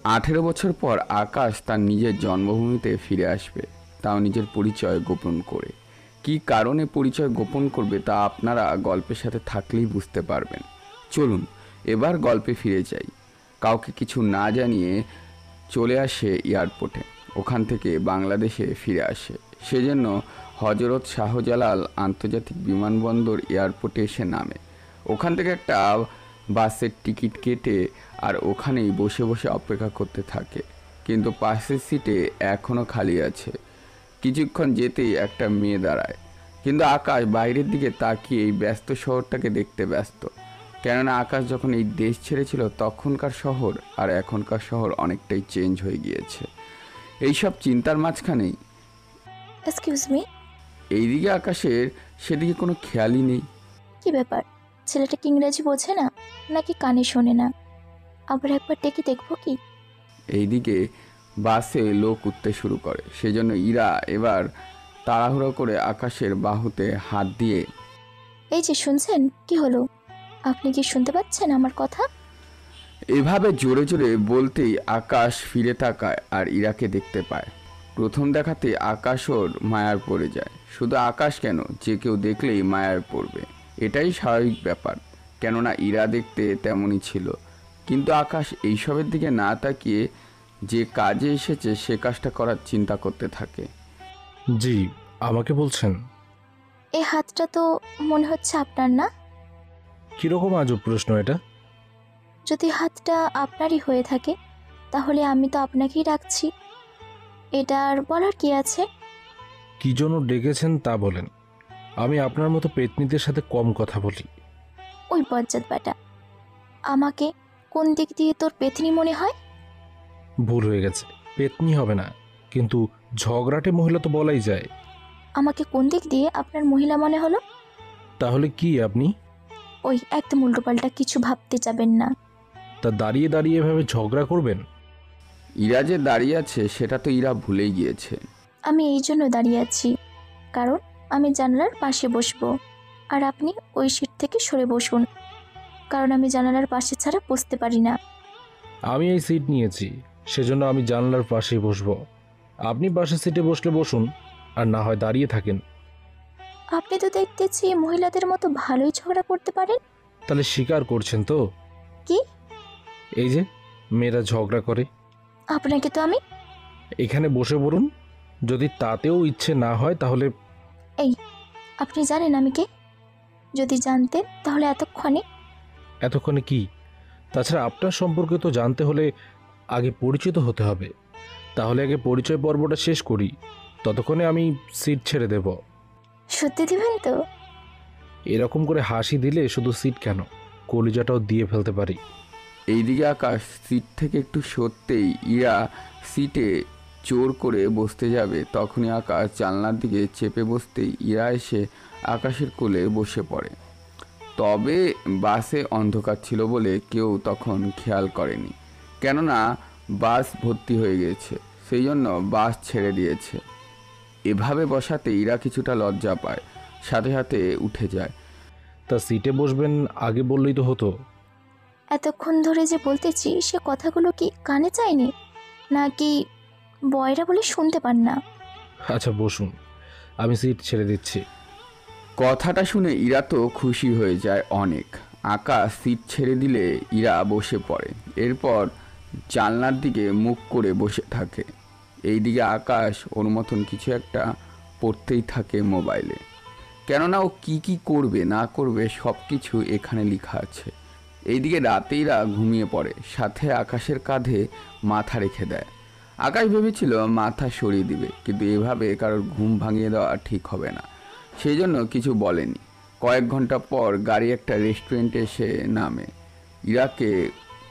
18 বছর পর আকাশ তার নিজের জন্মভূমিতে ফিরে আসবে, তাও নিজের পরিচয় গোপন করে। কী কারণে পরিচয় গোপন করবে তা আপনারা গল্পের সাথে থাকলেই বুঝতে পারবেন। চলুন এবার গল্পে ফিরে যাই। কাউকে কিছু না জানিয়ে চলে আসে এয়ারপোর্টে, ওখান থেকে বাংলাদেশে ফিরে আসে। সেজন্য হজরত শাহজালাল আন্তর্জাতিক বিমানবন্দর এয়ারপোর্টে এসে নামে। ওখান থেকে একটা বাসের টিকিট কেটে আর ওখানেই বসে বসে অপেক্ষা করতে থাকে, কিন্তু পাশের সিটে এখনও খালি আছে। কিছুক্ষণ যেতেই একটা মেয়ে দাঁড়ায়, কিন্তু আকাশ বাইরের দিকে তাকিয়ে এই ব্যস্ত শহরটাকে দেখতে ব্যস্ত। কেননা আকাশ যখন এই দেশ ছেড়েছিল তখনকার শহর আর এখনকার শহর অনেকটাই চেঞ্জ হয়ে গিয়েছে। এইসব চিন্তার মাঝখানেই এক্সকিউজ মি। এইদিকে আকাশের সেদিকে কোনো খেয়ালই নেই। কি ব্যাপার, ছেলেটা কি ইংরেজি বোঝে না নাকি কানে শোনে না? আবার একবার ডেকে দেখবো কি? এইদিকে বাসে লোক উঠতে শুরু করে, সেজন্য ইরা এবার তাড়াহুড়ো করে আকাশের বাহুতে হাত দিয়ে, এই যে শুনছেন, কি হলো? আপনি কি শুনতে পাচ্ছেন আমার কথা? এভাবে জোরে জোরে বলতেই আকাশ ফিরে তাকায় আর ইরাকে দেখতে পায়। প্রথম দেখাতে আকাশ ওর মায়ার পড়ে যায়। শুধু আকাশ কেন, যে কেউ দেখলেই মায়ার পড়বে, এটাই স্বাভাবিক ব্যাপার। কেননা ইরা দেখতে তেমনই ছিল। কিন্তু আকাশ এইসবের দিকে না তাকিয়ে যে কাজে এসেছে সে কাজটা করার চিন্তা করতে থাকে। জি, আমাকে বলছেন? এই হাতটা তো মনে হচ্ছে আপনার না? কীরকম আজব প্রশ্ন এটা? যদি হাতটা আপনারই হয়ে থাকে তাহলে আমি তো আপনাকেই রাখছি। এটা আর বলার কি আছে? কী জন্য ডেকেছেন তা বলেন। আমি আপনার মতো পেতনিদের সাথে কম কথা বলি। ওই বজ্জাত বেটা, আমাকে কোন দিক দিয়ে তোর পেতনি মনে হয়? ভুল হয়ে গেছে, পেতনি হবে না, কিন্তু ঝগড়াটে মহিলা তো বলাই যায়। আমাকে কোন দিক দিয়ে আপনার মহিলা মনে হলো? তাহলে কি আপনি? ওই একদম উল্টোপাল্টা কিছু ভাবতে যাবেন না। তা দাঁড়িয়ে দাঁড়িয়ে এভাবে ঝগড়া করবেন? ইরা যে দাঁড়িয়ে আছে সেটা তো ইরা ভুলেই গিয়েছে। আমি এই জন্য দাঁড়িয়ে আছি, কারণ আমি জানালার পাশে বসবো, আর আপনি ওই সিট থেকে সরে বসুন, কারণ আমি জানালার পাশে ছাড়া বসতে পারি না। আমি এই সিট নিয়েছি, সেজন্য আমি জানলার পাশেই বসবো। আপনি পাশের সিটে বসলে বসুন, আর না হয় দাঁড়িয়ে থাকেন। আপনি তো দেখতেছি মহিলাদের মতো ভালোই ঝগড়া করতে পারেন। তাহলে স্বীকার করছেন তো? কি? এই যে মেয়েরা ঝগড়া করে, আপনাকে তো আমি... এখানে বসে পড়ুন। যদি তাতেও ইচ্ছে না হয় তাহলে... এই, আপনি জানেন আমি কে? যদি জানতেন তাহলে এতক্ষণে কি? তাছাড়া আপনার সম্পর্কে তো জানতে হলে আগে পরিচিত হতে হবে। তাহলে আগে পরিচয় পর্বটা শেষ করি, ততক্ষণে আমি সিট ছেড়ে দেব। সত্যি দিবেন তো? এরকম করে হাসি দিলে শুধু সিট কেন, কলিজাটাও দিয়ে ফেলতে পারি। এইদিকে আকাশ সিট থেকে একটু সরতেই ইরা সিটে জোর করে বসতে যাবে, তখনই আকাশ জানলার দিকে চেপে বসতেই ইরা এসে আকাশের কোলে বসে পড়ে। তবে বাসে অন্ধকার ছিল বলে কেউ তখন খেয়াল করেনি, কেননা বাস ভর্তি হয়ে গেছে, সেই জন্য বাস ছেড়ে দিয়েছে। এভাবে বসাতে ইরা কিছুটা লজ্জা পায়, সাথে সাথে উঠে যায়। তা সিটে বসবেন আগে বললেই তো হতো। এতক্ষণ ধরে যে বলতেছি সে কথাগুলো কি কানে চায়নি, নাকি বয়রা বলে শুনতে পান না? আচ্ছা বসুন, আমি সিট ছেড়ে দিচ্ছি। কথাটা শুনে ইরা তো খুশি হয়ে যায় অনেক। আকাশ সিট ছেড়ে দিলে ইরা বসে পড়ে, এরপর জানলার দিকে মুখ করে বসে থাকে। এইদিকে আকাশ ওর মতন কিছু একটা পড়তেই থাকে মোবাইলে, কেননা ও কি কি করবে না করবে সব কিছু এখানে লেখা আছে। এইদিকে রাতে ইরা ঘুমিয়ে পড়ে, সাথে আকাশের কাঁধে মাথা রেখে দেয়। আকাশ ভেবেছিল মাথা সরিয়ে দিবে, কিন্তু এভাবে কারোর ঘুম ভাঙিয়ে দেওয়া ঠিক হবে না, সেই জন্য কিছু বলেনি। কয়েক ঘন্টা পর গাড়ি একটা রেস্টুরেন্টে এসে নামে। ইরাকে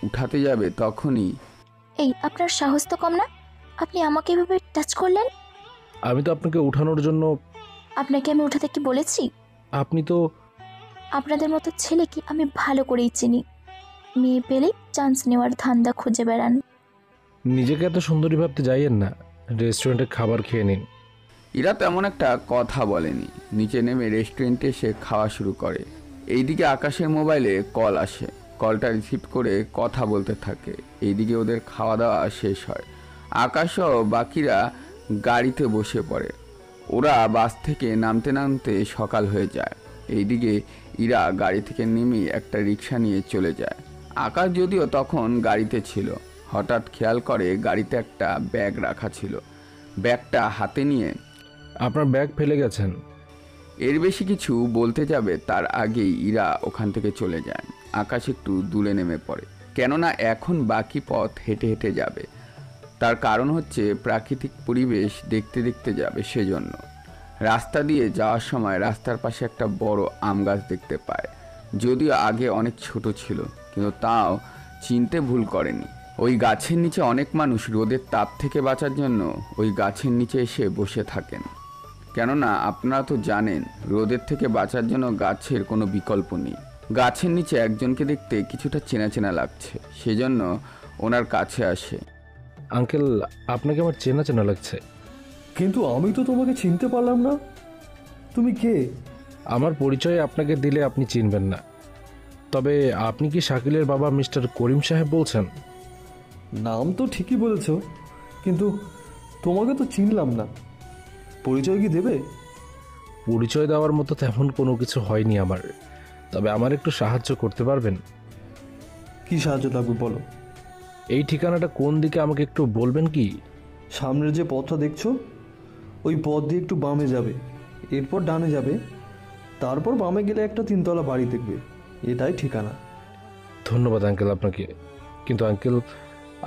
উঠাতে যাবে তখনই, এই, আপনার সাহস তো কম না? আপনি আমাকে এভাবে টাচ করলেন। আমি তো আপনাকে উঠানোর জন্য... আপনাকে আমি উঠাতে কি বলেছি? আপনি তো... আপনাদের মতো ছেলে কি আমি ভালো করেই চিনি, মেয়ে পেলেই চান্স নেওয়ার ধান্দা খুঁজে বেড়ান। নিজেকে এত সুন্দরী ভাবতে যাইয়েন না, রেস্টুরেন্টে খাবার খেয়ে নিন। ইরা তেমন একটা কথা বলেনি, নিচে নেমে রেস্টুরেন্টে এসে খাওয়া শুরু করে। এইদিকে আকাশের মোবাইলে কল আসে। কলটা রিসিভ করে কথা বলতে থাকে। এইদিকে ওদের খাওয়া দাওয়া শেষ হয়। আকাশও বাকিরা গাড়িতে বসে পড়ে। ওরা বাস থেকে নামতে নামতে সকাল হয়ে যায়। এইদিকে ইরা গাড়ি থেকে নেমে একটা রিক্সা নিয়ে চলে যায়। আকাশ যদিও তখন গাড়িতে ছিল, হঠাৎ খেয়াল করে গাড়িতে একটা ব্যাগ রাখা ছিল। ব্যাগটা হাতে নিয়ে, আপনার ব্যাগ ফেলে গেছেন। এর বেশি কিছু বলতে যাবে তার আগেই ইরা ওখান থেকে চলে যায়। আকাশ একটু দূরে নেমে পড়ে, কেননা এখন বাকি পথ হেঁটে হেঁটে যাবে। তার কারণ হচ্ছে প্রাকৃতিক পরিবেশ দেখতে দেখতে যাবে। সেজন্য রাস্তা দিয়ে যাওয়ার সময় রাস্তার পাশে একটা বড় আম গাছ দেখতে পায়। যদিও আগে অনেক ছোট ছিল, কিন্তু তাও চিনতে ভুল করেনি। ওই গাছের নিচে অনেক মানুষ রোদের তাপ থেকে বাঁচার জন্য ওই গাছের নিচে এসে বসে থাকেন। কেননা আপনারা তো জানেন, রোদের থেকে বাঁচার জন্য গাছের কোনো বিকল্প নেই। গাছের নিচে একজনকে দেখতে কিছুটা চেনা চেনা লাগছে, সেজন্য ওনার কাছে আসে। আঙ্কেল, আপনাকে আমার চেনা চেনা লাগছে। কিন্তু আমি তো তোমাকে চিনতে পারলাম না, তুমি কে? আমার পরিচয় আপনাকে দিলে আপনি চিনবেন না। তবে আপনি কি শাকিলের বাবা মিস্টার করিম সাহেব বলছেন? নাম তো ঠিকই বলেছ, কিন্তু তোমাকে তো চিনলাম না। পরিচয় কি দেবে? পরিচয় দেওয়ার মতো তেমন কোনো কিছু হয়নি আমার। তবে আমার একটু সাহায্য করতে পারবেন? কি সাহায্য লাগবে বলো। এই ঠিকানাটা কোন দিকে আমাকে একটু বলবেন কি? সামনের যে পথটা দেখছো, ওই পথ দিয়ে একটু বামে যাবে, এরপর ডানে যাবে, তারপর বামে গেলে একটা 3 তলা বাড়ি দেখবে। এটাই ঠিকানা। ধন্যবাদ আঙ্কেল আপনাকে। কিন্তু আঙ্কেল,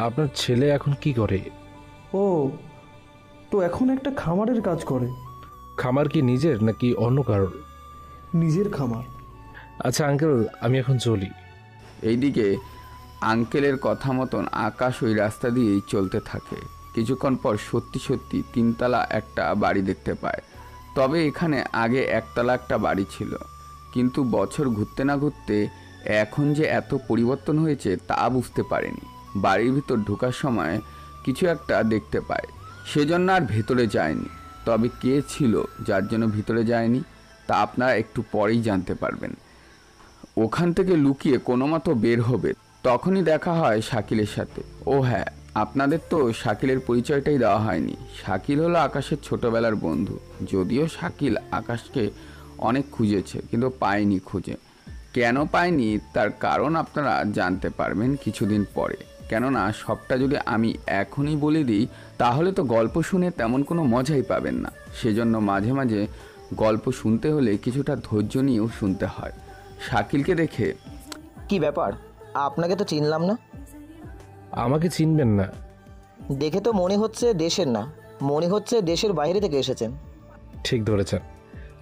আপনার ছেলে এখন কি করে? ও তো এখন একটা খামারের কাজ করে। খামার কি নিজের নাকি অন্য কারোর? নিজের খামার। আচ্ছা আঙ্কেল, আমি এখন চলি। এইদিকে আঙ্কেলের কথা মতন আকাশ ওই রাস্তা দিয়েই চলতে থাকে। কিছুক্ষণ পর সত্যি সত্যি 3 তলা একটা বাড়ি দেখতে পায়। তবে এখানে আগে 1 তলা একটা বাড়ি ছিল, কিন্তু বছর ঘুরতে না ঘুরতে এখন যে এত পরিবর্তন হয়েছে তা বুঝতে পারেনি। বাড়ির ভিতর ঢোকার সময় কিছু একটা দেখতে পায়, সেজন্য আর ভেতরে যায়নি। তবে কে ছিল যার জন্য ভিতরে যায়নি তা আপনারা একটু পরেই জানতে পারবেন। ওখান থেকে লুকিয়ে কোনো মতো বের হবে, তখনই দেখা হয় শাকিলের সাথে। ও হ্যাঁ, আপনাদের তো শাকিলের পরিচয়টাই দেওয়া হয়নি। শাকিল হলো আকাশের ছোটবেলার বন্ধু। যদিও শাকিল আকাশকে অনেক খুঁজেছে, কিন্তু পায়নি। খুঁজে কেন পায়নি তার কারণ আপনারা জানতে পারবেন কিছুদিন পরে। কেননা সবটা যদি আমি এখনই বলে দিই তাহলে তো গল্প শুনে তেমন কোনো মজাই পাবেন না। সেজন্য মাঝে মাঝে গল্প শুনতে হলে কিছুটা ধৈর্য নিয়েও শুনতে হয়। শাকিলকে দেখে, কি ব্যাপার, আপনাকে তো চিনলাম না। আমাকে চিনবেন না? দেখে তো মনে হচ্ছে দেশের না, মনে হচ্ছে দেশের বাইরে থেকে এসেছেন। ঠিক ধরেছেন,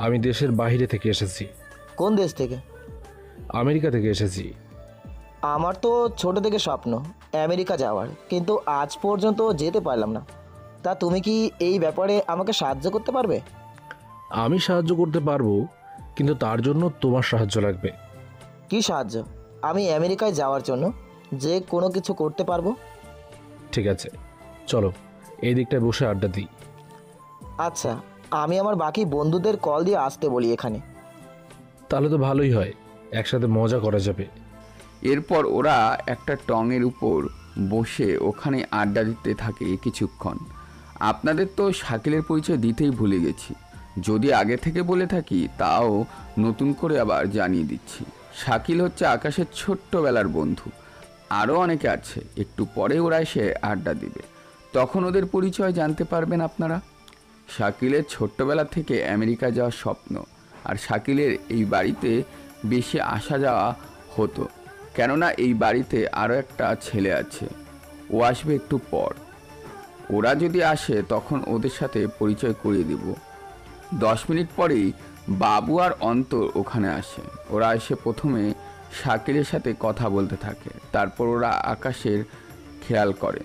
আমি দেশের বাইরে থেকে এসেছি। কোন দেশ থেকে? আমেরিকা থেকে এসেছি। আমার তো ছোট থেকে স্বপ্ন আমেরিকা যাওয়ার, কিন্তু আজ পর্যন্ত যেতে পারলাম না। তা তুমি কি এই ব্যাপারে আমাকে সাহায্য করতে পারবে? আমি সাহায্য করতে পারবো, কিন্তু তার জন্য তোমার সাহায্য লাগবে। কি সাহায্য? আমি আমেরিকায় যাওয়ার জন্য যে কোনো কিছু করতে পারবো। ঠিক আছে, চলো এই দিকটায় বসে আড্ডা দিই। আচ্ছা, আমি আমার বাকি বন্ধুদের কল দিয়ে আসতে বলি এখানে। তাহলে তো ভালোই হয়, একসাথে মজা করা যাবে। এরপর ওরা একটা টঙের উপর বসে ওখানে আড্ডা দিতে থাকে কিছুক্ষণ। আপনাদের তো শাকিলের পরিচয় দিতেই ভুলে গেছি, যদি আগে থেকে বলে থাকি তাও নতুন করে আবার জানিয়ে দিচ্ছি। শাকিল হচ্ছে আকাশের ছোট্টবেলার বন্ধু। আরও অনেকে আছে, একটু পরে ওরা এসে আড্ডা দিবে, তখন ওদের পরিচয় জানতে পারবেন আপনারা। শাকিলের ছোট্টবেলা থেকে আমেরিকা যাওয়ার স্বপ্ন, আর শাকিলের এই বাড়িতে বেশি আসা যাওয়া হতো, কেননা এই বাড়িতে আরও একটা ছেলে আছে, ও আসবে একটু পর। ওরা যদি আসে তখন ওদের সাথে পরিচয় করিয়ে দিব। 10 মিনিট পরেই বাবু আর অন্তর ওখানে আসে। ওরা এসে প্রথমে শাকিলের সাথে কথা বলতে থাকে, তারপর ওরা আকাশের খেয়াল করে।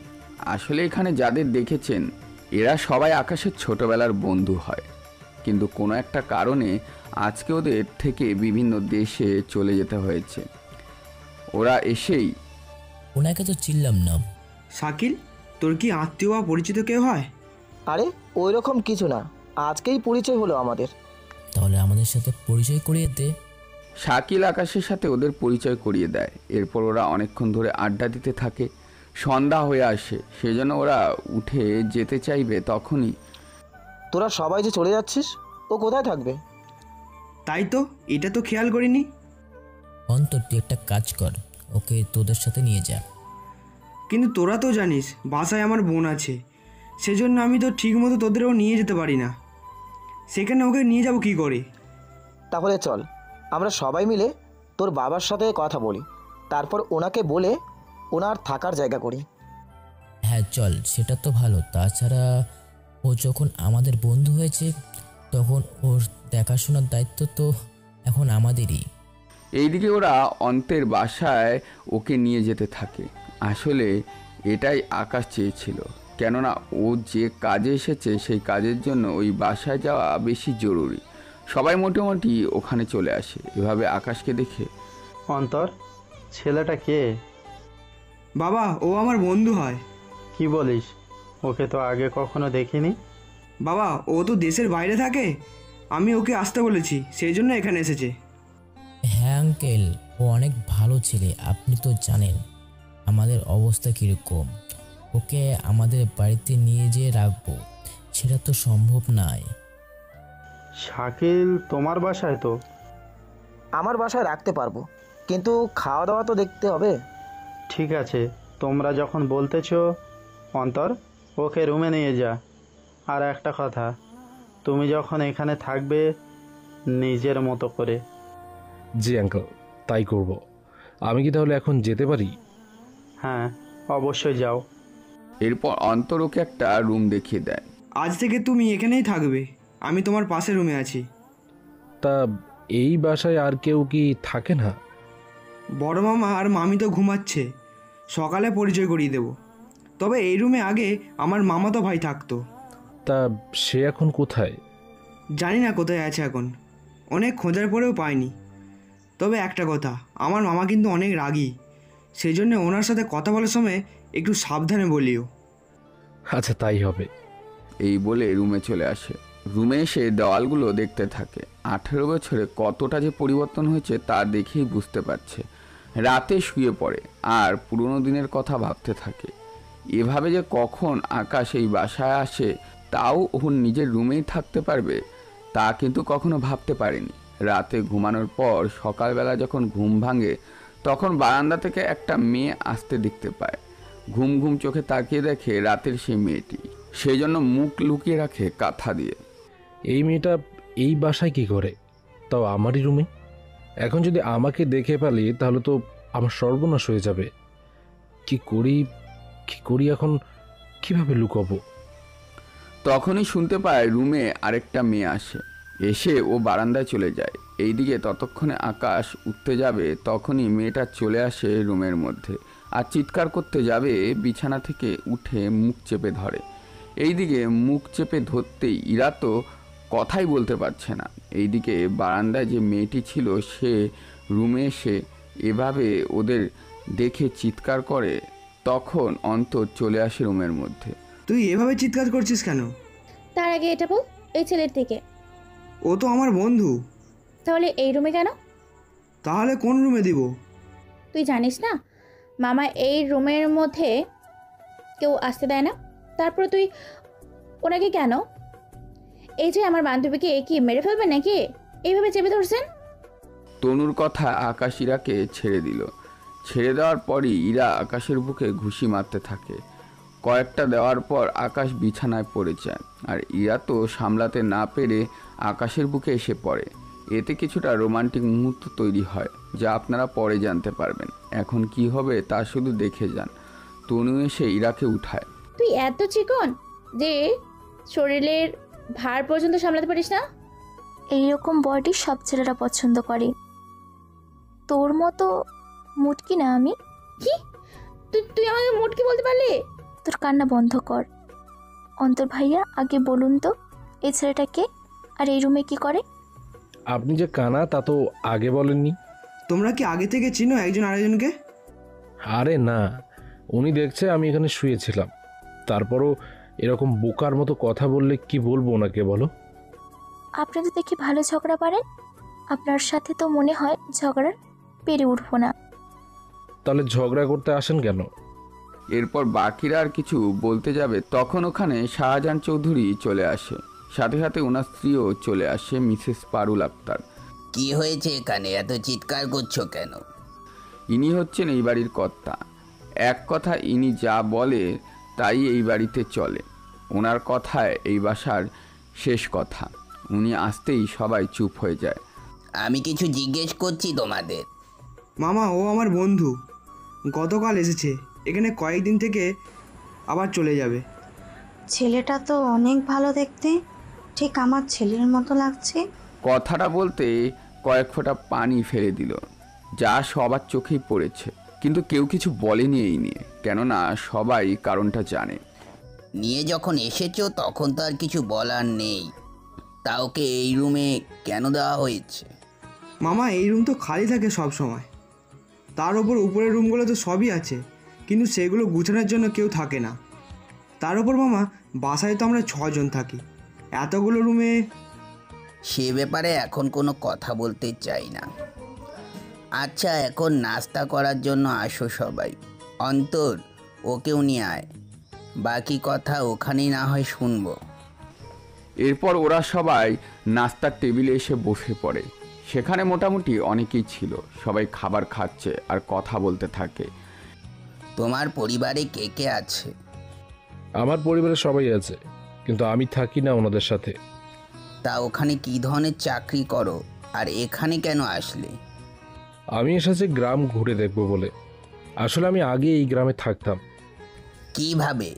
আসলে এখানে যাদের দেখেছেন এরা সবাই আকাশের ছোটবেলার বন্ধু হয়, কিন্তু কোনো একটা কারণে আজকে ওদের থেকে বিভিন্ন দেশে চলে যেতে হয়েছে। ওরা এসেই, ওনাকে তো চিনলাম না। শাকিল, তোর কি আত্মীয় বা পরিচিত কেউ হয়? আরে ওই রকম কিছু না, আজকেই পরিচয় হলো আমাদের। তাহলে আমাদের সাথে পরিচয় করিয়ে দে। শাকিল আকাশের সাথে ওদের পরিচয় করিয়ে দেয়। এরপর ওরা অনেকক্ষণ ধরে আড্ডা দিতে থাকে। সন্ধ্যা হয়ে আসে, সেজন্য ওরা উঠে যেতে চাইবে তখনই তোরা সবাই যে চলে যাচ্ছিস, ও কোথায় থাকবে? তাই তো, এটা তো খেয়াল করিনি। অন্তর তুই একটা কাজ কর, ওকে তোদের সাথে নিয়ে যা। কিন্তু তোরা তো জানিস বাসায় আমার বোন আছে, সেজন্য আমি তো ঠিক মতো তোদেরও নিয়ে যেতে পারি না। সেখানে ওকে নিয়ে যাব কি করে? তাহলে চল আমরা সবাই মিলে তোর বাবার সাথে কথা বলি, তারপর ওনাকে বলে ওনার থাকার জায়গা করি। হ্যাঁ চল, সেটা তো ভালো। তাছাড়া ও যখন আমাদের বন্ধু হয়েছে তখন ওর দেখাশোনার দায়িত্ব তো এখন আমাদেরই। এইদিকে ওরা অন্তের বাসায় ওকে নিয়ে যেতে থাকে। আসলে এটাই আকাশ চেয়েছিল, কেননা ও যে কাজে এসেছে সেই কাজের জন্য ওই বাসায় যাওয়া বেশি জরুরি। সবাই মোটামুটি ওখানে চলে আসে। এভাবে আকাশকে দেখে অন্তর, ছেলেটা কে? বাবা, ও আমার বন্ধু হয়। কি বলিস? ওকে তো আগে কখনো দেখিনি। বাবা, ও তো দেশের বাইরে থাকে, আমি ওকে আসতে বলেছি, সেই জন্য এখানে এসেছে। হ্যাঁ আঙ্কেল, ও অনেক ভালো ছেলে। আপনি তো জানেন আমাদের অবস্থা কীরকম। ওকে আমাদের বাড়িতে নিয়ে যেয়ে রাখবো সেটা তো সম্ভব নয়। শাকিল তোমার বাসায় তো? আমার বাসায় রাখতে পারবো, কিন্তু খাওয়া দাওয়া তো দেখতে হবে। ঠিক আছে, তোমরা যখন বলতেছো, অন্তর ওকে রুমে নিয়ে যা। আর একটা কথা, তুমি যখন এখানে থাকবে নিজের মতো করে। জি আঙ্কেল, তাই করব। আমি কি তাহলে এখন যেতে পারি? হ্যাঁ, অবশ্যই যাও। এরপর অন্তর ওকে একটা রুম দেখিয়ে দেয়। আজ থেকে তুমি এখানেই থাকবে, আমি তোমার পাশে রুমে আছি। তা এই বাসায় আর কেউ কি থাকে না? বড় মামা আর মামি তো ঘুমাচ্ছে, সকালে পরিচয় করিয়ে দেব। তবে এই রুমে আগে আমার মামাতো ভাই থাকতো। তা সে এখন কোথায়? জানি না কোথায় আছে এখন, অনেক খোঁজার পরেও পাইনি। তবে একটা কথা, আমার মামা কিন্তু অনেক রাগী, সেই জন্য ওনার সাথে কথা বলার সময় একটু সাবধানে বলিও। আচ্ছা, তাই হবে। এই বলে রুমে চলে আসে। রুমে এসে দেওয়ালগুলো দেখতে থাকে। 18 বছরে কতটা যে পরিবর্তন হয়েছে তা দেখেই বুঝতে পারছে। রাতে শুয়ে পড়ে আর পুরনো দিনের কথা ভাবতে থাকে। এভাবে যে কখন আকাশ এই বাসায় আসে, তাও ওর নিজের রুমেই থাকতে পারবে, তা কিন্তু কখনো ভাবতে পারেনি। রাতে ঘুমানোর পর সকালবেলা যখন ঘুম ভাঙে, তখন বারান্দা থেকে একটা মেয়ে আসতে দেখতে পায়। ঘুম ঘুম চোখে তাকিয়ে দেখে রাতের সেই মেয়েটি। সেই জন্য মুখ লুকিয়ে রাখে কাঁথা দিয়ে। এই মেয়েটা এই বাসায় কি করে, তাও আমারই রুমে? এখন যদি আমাকে দেখে পালিয়ে তাহলে তো আমার সর্বনাশ হয়ে যাবে। কি করি এখন, কিভাবে লুকাবো? তখনই শুনতে পায় রুমে আরেকটা মেয়ে আসে। এসে ও বারান্দায় চলে যায়। এইদিকে ততক্ষণে আকাশ উঠতে যাবে, তখনই মেয়েটা চলে আসে রুমের মধ্যে আর চিৎকার করতে যাবে, বিছানা থেকে উঠে মুখ চেপে ধরে। এইদিকে মুখ চেপে ধরতেই ইরা তো কথাই বলতে পারছে না। এইদিকে বারান্দায় যে মেয়েটি ছিল সে রুমে এসে এভাবে ওদের দেখে চিৎকার করে। তখন অন্তর চলে আসে রুমের মধ্যে। তুই এভাবে চিৎকার করছিস কেন? তার আগে এটা বল, এই ছেলের দিকে। ও তো আমার বন্ধু। তাহলে এই রুমে কেন? তাহলে কোন রুমে দিব? তুই জানিস না মামা এই রুমের মধ্যে কেউ আসতে দেয় না। তারপরে তুই ওনাকে কেন? এই যে আমার বান্ধবীকে কি মেরে ফেলবে নাকি এইভাবে চেপে ধরছেন? তনুর কথা আকাশ ইরাকে ছেড়ে দিল। ছেড়ে দেওয়ার পরই ইরা আকাশের বুকে ঘুষি মারতে থাকে। কয়েকটা দেওয়ার পর আকাশ বিছানায় পড়ে যায় আর ইরা তো সামলাতে না পেরে আকাশের বুকে এসে পড়ে। এতে কিছুটা রোমান্টিক মুহূর্ত তৈরি হয়, যা আপনারা পরে জানতে পারবেন। এখন কি হবে তা শুধু দেখে যান। তনু এসে ইরাকে উঠায়। তুই এত চিকন যে শরীরের ভার পর্যন্ত সামলাতে পারিস না? এইরকম বডি সব ছেলেরা পছন্দ করে। তোর মতো মুটকি না আমি। কি? তুই আমাকে মুটকি বলতে পারলি? তোর কান্না বন্ধ কর। অন্তর ভাইয়া, আগে বলুন তো এই ছেলেটা কে আর এই রুমে কি করে? আপনি যে কানা তা তো আগে বলেননি। তোমরা কি আগে থেকে চিনো একজন আরেকজনকে? আরে না, উনি দেখছে আমি এখানে শুয়েছিলাম, তারপরও এরকম বোকার মতো কথা বললে কি বলবো ওনাকে বলো? আপনি তো দেখি ভালো ঝগড়া পারেন। আপনার সাথে তো মনে হয় ঝগড়ার পেরে উঠবো না। তাহলে ঝগড়া করতে আসেন কেন? এরপর বাকিরা আর কিছু বলতে যাবে তখন ওখানে শাহজাহান চৌধুরী চলে আসে। সাথে সাথে ওনার স্ত্রীও চলে আসে, মিসেস পারুল আক্তার। কি হয়েছে এখানে, এত চিৎকার করছো কেন? ইনি হচ্ছেন এই বাড়ির কর্তা। এক কথা, ইনি যা বলে তাই এই বাড়িতে চলে। ওনার কথায় এই বাসার শেষ কথা। উনি আসতেই সবাই চুপ হয়ে যায়। আমি কিছু জিজ্ঞেস করছি তোমাদের। মামা, ও আমার বন্ধু, গতকাল এসেছে এখানে, কয়েকদিন থেকে আবার চলে যাবে। ছেলেটা তো অনেক ভালো দেখতে, ঠিক আমার ছেলের মতো লাগছে। কথাটা বলতে কয়েক ফোঁটা পানি ফেলে দিল, যা সবার চোখেই পড়েছে, কিন্তু কেউ কিছু বলেনি এই নিয়ে, কেননা সবাই কারণটা জানে। নিয়ে যখন এসেছো তখন তো আর কিছু বলার নেই। তা ওকে এই রুমে কেন দেওয়া হয়েছে? মামা, এই রুম তো খালি থাকে সব সময়। তার ওপর উপরের রুমগুলো তো সবই আছে, কিন্তু সেগুলো গুছানোর জন্য কেউ থাকে না। তার ওপর মামা, বাসায় তো আমরা 6 জন থাকি, এতগুলো রুমে। সে ব্যাপারে এখন কোনো কথা বলতে চাই না। আচ্ছা, এখন নাস্তা করার জন্য আসো সবাই। অন্তর, ওকেও নিয়ে আয়, বাকি কথা ওখানেই না হয় শুনবো। এরপর ওরা সবাই নাস্তার টেবিলে এসে বসে পড়ে। সেখানে মোটামুটি অনেকেই ছিল, সবাই খাবার খাচ্ছে আর কথা বলতে থাকে। তোমার পরিবারে কে কে আছে? আমার পরিবারের সবাই আছে, কিন্তু আমি থাকি না ওনাদের সাথে। তা ওখানে কী ধরনের চাকরি করো, আর এখানে কেন আসলে? আমি এসেছি গ্রাম ঘুরে দেখব বলে। আসলে আমি আগে এই গ্রামে থাকতাম। কিভাবে?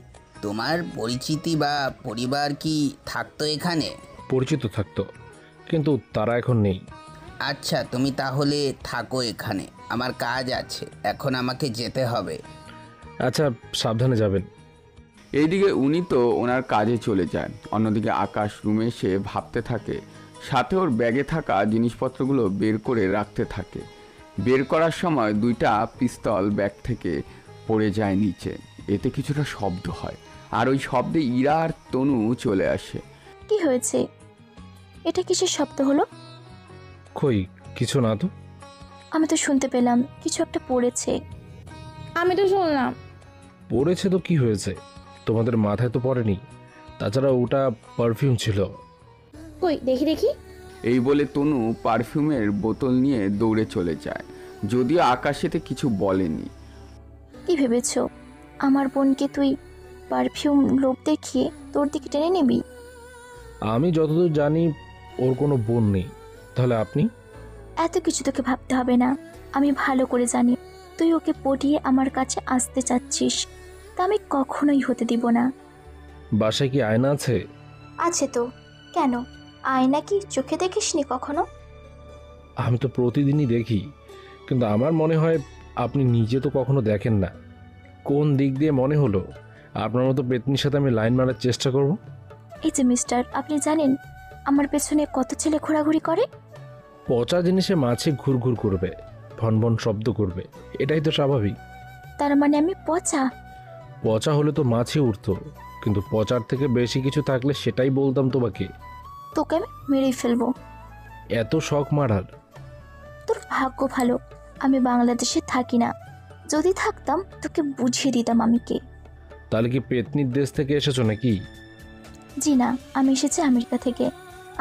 তোমার পরিচিতি বা পরিবার কি থাকতো এখানে? পরিচিত থাকতো, কিন্তু তারা এখন নেই। আচ্ছা, তুমি তাহলে থাকো এখানে, আমার কাজ আছে, এখন আমাকে যেতে হবে। আচ্ছা, সাবধানে যাবেন। এইদিকে উনি তো ওনার কাজে চলে যান। অন্যদিকে আকাশ রুমে এসে ভাবতে থাকে, সাথে ওর ব্যাগে থাকা জিনিসপত্রগুলো বের করে রাখতে থাকে। বের করার সময় 2টা পিস্তল ব্যাগ থেকে পড়ে যায় নিচে। এতে কিছুটা শব্দ হয়, আর ওই শব্দে ইরা আর তনু চলে আসে। কি হয়েছে? এটা কিসের শব্দ হলো? কই, কিছু না তো। আমি তো শুনতে পেলাম কিছু একটা পড়েছে। আমি তো শুনলাম। পড়েছে তো কি হয়েছে, তোমাদের মাথায় তো পড়েনি। তাছাড়া ওটা পারফিউম ছিল। কই দেখি দেখি। এই বলে তনু পারফিউমের বোতল নিয়ে দৌড়ে চলে যায়, যদিও আকাশেতে কিছু বলেনি। কি ভেবেছ আমার বোনকে তুই পারফিউম লোভ দেখিয়ে তোর দিকে টেনে নিবি? আমি যতদূর জানি ওর কোনো বোন নেই। তাহলে আপনি? এত কিছু তোকে ভাবতে হবে না, আমি ভালো করে জানি তুই ওকে পটিয়ে আমার কাছে আসতে চাচ্ছিস, তা আমি কখনোই হতে দিব না। বাসায় কি আয়না আছে? আছে তো, কেন? আয়না কি চোখে দেখিসনি কখনো? আমি তো প্রতিদিনই দেখি, কিন্তু আমার মনে হয় আপনি নিজে তো কখনো দেখেন না। কোন দিক দিয়ে মনে হলো আপনার মতো পেতনির সাথে আমি লাইন মারার চেষ্টা করব? এই যে মিস্টার, আপনি জানেন আমার পেছনে কত ছেলে ঘোরাঘুরি করে? পচা জিনিসে মাছে ঘুরঘুর করবে, ভনভন শব্দ করবে, এটাই তো স্বাভাবিক। তার মানে আমি পচা? পচা হলে তো মাছে উঠতো, কিন্তু পচার থেকে বেশি কিছু থাকলে সেটাই বলতাম তোমাকে। তোকে আমি মেরেই ফেলবো। এত শখ মারার? তোর ভাগ্য ভালো আমি বাংলাদেশে থাকি না, যদি থাকতাম তোকে বুঝিয়ে দিতাম আমি কে। তাহলে কি পেতনির দেশ থেকে এসেছো নাকি? জি না, আমি এসেছি আমেরিকা থেকে।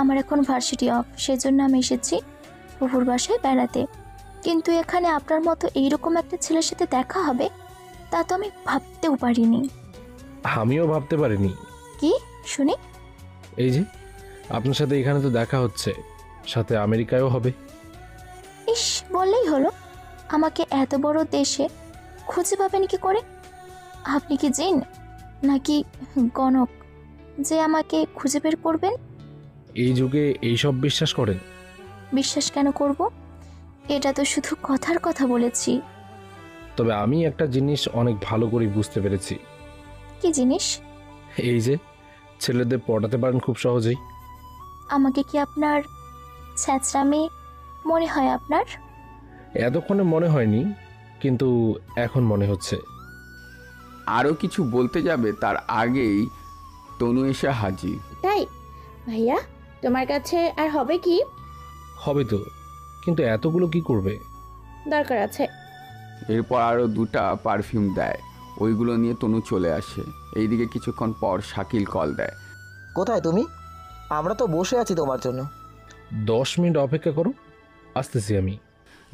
আমার এখন ভার্সিটি অফ, সেজন্য আমি এসেছি ফুফুর বাসায় বেড়াতে। কিন্তু এখানে আপনার মতো এইরকম একটা ছেলের সাথে দেখা হবে তা তো আমি ভাবতেও পারিনি। আমিও ভাবতে পারিনি। কি শুনি? এই যে আপনার সাথে এখানে তো দেখা হচ্ছে, সাথে আমেরিকায়ও হবে। ইস, বললেই হলো। আমাকে এত বড় দেশে খুঁজে পাবেন কি করে? আপনি কি জিন নাকি গণক যে আমাকে খুঁজে বের করবেন? এই যুগে এইসব বিশ্বাস করেন? বিশ্বাস কেন করব? এটা তো শুধু কথার কথা বলেছি। তবে আমি একটা জিনিস অনেক ভালো করে বুঝতে পেরেছি। কি জিনিস? এই যে ছেলেদের পটাতে পারেন খুব সহজেই। আমাকে কি আপনার ছ্যাঁচড়ামি মনে হয় আপনার? এতক্ষণে মনে হয়নি, কিন্তু এখন মনে হচ্ছে। আরও কিছু বলতে যাবে তার আগেই তনু এসে হাজির। তাই ভাইয়া, তোমার কাছে আর হবে কি? হবে তো, কিন্তু এতগুলো কি করবে? দরকার আছে। এরপর আরও 2টা পারফিউম দেয়। ওইগুলো নিয়ে তনু চলে আসে। এইদিকে কিছুক্ষণ পর শাকিল কল দেয়। কোথায় তুমি? আমরা তো বসে আছি তোমার জন্য। 10 মিনিট অপেক্ষা করো, আসতেছি আমি।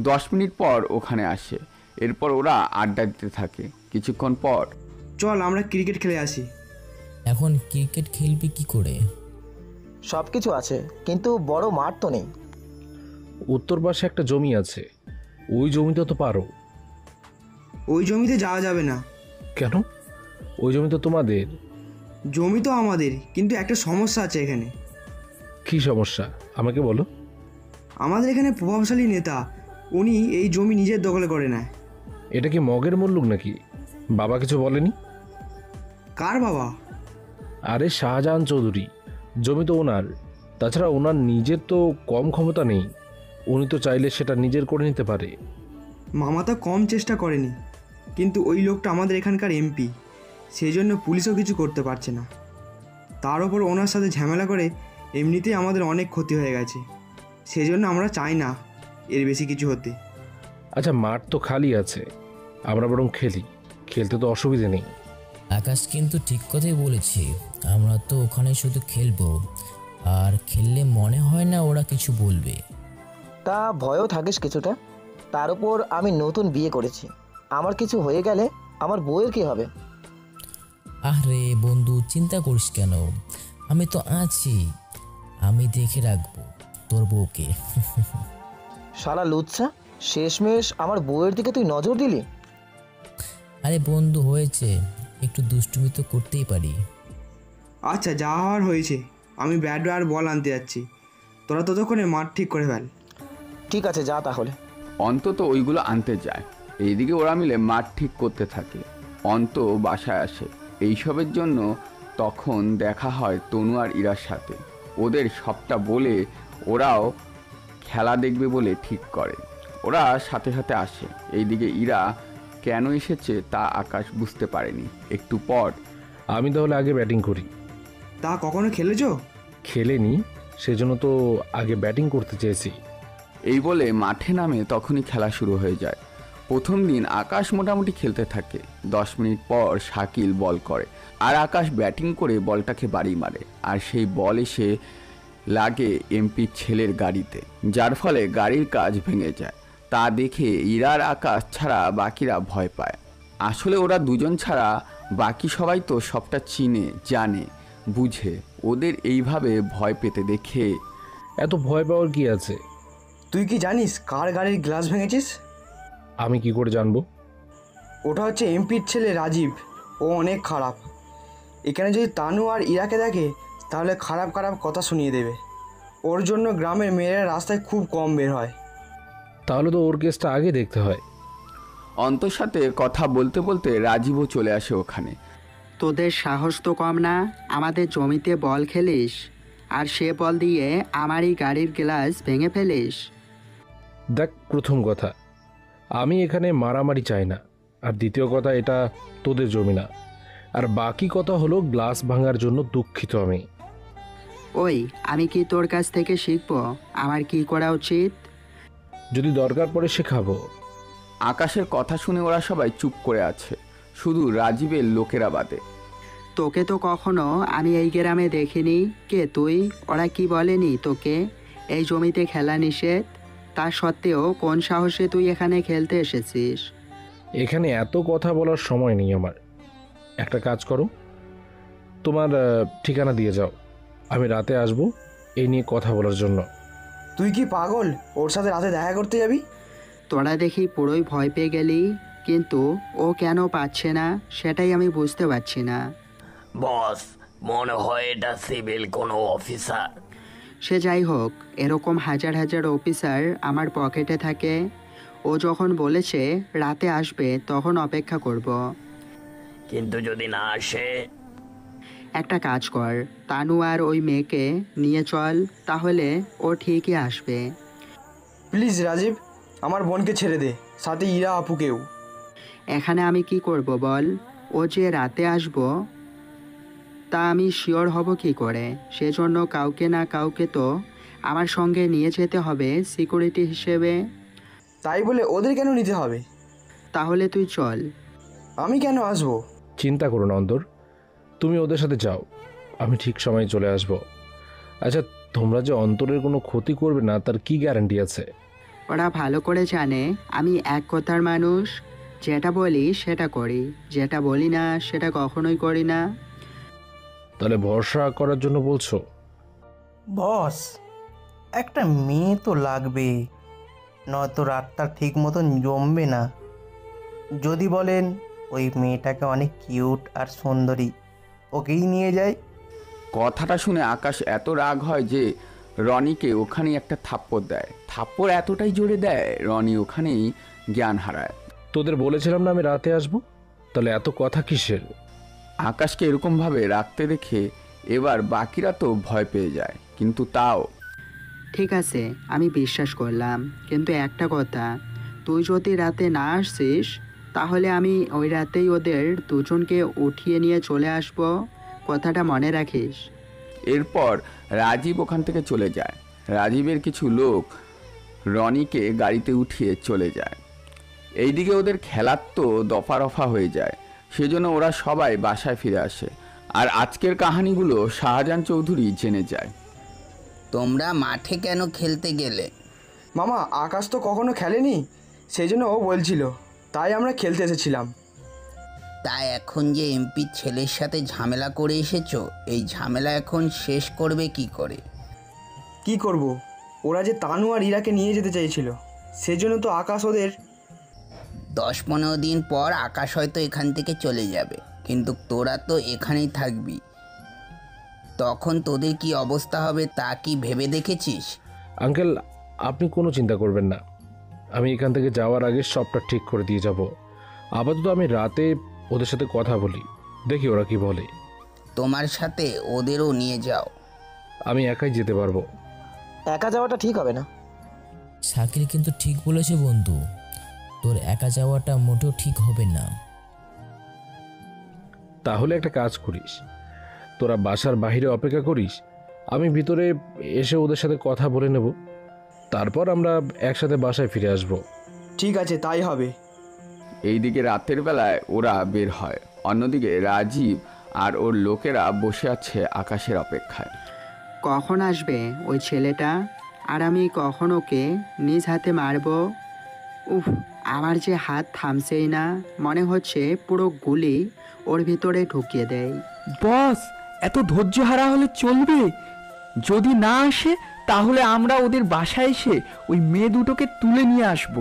10 মিনিট পর ওখানে আসে। এরপর ওরা আড্ডা দিতে থাকে। কিছুক্ষণ পর চল আমরা ক্রিকেট খেলে আসি। এখন ক্রিকেট খেলবি কি করে? সব কিছু আছে, কিন্তু বড় মাঠ তো নেই। উত্তর পাশে একটা জমি আছে, ওই জমিতে তো পারো। ওই জমিতে যাওয়া যাবে না। কেন? ওই জমি তো তোমাদের। জমি তো আমাদের, কিন্তু একটা সমস্যা আছে এখানে। কি সমস্যা আমাকে বলো। আমাদের এখানে প্রভাবশালী নেতা, উনি এই জমি নিজের দখলে করে নেয়। এটা কি মগের মুল্লুক নাকি? বাবা কিছু বলেনি? কার বাবা? আরে শাহজাহান চৌধুরী, জমি তো ওনার। তাছাড়া ওনার নিজের তো কম ক্ষমতা নেই, উনি তো চাইলে সেটা নিজের করে নিতে পারে। মামা তো কম চেষ্টা করেনি, কিন্তু ওই লোকটা আমাদের এখানকার এমপি, সেই জন্য পুলিশও কিছু করতে পারছে না। তার ওপর ওনার সাথে ঝামেলা করে এমনিতেই আমাদের অনেক ক্ষতি হয়ে গেছে। সেই জন্য আমরা চাই না এর বেশি কিছু হতে। আচ্ছা, মাঠ তো খালি আছে, আমরা বরং খেলি, খেলতে তো অসুবিধে নেই। আকাশ কিন্তু ঠিক কথাই বলেছে, আমরা তো ওখানে শুধু খেলবো, আর খেললে মনে হয় না ওরা কিছু বলবে। তা ভয়ও থাকিস কিছুটা। তার উপর আমি নতুন বিয়ে করেছি, আমার কিছু হয়ে গেলে আমার বউয়ের কি হবে? আরে বন্ধু, চিন্তা করিস কেন, আমি তো আছি, আমি দেখে রাখবো তোর বউকে। শালা লুচ্ছা, শেষমেশ আমার বউয়ের দিকে তুই নজর দিলি। আরে বন্ধু, হয়েছে, একটু দুষ্টুমি তো করতেই পারি। আচ্ছা, যা হওয়ার হয়েছে, আমি ব্যাট আর বল আনতে যাচ্ছি, তোরা ততক্ষণে মাঠ ঠিক করে ফেল। ঠিক আছে, যা তাহলে। অন্তত ওইগুলো আনতে যায়। এইদিকে ওরা মিলে মাঠ ঠিক করতে থাকে। অন্ত বাসায় আসে। এইসবের জন্য তখন দেখা হয় তনু আর ইরার সাথে। ওদের সবটা বলে ওরাও খেলা দেখবে বলে ঠিক করে। ওরা সাথে সাথে আসে। এইদিকে ইরা কেন এসেছে তা আকাশ বুঝতে পারেনি। একটু পর, আমি তাহলে আগে ব্যাটিং করি। তা কখনো খেলেছো? খেলেনি, সেজন্য তো আগে ব্যাটিং করতে চেয়েছি। এই বলে মাঠে নামে। তখনই খেলা শুরু হয়ে যায়। প্রথম দিন আকাশ মোটামুটি খেলতে থাকে। 10 মিনিট পর শাকিল বল করে, আর আকাশ ব্যাটিং করে বলটাকে বাড়ি মারে, আর সেই বল এসে লাগে এমপির ছেলের গাড়িতে, যার ফলে গাড়ির কাজ ভেঙে যায়। তা দেখে ইরার আকাশ ছাড়া বাকিরা ভয় পায়। আসলে ওরা দুজন ছাড়া বাকি সবাই তো সবটা চিনে, জানে, বুঝে। ওদের এইভাবে ভয় পেতে দেখে এত ভয় পাওয়ার কি আছে? তুই কি জানিস কার গাড়ির গ্লাস ভেঙেছিস? আমি কি করে জানবো? ওটা হচ্ছে এমপির ছেলে রাজীব। ও অনেক খারাপ। এখানে যদি তানু আর ইরাকে দেখে তাহলে খারাপ খারাপ কথা শুনিয়ে দেবে। ওর জন্য গ্রামের মেয়েরা রাস্তায় খুব কম বের হয়। তাহলে তো ওর কেসটা আগে দেখতে হয়। অন্তর সাথে কথা বলতে বলতে রাজীবও চলে আসে ওখানে। তোদের সাহস তো কম না, আমাদের জমিতে বল খেলিস, আর সে বল দিয়ে আমারই গাড়ির গ্লাস ভেঙে ফেলিস। দেখ, প্রথম কথা, আমি এখানে মারামারি চাই না, আর দ্বিতীয় কথা, এটা তোদের জমি না। আর বাকি কথা হলো, গ্লাস ভাঙার জন্য দুঃখিত আমি। ওই, আমি কি তোর কাছ থেকে শিখবো আমার কি করা উচিত? যদি দরকার পড়ে শেখাবো। আকাশের কথা শুনে ওরা সবাই চুপ করে আছে, শুধু রাজীবের লোকেরা বাদে। তোকে তো কখনো আমি এই গ্রামে দেখিনি। কে তুই? ওরা কি বলেনি তোকে এই জমিতে খেলা নিষেধ? তা সত্ত্বেও কোন সাহসে তুই এখানে খেলতে এসেছিস? এখানে এত কথা বলার সময় নেই আমার। একটা কাজ করো, তোমার ঠিকানা দিয়ে যাও, আমি রাতে আসবো এই নিয়ে কথা বলার জন্য। তুই কি পাগল? ওর সাথে রাতে দেখা করতে যাবি? তোরা দেখি পুরোই ভয় পেয়ে গেলি, কিন্তু ও কেন পাচ্ছে না সেটাই আমি বুঝতে পারছি না। বস, মনে হয় এটা সিভিল কোনো অফিসার। সে যাই হোক, এরকম হাজার হাজার অফিসার আমার পকেটে থাকে। ও যখন বলেছে রাতে আসবে তখন অপেক্ষা করব। কিন্তু যদি না আসে? একটা কাজ কর, তানু আর ওই মেয়েকে নিয়ে চল, তাহলে ও ঠিকই আসবে। প্লিজ রাজীব, আমার বোনকে ছেড়ে দে, সাথে ইরা আপুকেও। এখানে আমি কি করব বল? ও যে রাতে আসবো তা আমি শিওর হব কি করে? সেজন্য কাউকে না কাউকে তো আমার সঙ্গে নিয়ে যেতে হবে সিকিউরিটি হিসেবে। তাই বলে ওদের কেন নিতে হবে? তাহলে তুই চল। আমি কেন আসবো? চিন্তা করো না অন্তর, তুমি ওদের সাথে যাও, আমি ঠিক সময়ে চলে আসব। আচ্ছা, তোমরা যে অন্তরের কোনো ক্ষতি করবে না তার কি গ্যারান্টি আছে? ওরা ভালো করে জানে আমি এক কথার মানুষ, যেটা বলি সেটা করি, যেটা বলি না সেটা কখনোই করি না। তাহলে ভরসা করার জন্য বলছো? বস, একটা মেয়ে তো লাগবে, নয়তো রাতটা ঠিক মতন জমবে না। যদি বলেন ওই মেয়েটাকে অনেক কিউট আর সুন্দরী, ওকেই নিয়ে যাই। কথাটা শুনে আকাশ এত রাগ হয় যে রনিকে ওখানেই একটা থাপ্পড় দেয়। থাপ্পড় এতটাই জোরে দেয় রনি ওখানেই জ্ঞান হারায়। তোদের বলেছিলাম না আমি রাতে আসবো, তাহলে এত কথা কিসের? আকাশকে এরকমভাবে রাখতে দেখে এবার বাকিরা তো ভয় পেয়ে যায়, কিন্তু তাও ঠিক আছে, আমি বিশ্বাস করলাম, কিন্তু একটা কথা, তুই যদি রাতে না আসছিস তাহলে আমি ওই রাতেই ওদের দুজনকে উঠিয়ে নিয়ে চলে আসব, কথাটা মনে রাখিস। এরপর রাজীব ওখান থেকে চলে যায়। রাজীবের কিছু লোক রনিকে গাড়িতে উঠিয়ে চলে যায়। এইদিকে ওদের খেলার তো দফা রফা হয়ে যায়, সেজন্য ওরা সবাই বাসায় ফিরে আসে। আর আজকের কাহিনীগুলো শাহজাহান চৌধুরী জেনে যায়। তোমরা মাঠে কেন খেলতে গেলে? মামা, আকাশ তো কখনো খেলেনি, সেই জন্য ও বলছিল, তাই আমরা খেলতে এসেছিলাম। তা এখন যে এমপির ছেলের সাথে ঝামেলা করে এসেছো, এই ঝামেলা এখন শেষ করবে কি করে? কি করব, ওরা যে তানু আর ইরাকে নিয়ে যেতে চাইছিল, সেজন্য তো আকাশ ওদের 10-15 দিন পর আকাশ হয়তো এখান থেকে চলে যাবে, কিন্তু তোরা তো এখানেই থাকবি। তখন তোদের কি অবস্থা হবে তা কি ভেবে দেখেছিস? আঙ্কেল, আপনি কোনো চিন্তা করবেন না, আমি এখান থেকে যাওয়ার আগে সবটা ঠিক করে দিয়ে যাব। আপাতত আমি রাতে ওদের সাথে কথা বলি, দেখি ওরা কি বলে। তোমার সাথে ওদেরও নিয়ে যাও। আমি একাই যেতে পারবো। একা যাওয়াটা ঠিক হবে না। শাকিল কিন্তু ঠিক বলেছে বন্ধু, তোর একা যাওয়াটা মোটেও ঠিক হবে না। তাহলে একটা কাজ করিস, তোরা বাসার বাইরে অপেক্ষা করিস, আমি ভিতরে এসে ওদের সাথে কথা বলে নেব, তারপর আমরা একসাথে বাসায় ফিরে আসব। ঠিক আছে, তাই হবে। এইদিকে রাতের বেলায় ওরা বের হয়, অন্যদিকে রাজীব আর ওর লোকেরা বসে আছে আকাশের অপেক্ষায়। কখন আসবে ওই ছেলেটা, আর আমি কখন ওকে নিজ হাতে মারব? উফ, আমার যে হাত থামছেই না, মনে হচ্ছে পুরো গুলি ওর ভিতরে ঢুকিয়ে দেয়। বস, এত ধৈর্য হারা হলে চলবে? যদি না আসে তাহলে আমরা ওদের বাসায় এসে ওই মেয়ে দুটোকে তুলে নিয়ে আসব।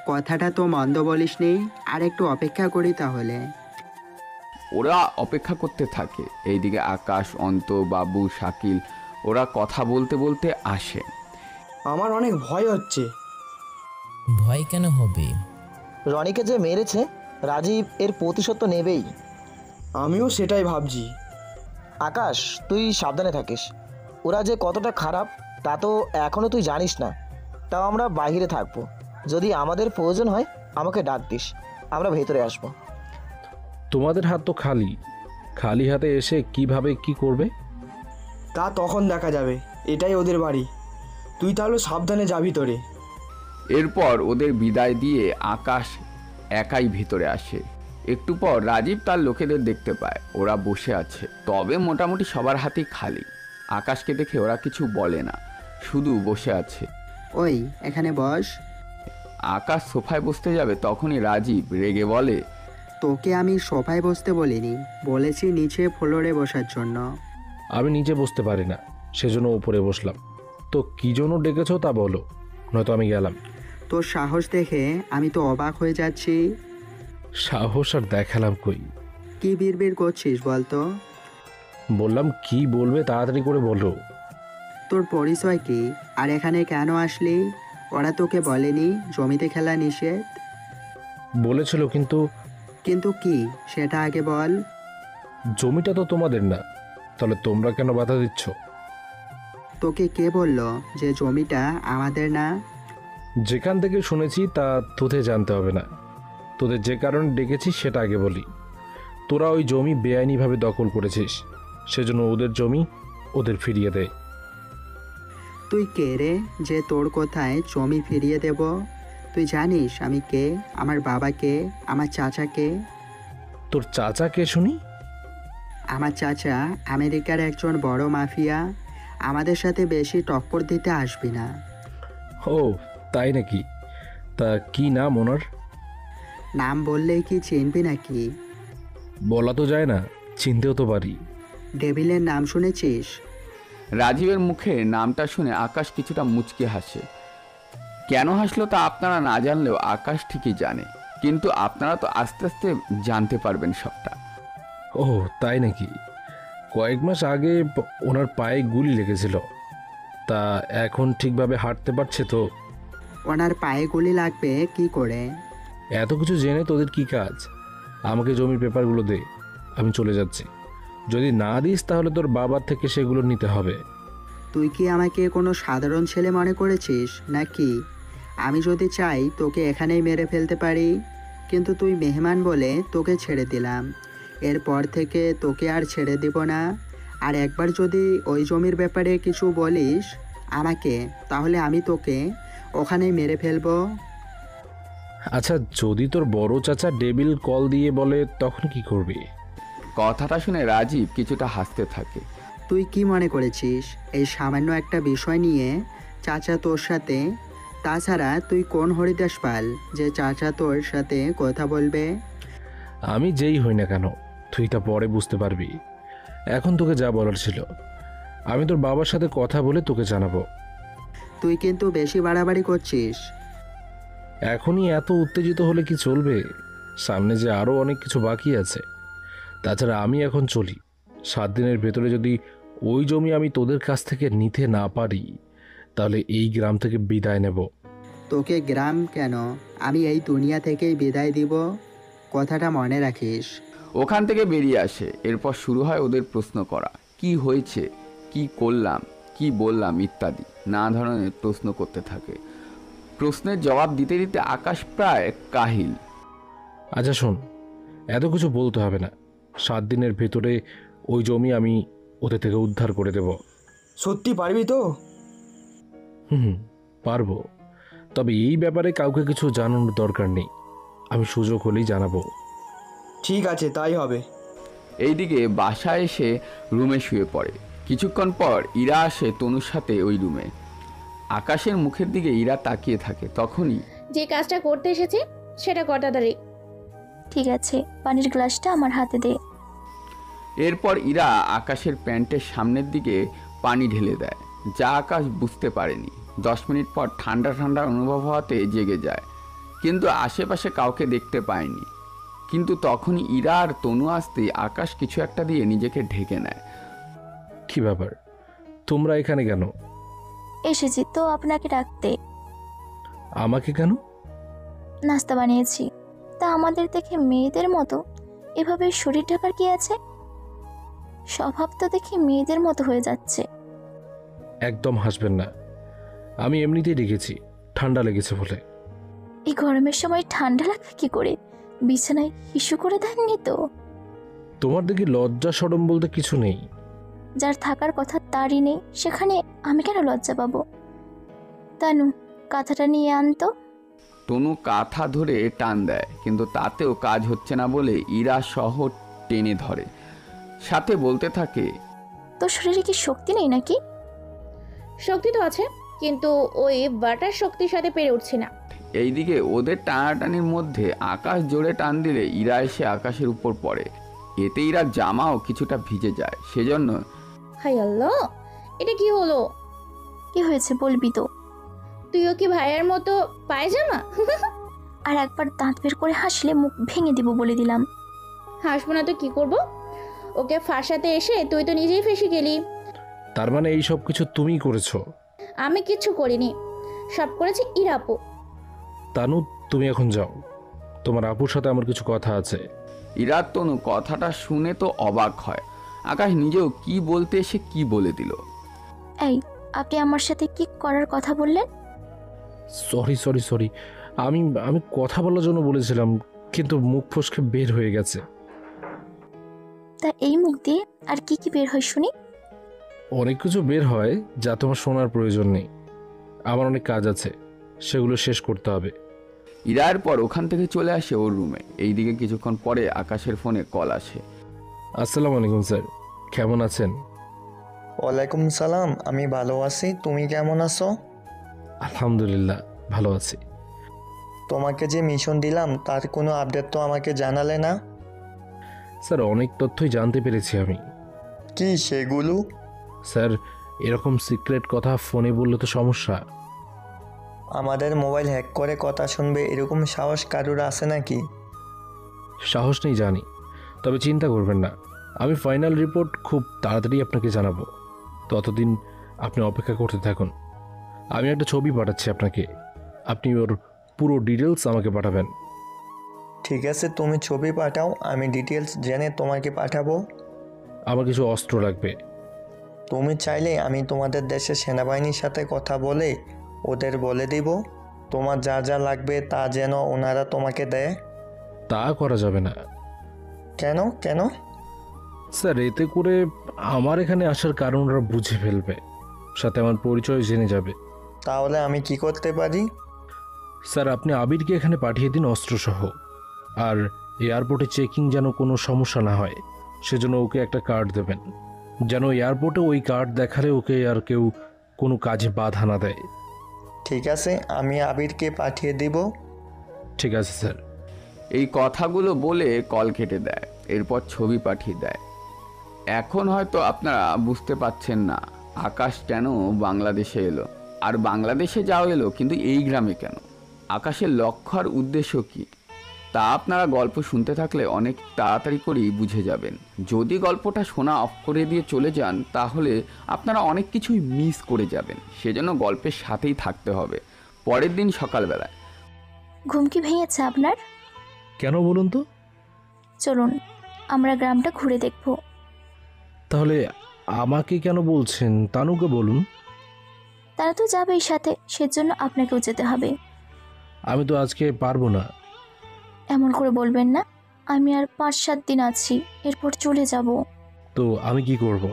কথাটা তো মন্দ বলিসনি, আর একটু অপেক্ষা করি তাহলে। ওরা অপেক্ষা করতে থাকে। এইদিকে আকাশ, অন্ত, বাবু, শাকিল ওরা কথা বলতে বলতে আসে। আমার অনেক ভয় হচ্ছে। ভয় কেন হবে? রনিকে যে মেরেছে রাজীব এর প্রতিশোধ তো নেবেই। আমিও সেটাই ভাবছি। আকাশ, তুই সাবধানে থাকিস। ওরা যে কতটা খারাপ তা তো এখনও তুই জানিস না। তাও আমরা বাইরে থাকবো, যদি আমাদের প্রয়োজন হয় আমাকে ডাক দিস, আমরা ভেতরে আসবো। তোমাদের হাত তো খালি, খালি হাতে এসে কিভাবে কি করবে তা তখন দেখা যাবে, এটাই ওদের বাড়ি। তুই তাহলে সাবধানে যাবি তোরে। এরপর ওদের বিদায় দিয়ে আকাশ একাই ভিতরে আসে। একটু পর রাজীব তার লোকেদের দেখতে পায়, ওরা বসে আছে, তবে মোটামুটি সবার হাতেই খালি। আকাশকে দেখে ওরা কিছু বলে না, শুধু বসে আছে। ওই এখানে বস। আকাশ সোফায় বসতে যাবে, তখনই রাজীব রেগে বলে, তোকে আমি সোফায় বসতে বলিনি, বলেছি নিচে ফ্লোরে বসার জন্য। আমি নিচে বসতে পারি না, সেজন্য উপরে বসলাম। তো কি জন্য ডেকেছো তা বলো, নয়তো আমি গেলাম। তোর সাহস দেখে আমি তো অবাক হয়ে যাচ্ছি। সাহস আর দেখালাম কই? কি বিড়বিড় করছিস বলতো? বললাম কি বলবে তাড়াতাড়ি করে বলো। তোর পরিচয় কি, আর এখানে কেন আসলি? ওরা তোকে বলেনি জমিতে খেলা নিষেধ? বলেছিল, কিন্তু কিন্তু কি সেটা আগে বল। জমিটা তো তোমাদের না, তাহলে তোমরা কেন বাধা দিচ্ছ? তোকে কে বলল যে জমিটা আমাদের না? যেখান থেকে শুনেছি তা তোদের জানতে হবে না। তোদের যে কারণে ডেকেছি সেটা আগে বলি। তোরা ওই জমি বেআইনিভাবে দখল করেছিস, সেজন্য ওদের জমি ওদের ফিরিয়ে দেয়। তুই কে রে যে তোর কোথায় জমি ফিরিয়ে দেব? তুই জানিস আমি কে, আমার বাবা কে, আমার চাচা কে? তোর চাচা কে শুনি? আমার চাচা আমেরিকার একজন বড় মাফিয়া। আমাদের সাথে বেশি টক্কর দিতে আসবি না। ও তাই নাকি? তা কি নাম ওনার? নাম বললেই কি চিনবি নাকি? বলা তো যায় না, চিনতেও তো পারি। ডেভিলের নাম শুনেছিস? রাজীবের মুখে নামটা শুনে আকাশ কিছুটা মুচকি হাসে। কেন হাসলো তা আপনারা না জানলেও আকাশ ঠিকই জানে, কিন্তু আপনারা তো আস্তে আস্তে জানতে পারবেন সবটা। ও তাই নাকি? কয়েক মাস আগে ওনার পায়ে গুলি লেগেছিল। তা এখন ঠিকভাবে হাঁটতে পারছে তো? ওনার পায়ে গুলি লাগবে কি করে? এত কিছু জেনে তোদের কি কাজ? আমাকে জমির পেপারগুলো দে, আমি চলে যাচ্ছি। যদি না দিস তাহলে তোর বাবার থেকে সেগুলো নিতে হবে। তুই কি আমাকে কোনো সাধারণ ছেলে মনে করেছিস নাকি? আমি যদি চাই তোকে এখানেই মেরে ফেলতে পারি, কিন্তু তুই মেহমান বলে তোকে ছেড়ে দিলাম। এরপর থেকে তোকে আর ছেড়ে দিব না। আর একবার যদি ওই জমির ব্যাপারে কিছু বলিস আমাকে, তাহলে আমি তোকে ওখানেই মেরে ফেলবো। আচ্ছা, যদি তোর বড় চাচা ডেভিল কল দিয়ে বলে তখন কি করবি? কথাটা শুনে রাজীব কিছুটা হাসতে থাকে। তুই কি মনে করেছিস এই সামান্য একটা বিষয় নিয়ে চাচা তোর সাথে? তাছাড়া তুই কোন হরিদাস পাল যে চাচা তোর সাথে কথা বলবে? আমি যেই হই না কেন, তুই তা পরে বুঝতে পারবি। এখন তোকে যা বলার ছিল আমি তোর বাবার সাথে কথা বলে তোকে জানাবো। তুই কিন্তু বেশি বাড়াবাড়ি করছিস। এখনই এত উত্তেজিত হলে কি চলবে? সামনে যে আরও অনেক কিছু বাকি আছে। তাছাড়া আমি এখন চলি। 7 দিনের ভেতরে যদি ওই জমি আমি তোদের কাছ থেকে নিতে না পারি তাহলে এই গ্রাম থেকে বিদায় নেব। তোকে গ্রাম কেন, আমি এই দুনিয়া থেকেই বিদায় দিব, কথাটা মনে রাখিস। ওখান থেকে বেরিয়ে আসে। এরপর শুরু হয় ওদের প্রশ্ন করা। কি হয়েছে, কি করলাম, কি বললাম ইত্যাদি নানা ধরনের প্রশ্ন করতে থাকে। প্রশ্নের জবাব দিতে দিতে আকাশ প্রায় কাহিল। আচ্ছা শোন, এত কিছু বলতে হবে না। 7 দিনের ভেতরে ওই জমি আমি ওদের থেকে উদ্ধার করে দেব। সত্যি পারবি তো? হুম, পারবো। তবে এই ব্যাপারে কাউকে কিছু জানানোর দরকার নেই। আমি সুযোগ হলেই জানাবো। ঠিক আছে, তাই হবে। এইদিকে বাসায় এসে রুমে শুয়ে পড়ে। কিছুক্ষণ পর ইরা আসে তনুর সাথে ওই রুমে। আকাশের মুখের দিকে ইরা তাকিয়ে থাকে। তখনই যে কাজটা করতে এসেছি সেটা কর তাড়াতাড়ি। ঠিক আছে, পানির গ্লাসটা আমার হাতে দে। এরপর ইরা আকাশের প্যান্টের সামনের দিকে পানি ঢেলে দেয়, যা আকাশ বুঝতে পারেনি। 10 মিনিট পর ঠান্ডা ঠান্ডা অনুভব হওয়াতে জেগে যায়, কিন্তু আশেপাশে কাউকে দেখতে পায়নি। কিন্তু তখনই ইরা আর তনু আসতেই আকাশ কিছু একটা দিয়ে নিজেকে ঢেকে নেয়। কি ব্যাপার, তোমরা এখানে কেন? এসেছি তো আপনাকে ডাকতে। আমাকে কেন? নাস্তা বানিয়েছি। তা আমাদের দেখে মেয়েদের মতো এভাবে শরীর ঢাকার কি আছে? স্বভাব তো দেখি মেয়েদের মতো হয়ে যাচ্ছে। একদম হাসবেন না। আমি এমনিতেই ডেকেছি, ঠান্ডা লেগেছে বলে। এই গরমের সময় ঠান্ডা লাগবে কি করে? বিছানায় হিসু করে দেননি তো? তোমার দেখি লজ্জা শরম বলতে কিছু নেই। যার থাকার কথা তারই নেই, সেখানে আমি কেন লজ্জা পাবো? তানু, কাঁথাটা নিয়ে আনতো। তনু কাঁথা ধরে টান দেয়, কিন্তু তাতেও কাজ হচ্ছে না বলে ইরা সহ টেনে ধরে, সাথে বলতে থাকে, তোর শরীরে কি শক্তি নেই নাকি? শক্তি তো আছে, কিন্তু ওই বাটার শক্তির সাথে পেরে উঠছি না। এইদিকে ওদের টানাটানির মধ্যে আকাশ জোরে টান দিলে ইরা এসে আকাশের উপর পড়ে। এতে ইরা জামাও কিছুটা ভিজে যায়। সেজন্য হাই আল্লাহ, এটা কি হলো? কি হয়েছে বলবি তো? তুইও কি ভাইয়ের মতো পায়জামা? আর একবার দাঁত বের করে হাসলে মুখ ভেঙে দিব বলে দিলাম। হাসবো না তো কি করব? ওকে ফাঁসাতে এসে তুই তো নিজেই ফেসে গেলি। তার মানে এই সব কিছু তুমিই করেছো? আমি কিচ্ছু করিনি, সব করেছে ইরাপু। তানু, তুমি এখন যাও, তোমার আপুর সাথে আমার কিছু কথা আছে। ইরা তনু কথাটা শুনে তো অবাক হয়। আকাশ নিজেও কি বলতে এসে কি বলে দিল। এই, আপনি আমার সাথে কি করার কথা বললেন? সরি সরি সরি, আমি আমি কথা বলার জন্য বলেছিলাম, কিন্তু মুখ ফসকে বের হয়ে গেছে। তা এই মুখ দিয়ে আর কি কি বের হয় শুনি? অনেক কিছু বের হয় যা তোমার শোনার প্রয়োজন নেই। আমার অনেক কাজ আছে, সেগুলো শেষ করতে হবে। ইরার পর ওখান থেকে চলে আসে ওর রুমে। এইদিকে কিছুক্ষণ পরে আকাশের ফোনে কল আসে। আসসালামু আলাইকুম স্যার, কেমন আছেন? ওয়ালাইকুম সালাম, আমি ভালো আছি। তুমি কেমন আছো? আলহামদুলিল্লাহ ভালো আছি। তোমাকে যে মিশন দিলাম তার কোনো আপডেট তো আমাকে জানালে না। স্যার অনেক তথ্যই জানতে পেরেছি আমি। কি সেগুলো? স্যার এরকম সিক্রেট কথা ফোনে বললে তো সমস্যা। আমাদের মোবাইল হ্যাক করে কথা শুনবে এরকম সাহস কারুর আছে নাকি? সাহস নেই জানি, তবে চিন্তা করবেন না, আমি ফাইনাল রিপোর্ট খুব তাড়াতাড়ি আপনাকে জানাবো। ততদিন আপনি অপেক্ষা করতে থাকুন। আমি একটা ছবি পাঠাচ্ছি আপনাকে, আপনি ওর পুরো ডিটেলস আমাকে পাঠাবেন। ঠিক আছে, তুমি ছবি পাঠাও, আমি ডিটেলস জেনে তোমাকে পাঠাবো। আমার কিছু অস্ত্র লাগবে। তুমি চাইলে আমি তোমাদের দেশের সেনাবাহিনীর সাথে কথা বলে ওদের বলে দিব তোমার যা যা লাগবে তা যেন ওনারা তোমাকে দেয়। তা করা যাবে না। কেন কেন? স্যার এতে করে আমার এখানে আসার কারণ ওরা বুঝে ফেলবে, সাথে আমার পরিচয় জেনে যাবে। তাহলে আমি কি করতে পারি? স্যার আপনি আবিরকে এখানে পাঠিয়ে দিন অস্ত্রসহ, আর এয়ারপোর্টে চেকিং যেন কোনো সমস্যা না হয় সেজন্য ওকে একটা কার্ড দেবেন, যেন এয়ারপোর্টে ওই কার্ড দেখালে ওকে আর কেউ কোনো কাজে বাধা না দেয়। ঠিক আছে, আমি আবিরকে পাঠিয়ে দিব। ঠিক আছে স্যার। এই কথাগুলো বলে কল কেটে দেয়, এরপর ছবি পাঠিয়ে দেয়। এখন হয়তো আপনারা বুঝতে পারছেন না আকাশ কেন বাংলাদেশে এলো, আর বাংলাদেশে যাও এলো, কিন্তু এই গ্রামে কেন? আকাশের লক্ষ্য আর উদ্দেশ্য কী তা আপনারা গল্প শুনতে থাকলে অনেক তাড়াতাড়ি করেই বুঝে যাবেন। যদি গল্পটা শোনা অফ করে দিয়ে চলে যান তাহলে আপনারা অনেক কিছুই মিস করে যাবেন। সেজন্য গল্পের সাথেই থাকতে হবে। পরের দিন সকালবেলায়। ঘুম কি ভেঙেছে আপনার? কেন বলুন তো? চলুন আমরা গ্রামটা ঘুরে দেখব। তাহলে আমাকে কেন বলছেন? তানুকে বলুন। তারা তো যাবেই সাথে, সেজন্য আপনাকেও যেতে হবে। আমি তো আজকে পারবো না। এমন করে বলবেন না, আমি আর 5-7 দিন আছি, এরপর চলে যাব। তো আমি কি করব?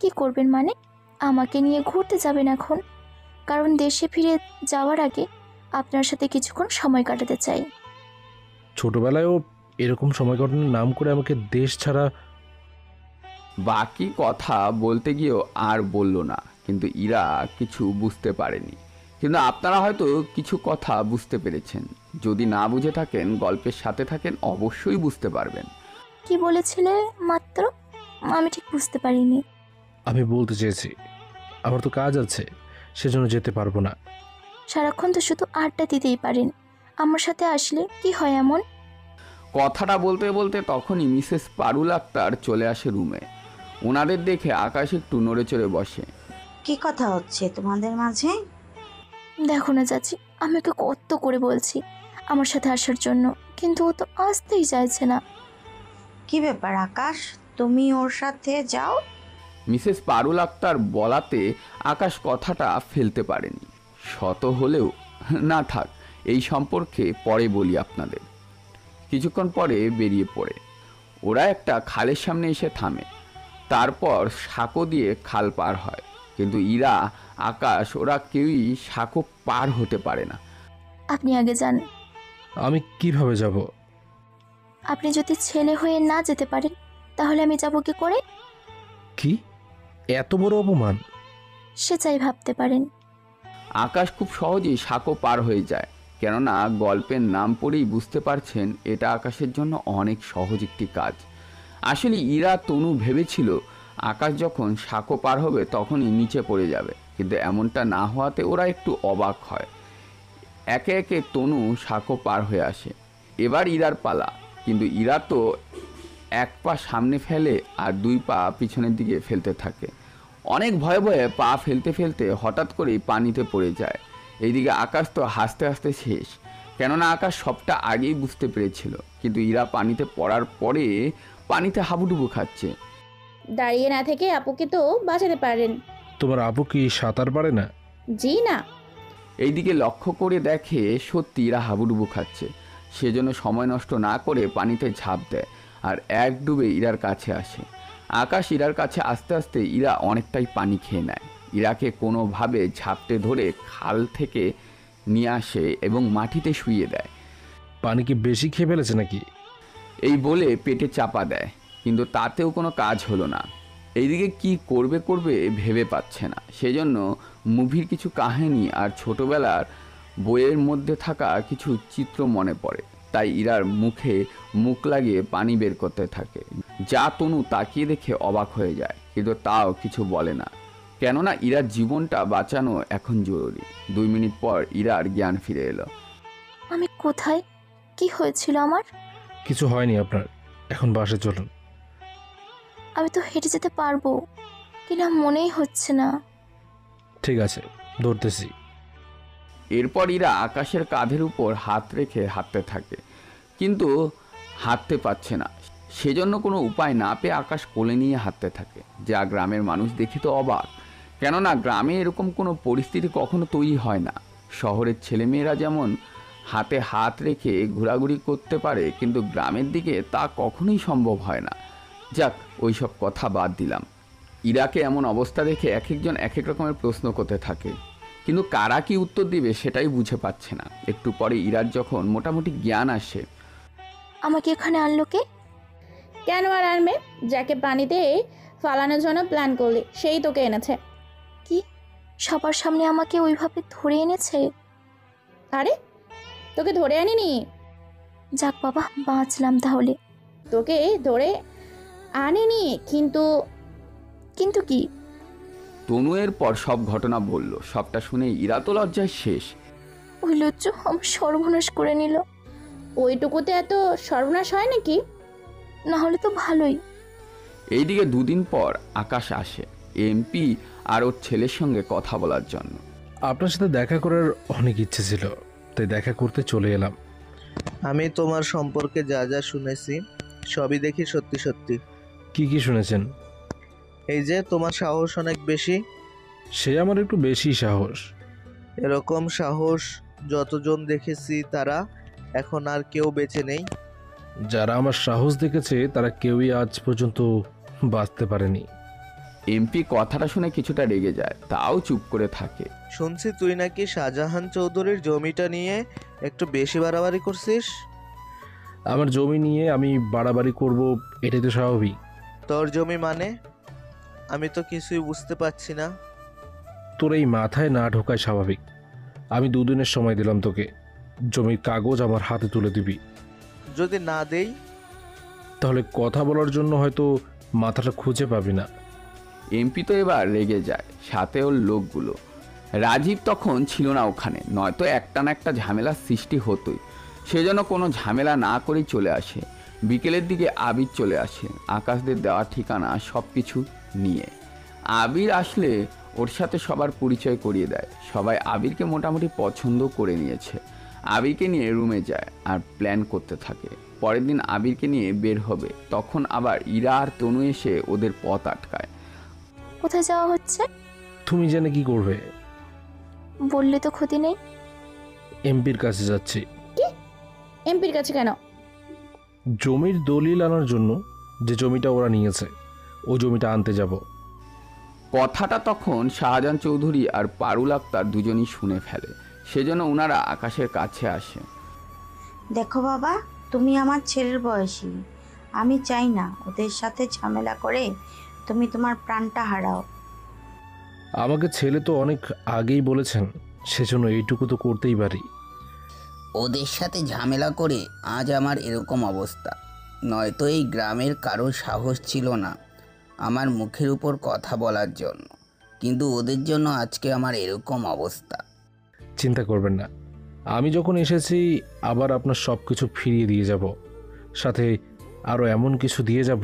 কি করবেন মানে? আমাকে নিয়ে ঘুরতে যাবেন এখন, কারণ দেশে ফিরে যাওয়ার আগে আপনার সাথে কিছুক্ষণ সময় কাটাতে চাই। ছোটবেলায়ও এরকম সময় কাটানোর নাম করে আমাকে দেশ ছাড়া। বাকি কথা বলতে গিয়েও আর বলল না, কিন্তু ইরা কিছু বুঝতে পারেনি। কিন্তু আপনারা হয়তো কিছু কথা বুঝতে পেরেছেন। যদি না বুঝে থাকেন, গল্পের সাথে থাকেন, অবশ্যই বুঝতে পারবেন। কি বলেছিলে মাত্র? আমি ঠিক বুঝতে পারিনি। আমি বলতে চেয়েছি আমার তো কাজ আছে, সেজন্য যেতে পারবো না। সারাক্ষণ তো শুধু আড্ডা দিতেই পারেন, আমার সাথে আসলে কি হয় এমন? কথাটা বলতে বলতে তখনই মিসেস পারুল আক্তার চলে আসে রুমে। ওনাদের দেখে আকাশ একটু নড়ে চড়ে বসে। কি কথা হচ্ছে তোমাদের মাঝে? দেখো না চাচি, আমি ওকে কত করে বলছি আমার সাথে আসার জন্য, কিন্তু ও তো আসতেই চাইছে না। কি ব্যাপার আকাশ, তুমি ওর সাথে যাও। মিসেস পারুল আক্তার বলাতে আকাশ কথাটা ফেলতে পারেনি। শত হলেও না থাক, এই সম্পর্কে পরে বলি আপনাদের। কিছুক্ষণ পরে বেরিয়ে পড়ে ওরা একটা খালের সামনে এসে থামে। তারপর সাঁকো দিয়ে খাল পার হয়, কিন্তু ইরা, আকাশ ওরা কেউই সাঁকো পার হতে পারে না। আপনি আগে যান। আমি কিভাবে যাব? আপনি যদি ছেলে হয়ে না যেতে পারেন তাহলে আমি যাব কি করে? কি এত বড় অপমান? সে চাই ভাবতে পারেন। আকাশ খুব সহজেই সাঁকো পার হয়ে যায়, কেননা গল্পের নাম পড়েই বুঝতে পারছেন এটা আকাশের জন্য অনেক সহজ একটি কাজ। আসলে ইরা, তনু ভেবেছিল আকাশ যখন সাঁকো পার হবে তখনই নিচে পড়ে যাবে, কিন্তু এমনটা না হওয়াতে ওরা একটু অবাক হয়। একে একে তনু সাঁকো পার হয়ে আসে। এবার ইরার পালা, কিন্তু ইরা তো এক পা সামনে ফেলে আর 2 পা পিছনের দিকে ফেলতে থাকে। অনেক ভয়ে ভয়ে পা ফেলতে ফেলতে হঠাৎ করেই পানিতে পড়ে যায়। এইদিকে আকাশ তো হাসতে হাসতে শেষ, কেননা আকাশ সবটা আগেই বুঝতে পেরেছিল। কিন্তু ইরা পানিতে পড়ার পরে পানিতে হাবুডুবু খাচ্ছে। দাঁড়িয়ে না থেকে আপুকে তো বাঁচাতে পারেন। তোমার আপু কি সাঁতার পারে না? জি না। এইদিকে লক্ষ্য করে দেখে সত্যি ইরা হাবুডুবু খাচ্ছে। সেজন্য সময় নষ্ট না করে পানিতে ঝাঁপ দেয় আর এক ডুবে ইরার কাছে আসে। আকাশ ইরার কাছে আস্তে আস্তে ইরা অনেকটাই পানি খেয়ে নেয়। ইরাকে কোনোভাবে ঝাপটে ধরে খাল থেকে নিয়ে আসে এবং মাটিতে শুইয়ে দেয়। পানি কি বেশি খেয়ে ফেলেছে নাকি? এই বলে পেটে চাপা দেয়, কিন্তু তাতেও কোনো কাজ হলো না। এইদিকে কি করবে ভেবে পাচ্ছে না। সেজন্য মুভির কিছু কাহিনী আর ছোটবেলার বইয়ের মধ্যে থাকা কিছু চিত্র মনে পড়ে। তাই ইরার মুখে মুখ লাগিয়ে পানি বের করতে থাকে, যা তনু তাকিয়ে দেখে অবাক হয়ে যায়, কিন্তু তাও কিছু বলে না, কেননা ইরার জীবনটা বাঁচানো এখন জরুরি। 2 মিনিট পর ইরার জ্ঞান ফিরে এলো। আমি কোথায়? কি হয়েছিল আমার? কিছু হয়নি আপনার, এখন বাসে চলুন। আমি তো হেঁটে যেতে পারবো কিনা মনেই হচ্ছে না। ঠিক আছে, ধরতেছি। এরপর ইরা আকাশের কাঁধের উপর হাত রেখে হাঁটতে থাকে, কিন্তু হাঁটতে পারছে না। সেজন্য কোনো উপায় না পেয়ে আকাশ কোলে নিয়ে হাঁটতে থাকে, যা গ্রামের মানুষ দেখে তো অবাক, কেননা গ্রামে এরকম কোনো পরিস্থিতি কখনো তৈরি হয় না। শহরের ছেলেমেয়েরা যেমন হাতে হাত রেখে ঘোরাঘুরি করতে পারে, কিন্তু গ্রামের দিকে তা কখনোই সম্ভব হয় না। যাক, ওইসব কথা বাদ দিলাম। ইরাকে এমন অবস্থা দেখে এক একজন এক এক রকমের প্রশ্ন করতে থাকে, কিন্তু কারা কি উত্তর দিবে সেটাই বুঝে পাচ্ছে না। একটু পরে ইরার যখন মোটামুটি জ্ঞান আসে। আমাকে এখানে আনলো কে? কেন আর আনবে? যাকে পানিতে ফালানোর জন্য প্ল্যান করলি সেই তোকে এনেছে। কি? সবার সামনে আমাকে ওইভাবে ধরে এনেছে? আরে, তোকে ধরে আনিনি। যাক বাবা, বাঁচলাম তাহলে। তোকে ধরে আনিনি, কিন্তু কিন্তু কি? তনু এর পর সব ঘটনা বলল। সবটা শুনে ইরা তো লজ্জায় শেষ। ওই লজ্জু আমার সর্বনাশ করে নিল। ওইটুকুতে এত সর্বনাশ হয় নাকি? না হলে তো ভালোই। এইদিকে 2 দিন পর আকাশ আসে এমপি আর ওর ছেলের সঙ্গে কথা বলার জন্য। আপনার সাথে দেখা করার অনেক ইচ্ছে ছিল, তাই দেখা করতে চলে এলাম। আমি তোমার সম্পর্কে যা যা শুনেছি সবই দেখি সত্যি সত্যি। কি কি শুনেছেন? এই যে তোমার সাহস অনেক বেশি। সে আমার একটু বেশি সাহস। এরকম সাহস যতজন দেখেছি তারা এখন আর কেউ বেঁচে নেই। যারা আমার সাহস দেখেছে তারা কেউই আজ পর্যন্ত বাঁচতে পারেনি। এমপি কথাটা শুনে কিছুটা রেগে যায়, তাও চুপ করে থাকে। শুনছি তুই নাকি শাহজাহান চৌধুরীর জমিটা নিয়ে একটু বেশি বাড়াবাড়ি করছিস। আমার জমি নিয়ে আমি বাড়াবাড়ি করব, এটাই তো স্বাভাবিক। তোর জমি মানে? আমি তো কিছুই বুঝতে পারছি না। তোর এই মাথায় না ঢোকায় স্বাভাবিক। আমি 2 দিনের সময় দিলাম তোকে, জমির কাগজ আমার হাতে তুলে দিবি। যদি না দেই? তাহলে কথা বলার জন্য হয়তো মাথাটা খুঁজে পাবি না। এমপি তো এবার রেগে যায়, সাথে ওর লোকগুলো। রাজীব তখন ছিল না ওখানে, নয়তো একটা না একটা ঝামেলার সৃষ্টি হতোই। সেজন্য কোনো ঝামেলা না করেই চলে আসে। বিকেলের দিকে আবির চলে আসে আকাশদের দেওয়া ঠিকানা সব কিছু নিয়ে। আবির আসলে ওর সাথে সবার পরিচয় করিয়ে দেয়। সবাই আবিরকে মোটামুটি পছন্দ করে নিয়েছে। আবিরকে নিয়ে রুমে যায় আর প্ল্যান করতে থাকে। পরের দিন আবিরকে নিয়ে বের হবে, তখন আবার ইরা আর তনু এসে ওদের পথ আটকায়। কোথায় যাওয়া হচ্ছে? তুমি জেনে কি করবে? বললে তো ক্ষতি নেই। এমপির কাছে যাচ্ছি। কি? এমপির কাছে কেন? জমির দলিল আনার জন্য। যে জমিটা ওরা নিয়েছে ওই জমিটা আনতে যাব। কথাটা তখন শাহজাহান চৌধুরী আর পারুল আক্তার দুজনই শুনে ফেলে। সেজন্য ওনারা আকাশের কাছে আসে। দেখো বাবা, তুমি আমার ছেলের বয়সী। আমি চাই না ওদের সাথে ঝামেলা করে তুমি তোমার প্রাণটা হারাও। আমাকে ছেলে তো অনেক আগেই বলেছেন, সেজন্য এইটুকু তো করতেই পারি। ওদের সাথে ঝামেলা করে আজ আমার এরকম অবস্থা, নয়তো এই গ্রামের কারো সাহস ছিল না আমার মুখের উপর কথা বলার জন্য, কিন্তু ওদের জন্য আজকে আমার এরকম অবস্থা। চিন্তা করবেন না, আমি যখন এসেছি আবার আপনার সব কিছু ফিরিয়ে দিয়ে যাব, সাথে আরও এমন কিছু দিয়ে যাব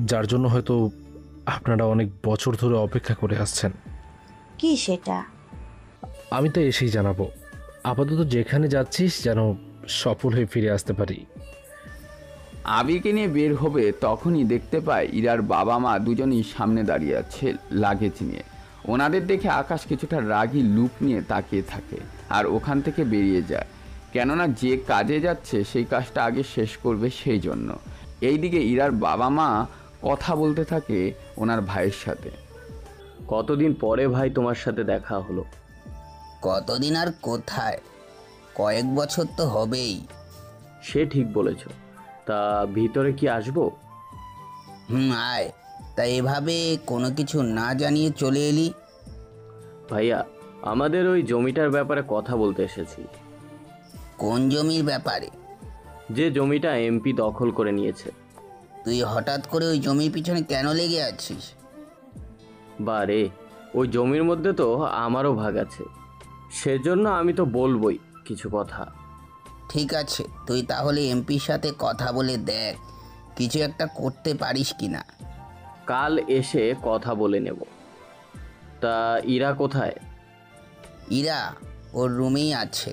যার জন্য হয়তো আপনারা অনেক বছর ধরে অপেক্ষা করে আসছেন। কি সেটা? আমি তো এসেই জানাবো। আপাতত যেখানে যাচ্ছিস যেন সফল হয়ে ফিরে আসতে পারি। আবিরকে নিয়ে বের হবে তখনই দেখতে পায় ইরার বাবা মা দুজনই সামনে দাঁড়িয়ে আছে লাগেজ নিয়ে। ওনাদের দেখে আকাশ কিছুটা রাগী লুক নিয়ে তাকিয়ে থাকে আর ওখান থেকে বেরিয়ে যায়, কেননা যে কাজে যাচ্ছে সেই কাজটা আগে শেষ করবে সেই জন্য। এইদিকে ইরার বাবা মা কথা বলতে থাকে ওনার ভাইয়ের সাথে। কতদিন পরে ভাই তোমার সাথে দেখা হলো? কতদিন আর কোথায়, কয়েক বছর তো হবেই। সে ঠিক বলেছ। তা ভিতরে কি আসবো? আয়। তা এভাবে কোনো কিছু না জানিয়ে চলে এলি? ভাইয়া, আমাদের ওই জমিটার ব্যাপারে কথা বলতে এসেছি। কোন জমির ব্যাপারে? যে জমিটা এমপি দখল করে নিয়েছে। তুই হঠাৎ করে ওই জমির পিছনে কেন লেগে আছিস? বারে, ওই জমির মধ্যে তো আমারও ভাগ আছে, সেজন্য আমি তো বলবই কিছু কথা। ঠিক আছে, তুই তাহলে এমপির সাথে কথা বলে দেখ কিছু একটা করতে পারিস কিনা। কাল এসে কথা বলে নেব। তা ইরা কোথায়? ইরা ওর রুমেই আছে।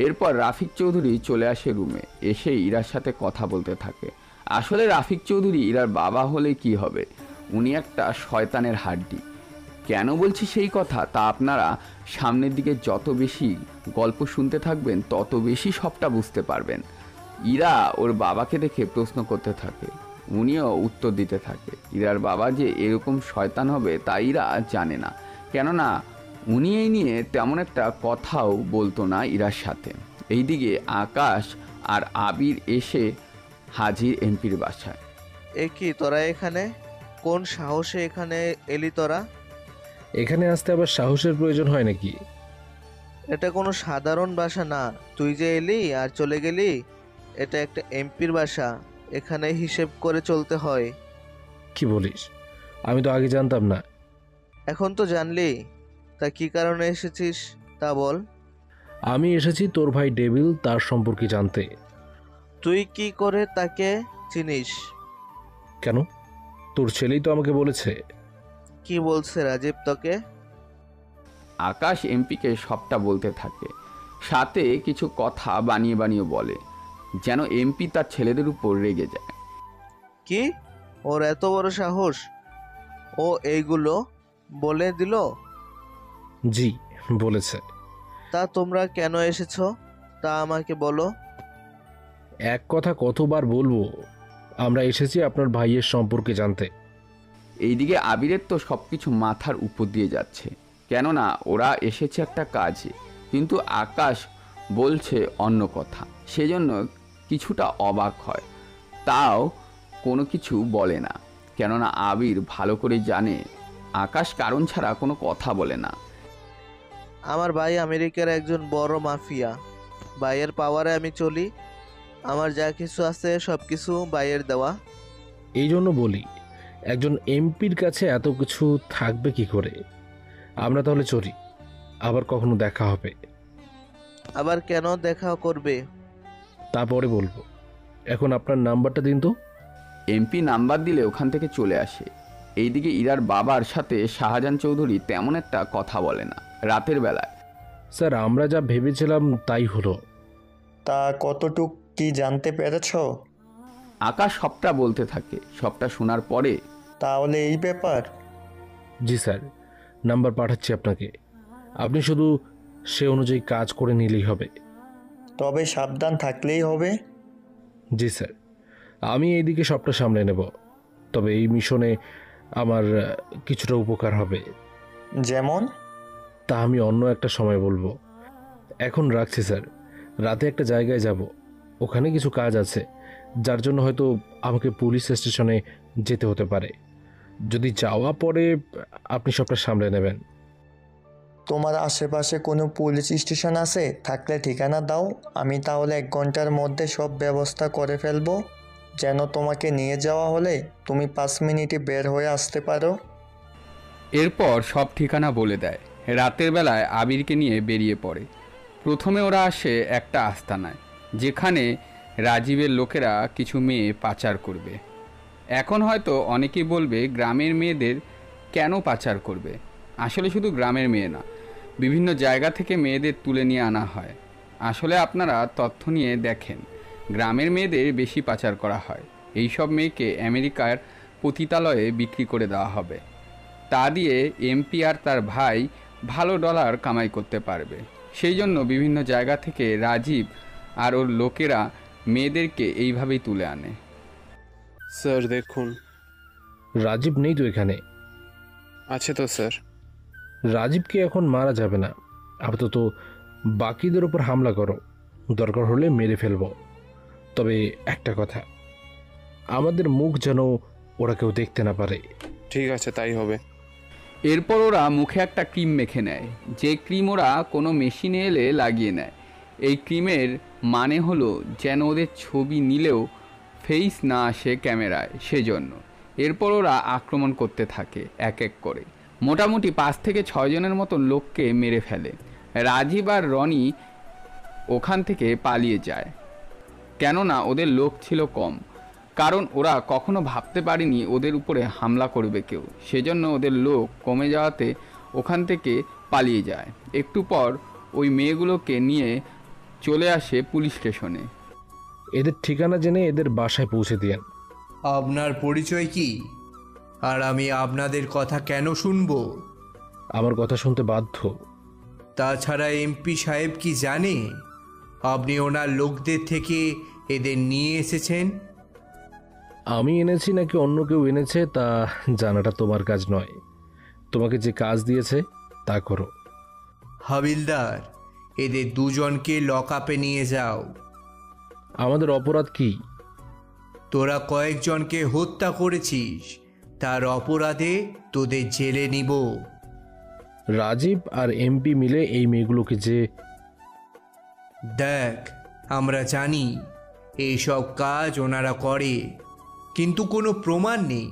এরপর রাফিক চৌধুরী চলে আসে রুমে, এসে ইরার সাথে কথা বলতে থাকে। আসলে রাফিক চৌধুরী ইরার বাবা হলে কি হবে, উনি একটা শয়তানের হাড্ডি। কেন বলছি সেই কথা তা আপনারা সামনের দিকে যত বেশি গল্প শুনতে থাকবেন তত বেশি সবটা বুঝতে পারবেন। ইরা ওর বাবাকে দেখে প্রশ্ন করতে থাকে, উনিও উত্তর দিতে থাকে। ইরার বাবা যে এরকম শয়তান হবে তা ইরা জানে না, কেননা উনি এই নিয়ে তেমন একটা কথাও বলতো না ইরার সাথে। এইদিকে আকাশ আর আবির এসে হাজির এমপির বাসায়। এ কি তোরা এখানে? কোন সাহসে এখানে এলি তোরা? এখানে আসতে আবার সাহসের প্রয়োজন হয় নাকি? এটা কোনো সাধারণ বাসা না, তুই যে এলি আর চলে গেলি। এটা একটা এমপির বাসা, এখানে হিসেব করে চলতে হয়। কি বলিস? আমি তো আগে জানতাম না। এখন তো জানলি, তা কি কারণে এসেছিস তা বল। আমি এসেছি তোর ভাই ডেভিল তার সম্পর্কে জানতে। তুই কি করে তাকে চিনিস? কেন, তোর ছেলেই তো আমাকে বলেছে। কি বলছে রাজীব তোকে? আকাশ এমপিকে সবটা বলতে থাকে, সাথে কিছু কথা বানিয়ে বানিয়ে বলে, যেন এমপি তার ছেলেদের উপর রেগে যায়। কি ওর এত বড় সাহস, ও এইগুলো বলে দিল? জি বলেছে। তা তোমরা কেন এসেছো তা আমাকে বলো। এক কথা কতবার বলবো, আমরা এসেছি আপনার ভাইয়ের সম্পর্কে জানতে। এইদিকে আবিরের তো সবকিছু মাথার উপর দিয়ে যাচ্ছে, কেননা ওরা এসেছে একটা কাজে, কিন্তু আকাশ বলছে অন্য কথা, সেজন্য কিছুটা অবাক হয়। তাও কোনো কিছু বলে না, কেননা আবির ভালো করে জানে আকাশ কারণ ছাড়া কোনো কথা বলে না। আমার ভাই আমেরিকার একজন বড় মাফিয়া, ভাইয়ের পাওয়ারে আমি চলি। আমার যা কিছু আছে সব কিছু ভাইয়ের দেওয়া। এই জন্য বলি, একজন এমপির কাছে এত কিছু থাকবে কি করে। আমরা তাহলে চলি, আবার কখনো দেখা হবে। আবার কেন দেখা করবে? তারপরে বলবো, এখন আপনার নাম্বারটা দিন তো। এমপি নাম্বার দিলে ওখান থেকে চলে আসে। এইদিকে ইরার বাবার সাথে শাহজাহান চৌধুরী তেমন একটা কথা বলে না রাতের বেলায়। স্যার, আমরা যা ভেবেছিলাম তাই হলো। তা কতটুক কি জানতে পেরেছ? আকাশ সবটা বলতে থাকে। সবটা শোনার পরে, তাহলে এই ব্যাপার? জি স্যার, নাম্বার পাঠাচ্ছি আপনাকে, আপনি শুধু সে অনুযায়ী কাজ করে নিলেই হবে। তবে সাবধান থাকলেই হবে। জি স্যার, আমি এইদিকে সবটা সামলে নেব। তবে এই মিশনে আমার কিছুটা উপকার হবে। যেমন? তা আমি অন্য একটা সময় বলবো। এখন রাখছি স্যার, রাতে একটা জায়গায় যাব, ওখানে কিছু কাজ আছে, যার জন্য হয়তো আমাকে পুলিশ স্টেশনে যেতে হতে পারে। যদি যাওয়া পরে আপনি সবটা সামলে নেবেন। তোমার আশেপাশে কোনো পুলিশ স্টেশন আছে? থাকলে ঠিকানা দাও, আমি তাহলে 1 ঘন্টার মধ্যে সব ব্যবস্থা করে ফেলবো, যেন তোমাকে নিয়ে যাওয়া হলে তুমি 5 মিনিটে বের হয়ে আসতে পারো। এরপর সব ঠিকানা বলে দেয়। রাতের বেলায় আবিরকে নিয়ে বেরিয়ে পড়ে। প্রথমে ওরা আসে একটা আস্তানায়, যেখানে রাজীবের লোকেরা কিছু মেয়ে পাচার করবে। এখন হয়তো অনেকেই বলবে গ্রামের মেয়েদের কেন পাচার করবে। আসলে শুধু গ্রামের মেয়ে না, বিভিন্ন জায়গা থেকে মেয়েদের তুলে নিয়ে আনা হয়। আসলে আপনারা তথ্য নিয়ে দেখেন, গ্রামের মেয়েদের বেশি পাচার করা হয়। এই সব মেয়েকে আমেরিকার পতিতালয়ে বিক্রি করে দেওয়া হবে। তা দিয়ে এমপি আর তার ভাই ভালো ডলার কামাই করতে পারবে। সেই জন্য বিভিন্ন জায়গা থেকে রাজীব আর ওর লোকেরা মেয়েদেরকে এইভাবেই তুলে আনে। স্যার দেখুন, রাজীব নেই তো এখানে? আছে তো স্যার। রাজীবকে এখন মারা যাবে না, আপাতত বাকিদের উপর হামলা করো, দরকার হলে মেরে ফেলবো। তবে একটা কথা, আমাদের মুখ যেন ওরা কেউ দেখতে না পারে। ঠিক আছে, তাই হবে। এরপর ওরা মুখে একটা ক্রিম মেখে নেয়, যে ক্রিম ওরা কোনো মেশিনে এলে লাগিয়ে নেয়। এই ক্রিমের মানে হলো যেন ওদের ছবি নিলেও ফেস না আসে ক্যামেরায়, সেজন্য। এরপর ওরা আক্রমণ করতে থাকে এক এক করে, মোটামুটি 5 থেকে 6 জনের মতো লোককে মেরে ফেলে। রাজীব আর রনি ওখান থেকে পালিয়ে যায়, কেননা ওদের লোক ছিল কম, কারণ ওরা কখনো ভাবতে পারেনি ওদের উপরে হামলা করবে কেউ, সেজন্য ওদের লোক কমে যাওয়াতে ওখান থেকে পালিয়ে যায়। একটু পর ওই মেয়েগুলোকে নিয়ে চলে আসে পুলিশ স্টেশনে। এদের ঠিকানা জেনে এদের বাসায় পৌঁছে দিয়েন। আপনার পরিচয় কি, আর আমি আপনাদের কথা কেন শুনবো? আমার কথা শুনতে বাধ্য। তাছাড়া এমপি সাহেব কি জানে আপনি ওনার লোকদের থেকে এদের নিয়ে এসেছেন? আমি এনেছি নাকি অন্য কেউ এনেছে তা জানাটা তোমার কাজ নয়। তোমাকে যে কাজ দিয়েছে তা করো। হাবিলদার, এদের দুজনকে লকআপে নিয়ে যাও। আমাদের অপরাধ কি? তোরা কয়েকজনকে হত্যা করেছিস, তার অপরাধে তোদের জেলে নিব। রাজীব আর এমপি মিলে এই মেয়েগুলোকে যে... দেখ, আমরা জানি এইসব কাজ ওনারা করে, কিন্তু কোনো প্রমাণ নেই,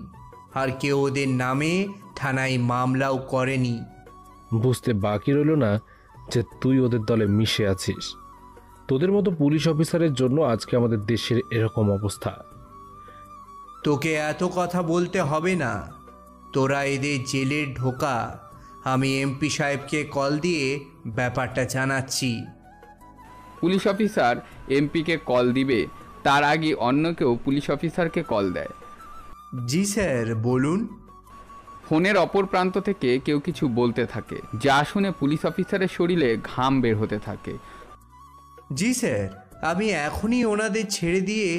আর কেউ ওদের নামে থানায় মামলাও করেনি। বুঝতে বাকি রইল না যে তুই ওদের দলে মিশে আছিস। তোদের মতো পুলিশ অফিসারের জন্য আজকে আমাদের দেশের এরকম অবস্থা। তোকে এত কথা বলতে হবে না, তোরা এদের জেলে ঢোকা। আমি এমপি সাহেবকে কল দিয়ে ব্যাপারটা জানাচ্ছি। পুলিশ অফিসার এমপিকে কল দিবে তার আগে অন্য কেউ পুলিশ অফিসারকে কল দেয়। জি স্যার, বলুন। ফোনের অপর প্রান্ত থেকে কেউ কিছু বলতে থাকে, যা শুনে পুলিশ অফিসারের শরীরে ঘাম বের হতে থাকে। জি স্যার, আমি এখনই ওনাদের ছেড়ে দিয়ে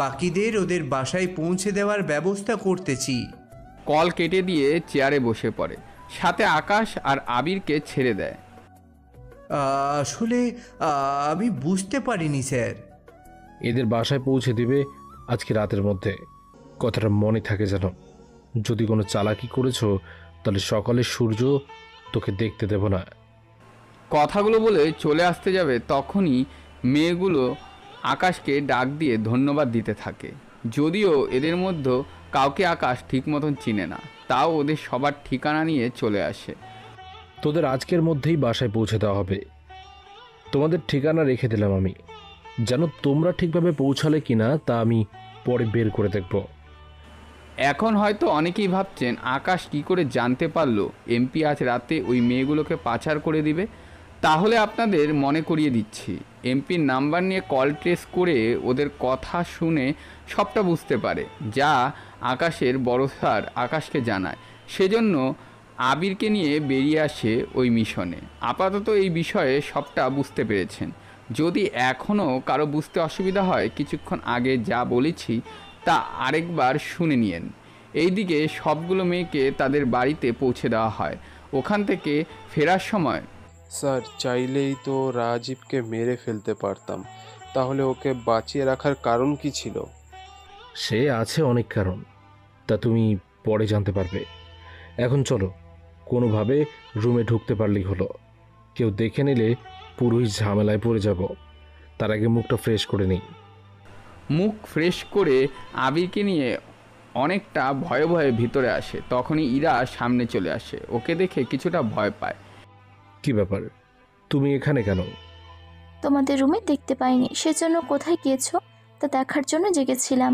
বাকিদের ওদের বাসায় পৌঁছে দেওয়ার ব্যবস্থা করতেছি। কল কেটে দিয়ে চেয়ারে বসে পড়ে, সাথে আকাশ আর আবিরকে ছেড়ে দেয়। আসলে আমি বুঝতে পারিনি স্যার। এদের বাসায় পৌঁছে দিবে আজকে রাতের মধ্যে, কথাটা মনে থাকে যেন। যদি কোনো চালাকি করেছো তাহলে সকালে সূর্য তোকে দেখতে দেব না। কথাগুলো বলে চলে আসতে যাবে, তখনই মেয়েগুলো আকাশকে ডাক দিয়ে ধন্যবাদ দিতে থাকে। যদিও এদের মধ্যে কাউকে আকাশ ঠিক মতন চিনে না, তাও ওদের সবার ঠিকানা নিয়ে চলে আসে। তোদের আজকের মধ্যেই বাসায় পৌঁছে দেওয়া হবে। তোমাদের ঠিকানা রেখে দিলাম আমি, যেন তোমরা ঠিকভাবে পৌঁছালে কিনা তা আমি পরে বের করে দেখব। এখন হয়তো অনেকেই ভাবছেন আকাশ কি করে জানতে পারলো এমপি আজ রাতে ওই মেয়েগুলোকে পাচার করে দিবে। তাহলে আপনাদের মনে করিয়ে দিচ্ছি, এমপির নাম্বার নিয়ে কল ট্রেস করে ওদের কথা শুনে সবটা বুঝতে পারে, যা আকাশের বড় স্যার আকাশকে জানায়। সেজন্য আবিরকে নিয়ে বেরিয়ে আসে ওই মিশনে। আপাতত এই বিষয়ে সবটা বুঝতে পেরেছেন। যদি এখনও কারো বুঝতে অসুবিধা হয়, কিছুক্ষণ আগে যা বলেছি তা আরেকবার শুনে নিন। এইদিকে সবগুলো মেয়েকে তাদের বাড়িতে পৌঁছে দেওয়া হয়। ওখান থেকে ফেরার সময়, স্যার, চাইলেই তো রাজীবকে মেরে ফেলতে পারতাম, তাহলে ওকে বাঁচিয়ে রাখার কারণ কি ছিল? সে আছে অনেক কারণ, তা তুমি পরে জানতে পারবে। এখন চলো, কোনোভাবে রুমে ঢুকতে পারলেই হলো। কেউ দেখে নিলে পুরোই ঝামেলায় পড়ে যাব। তার আগে মুখটা ফ্রেশ করে নিই। মুখ ফ্রেশ করে আবিরকে নিয়ে অনেকটা ভয়ে ভয়ে ভিতরে আসে। তখনই ইরা সামনে চলে আসে, ওকে দেখে কিছুটা ভয় পায়। কি ব্যাপার, তুমি এখানে কেন? তোমাদের রুমে দেখতে পাইনি, সেজন্য কোথায় গিয়েছো তা দেখার জন্য জেগেছিলাম।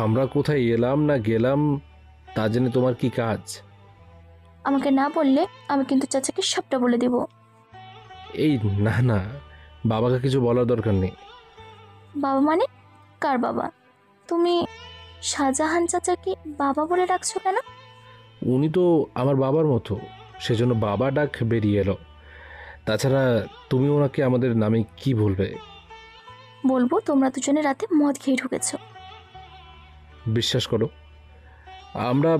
আমরা কোথায় এলাম না গেলাম তা জেনে তোমার কি কাজ? আমাকে না বললে আমি কিন্তু চাচাকে সবটা বলে দেব। এই না না, বাবাকে কিছু বলার দরকার নেই। বাবা মানে? কার বাবা? তুমি শাহজাহান চাচাকে বাবা বলে ডাকছো কেন? উনি তো আমার বাবার মতো, সেজন্য বাবা ডাক বেরিয়ে এলো। তাছাড়া তুমি ওনাকে আমাদের নামে কি বলবে? বলবো তোমরা দুজনে রাতে মদ খেয়ে ঢুকেছ। বিশ্বাস করো, আমরা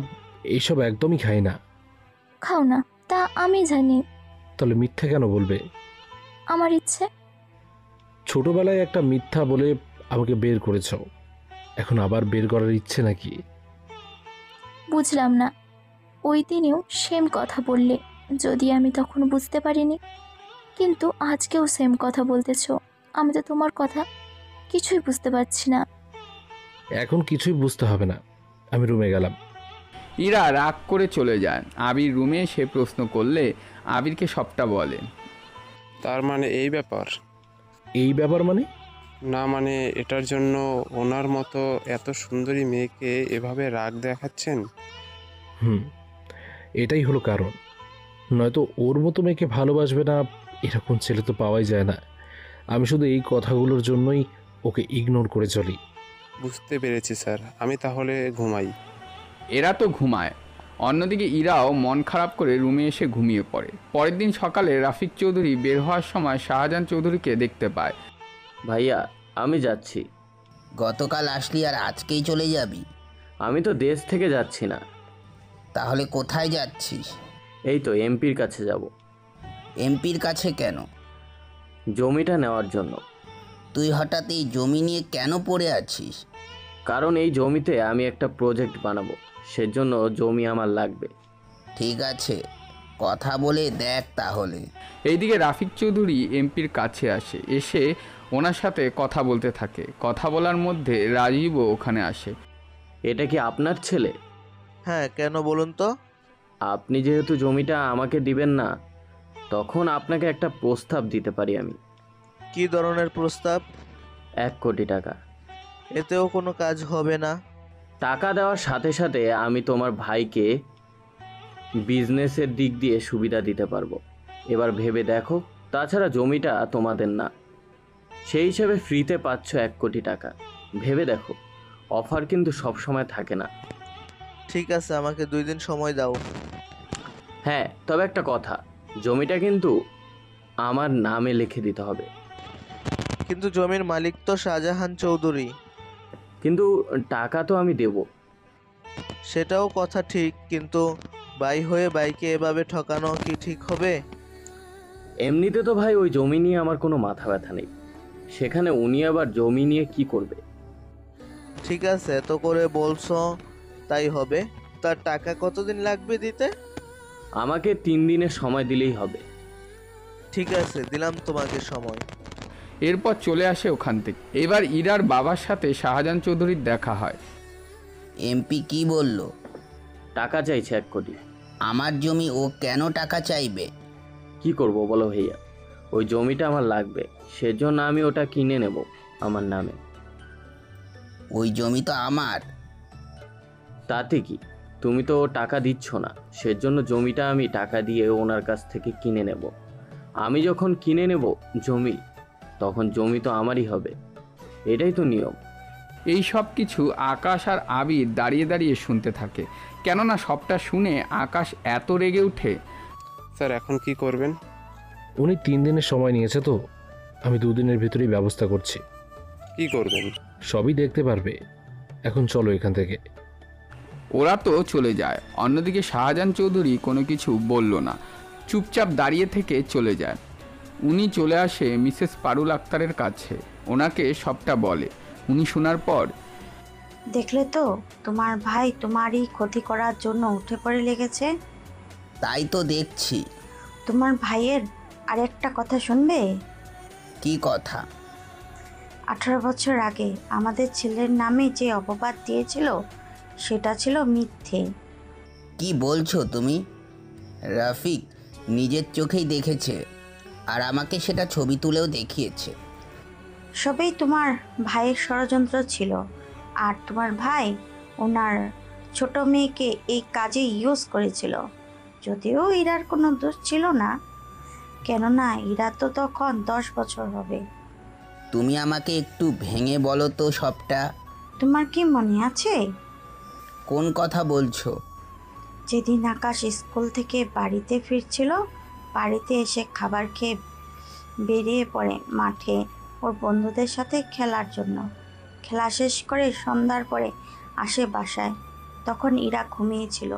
এইসব একদমই খাই না। খাও না, তা আমি জানি। তাহলে মিথ্যা কেন বলবে? আমার ইচ্ছে। ছোটবেলায় একটা মিথ্যা বলে আমাকে বের করেছ, এখন আবার বের করার ইচ্ছে নাকি? বুঝলাম না, ওই দিনেও সেম কথা বললে, যদি আমি তখন বুঝতে পারিনি, কিন্তু আজকেও সেম কথা বলতেছো। আমি তো তোমার কথা কিছুই বুঝতে পারছি না। এখন কিছুই বুঝতে হবে না, আমি রুমে গেলাম। ইরা রাগ করে চলে যায়। আবির রুমে এসে প্রশ্ন করলে আবিরকে সবটা বলে। তার মানে এই ব্যাপার? এই ব্যাপার মানে? না মানে এটার জন্য ওনার মতো এত সুন্দরী মেয়েকে এভাবে রাগ দেখাচ্ছেন? এটাই হলো কারণ, নয়তো ওর মতো মেয়েকে ভালোবাসবে না এরকম ছেলে তো পাওয়াই যায় না। আমি শুধু এই কথাগুলোর জন্যই ওকে ইগনোর করে চলি। বুঝতে পেরেছি স্যার, আমি তাহলে ঘুমাই। এরা তো ঘুমায়। অন্যদিকে ইরাও মন খারাপ করে রুমে এসে ঘুমিয়ে পড়ে। পরের দিন সকালে রাফিক চৌধুরী বের হওয়ার সময় শাহজাহান চৌধুরীকে দেখতে পায়। ভাইয়া আমি যাচ্ছি। গতকাল আসলি আর আজকেই চলে যাবি? আমি তো দেশ থেকে যাচ্ছি না। তাহলে কোথায় যাচ্ছিস? এই তো এমপির কাছে যাব। এমপির কাছে কেন? জমিটা নেওয়ার জন্য। তুই হঠাৎ এই জমি নিয়ে কেন পড়ে আছিস? কারণ এই জমিতে আমি একটা প্রজেক্ট বানাবো, সেজন্য জমি আমার লাগবে। ঠিক আছে, কথা বলে দেখ তাহলে। এইদিকে রাফিক চৌধুরী এমপির কাছে আসে, এসে ওনার সাথে কথা বলতে থাকে। কথা বলার মধ্যে রাজীবও ওখানে আসে। এটা কি আপনার ছেলে? হ্যাঁ, কেন বলুন তো? আপনি যেহেতু জমিটা আমাকে দিবেন না, তখন আপনাকে একটা প্রস্তাব দিতে পারি আমি। কি ধরনের প্রস্তাব? 1 কোটি টাকা। এতেও কোনো কাজ হবে না। টাকা দেওয়ার সাথে সাথে আমি তোমার ভাইকে বিজনেসের দিক দিয়ে সুবিধা দিতে পারবো। এবার ভেবে দেখো, তাছাড়া জমিটা তোমাদের না, সেই হিসেবে ফ্রিতে পাচ্ছ 1 কোটি টাকা। ভেবে দেখো, অফার কিন্তু সব সময় থাকে না। ঠিক আছে, আমাকে 2 দিন সময় দাও। হ্যাঁ, তবে একটা কথা, জমিটা কিন্তু আমার নামে লিখে দিতে হবে। কিন্তু জমির মালিক তো শাহজাহান চৌধুরী। কিন্তু টাকা তো আমি দেব। সেটাও কথা ঠিক, কিন্তু ভাই হয়ে ভাইকে এভাবে ঠকানো কি ঠিক হবে? এমনিতে তো ভাই ওই জমি নিয়ে আমার কোনো মাথা ব্যথা নেই, সেখানে উনি আবার জমি নিয়ে কি করবে? ঠিক আছে, এত করে বলছো তাই হবে। তার টাকা কতদিন লাগবে দিতে? আমাকে 3 দিনের সময় দিলেই হবে। ঠিক আছে, দিলাম তোমাকে সময়। এরপর চলে আসে ওখান থেকে। এবার ইরার বাবার সাথে শাহজাহান চৌধুরীর দেখা হয়। এমপি কি বলল? টাকা চাইছে 1 কোটি। আমার জমি, ও কেন টাকা চাইবে? কি করব বলো ভাইয়া, ওই জমিটা আমার লাগবে, সেজন্য আমি ওটা কিনে নেব আমার নামে। ওই জমি তো আমার। তাতে কি, তুমি তো টাকা দিচ্ছ না, সেজন্য জমিটা আমি টাকা দিয়ে ওনার কাছ থেকে কিনে নেব। আমি যখন কিনে নেব জমি, তখন জমি তো আমারই হবে, এটাই তো নিয়ম। এই সব কিছু আকাশ আর আবির দাঁড়িয়ে দাঁড়িয়ে শুনতে থাকে, কেননা সবটা শুনে আকাশ এত রেগে ওঠে। স্যার এখন কি করবেন? উনি 3 দিনের সময় নিয়েছে, তো আমি 2 দিনের ভিতরেই ব্যবস্থা করছি। কি করবেন? সবই দেখতে পারবে। এখন চলো এখান থেকে। ওরা তো চলে যায়। অন্যদিকে শাহজাহান চৌধুরী কোনো কিছু বলল না, চুপচাপ দাঁড়িয়ে থেকে চলে যায়। উনি চলে আসে মিসেস পারুল আক্তারের কাছে, ওনাকে সবটা বলে। উনি শোনার পর, দেখলে তো, তোমার ভাই তোমারই ক্ষতি করার জন্য উঠে পড়ে লেগেছে। তাই তো দেখছি। তোমার ভাইয়ের আরেকটা কথা শুনবে? কি কথা? 18 বছর আগে আমাদের ছেলের নামে যে অপবাদ দিয়েছিল, সেটা ছিল মিথ্যে। কি বলছো তুমি? রাফিক নিজের চোখেই দেখেছে, আর আমাকে সেটা ছবি তুলেও দেখিয়েছে। সবই তোমার ভাইয়ের ষড়যন্ত্র ছিল, আর তোমার ভাই ওনার ছোট মেয়েকে এই কাজে ইউজ করেছিল। যদিও ইরার কোনো দোষ ছিল না, কেননা ইরা তো তখন 10 বছর হবে। তুমি আমাকে একটু ভেঙে বলো তো সবটা। তোমার কি মনে আছে? কোন কথা বলছো? যেদিন আকাশ স্কুল থেকে বাড়িতে ফিরছিল, বাড়িতে এসে খাবার খেয়ে বেরিয়ে পড়ে মাঠে ওর বন্ধুদের সাথে খেলার জন্য। খেলা শেষ করে সন্ধ্যার পরে আসে বাসায়, তখন ইরা ঘুমিয়েছিল।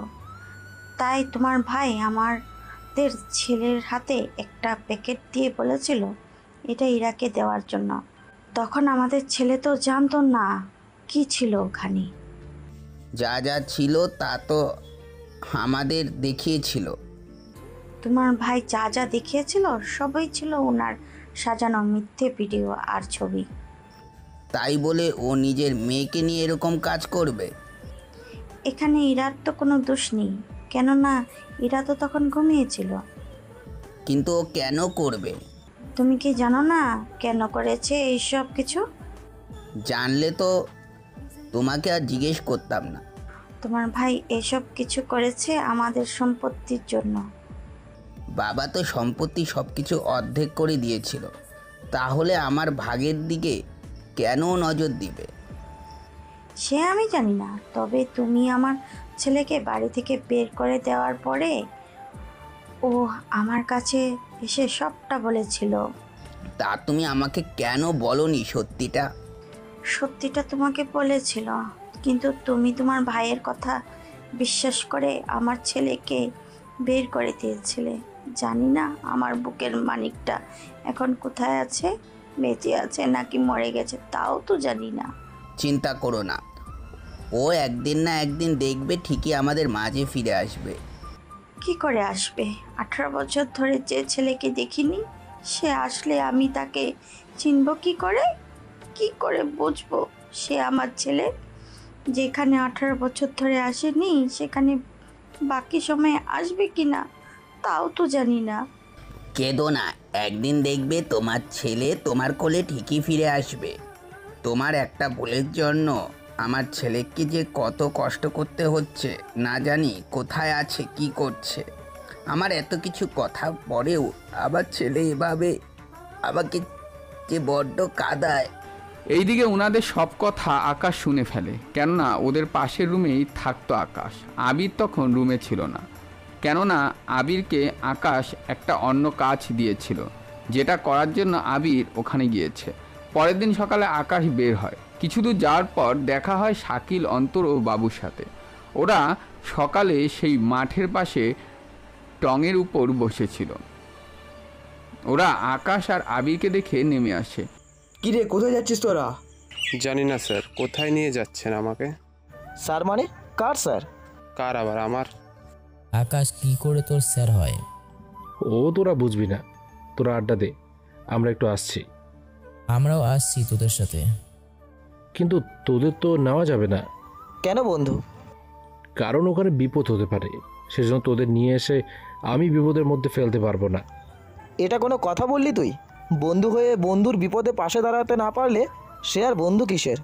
তাই তোমার ভাই আমাদের ছেলের হাতে একটা প্যাকেট দিয়ে বলেছিল এটা ইরাকে দেওয়ার জন্য। তখন আমাদের ছেলে তো জানতো না কি ছিল ওখানে। যা যা ছিল তা তো আমাদের দেখিয়েছিল। তোমার ভাই যা যা দেখিয়েছিল সবই ছিল ওনার সাজানো মিথ্যে ভিডিও আর ছবি। তাই বলে ও নিজের মেয়েকে নিয়ে এরকম কাজ করবে? এখানে ইরার তো কোনো দোষ নেই, কেননা ইরা তো তখন ঘুমিয়েছিল। কিন্তু ও কেন করবে? তুমি কি জানো না কেন করেছে এইসব কিছু? জানলে তো তোমাকে আর জিজ্ঞেস করতাম না। তোমার ভাই এসব কিছু করেছে আমাদের সম্পত্তির জন্য। বাবা তো সম্পত্তি সব কিছু অর্ধেক করে দিয়েছিল, তাহলে আমার ভাগের দিকে কেন নজর দিবে? সে আমি জানি না, তবে তুমি আমার ছেলেকে বাড়ি থেকে বের করে দেওয়ার পরে ও আমার কাছে এসে সবটা বলেছিল। তা তুমি আমাকে কেন বলনি সত্যিটা? সত্যিটা তোমাকে বলেছিল, কিন্তু তুমি তোমার ভাইয়ের কথা বিশ্বাস করে আমার ছেলেকে বের করে দিয়েছিলে। জানি না আমার বুকের মানিকটা এখন কোথায় আছে, বেঁচে আছে নাকি মরে গেছে, তাও তো জানি না। চিন্তা করো না, ও একদিন না একদিন দেখবে ঠিকই আমাদের মাঝে ফিরে আসবে। কি করে আসবে? 18 বছর ধরে যে ছেলেকে দেখিনি, সে আসলে আমি তাকে চিনব কি করে? কি করে বুঝবো সে আমার ছেলে? যেখানে 18 বছর ধরে আসেনি সেখানে বাকি সময় আসবে কি না তাও তো জানি না। কেঁদো না, একদিন দেখবে তোমার ছেলে তোমার কোলে ঠিকই ফিরে আসবে। তোমার একটা ভুলের জন্য আমার ছেলেকে যে কত কষ্ট করতে হচ্ছে না জানি, কোথায় আছে কি করছে। আমার এত কিছু কথা পরেও আমার ছেলে এভাবে আমাকে যে বড্ড কাঁদায়। এইদিকে ওনাদের সব কথা আকাশ শুনে ফেলে, কেননা ওদের পাশের রুমেই থাকতো আকাশ। আবির তখন রুমে ছিল না, কেননা আবিরকে আকাশ একটা অন্য কাজ দিয়েছিল, যেটা করার জন্য আবির ওখানে গিয়েছে। পরের দিন সকালে আকাশ বের হয়। কিছু দূর যাওয়ার পর দেখা হয় শাকিল, অন্তর ও বাবুর সাথে। ওরা সকালে সেই মাঠের পাশে টঙের উপর বসেছিল। ওরা আকাশ আর আবিরকে দেখে নেমে আসে। কিরে, কোথায় যাচ্ছিস তোরা? জানি না স্যার, কোথায় নিয়ে যাচ্ছেন আমাকে? স্যার মানে কার স্যার? কার আবার? আমার। আকাশ কি করে তোর স্যার হয়? ও তোরা বুঝবি না, তোরা আড্ডা দে, আমরা একটু আসছি। আমরাও আসছি তোদের সাথে। কিন্তু তোদের তো নেওয়া যাবে না। কেন বন্ধু? কারণ ওখানে বিপদ হতে পারে, সেজন্য তোদের নিয়ে এসে আমি বিপদের মধ্যে ফেলতে পারবো না। এটা কোনো কথা বললি তুই? বন্ধু হয়ে বন্ধুর বিপদে পাশে দাঁড়াতে না পারলে সে আর বন্ধু কিসের?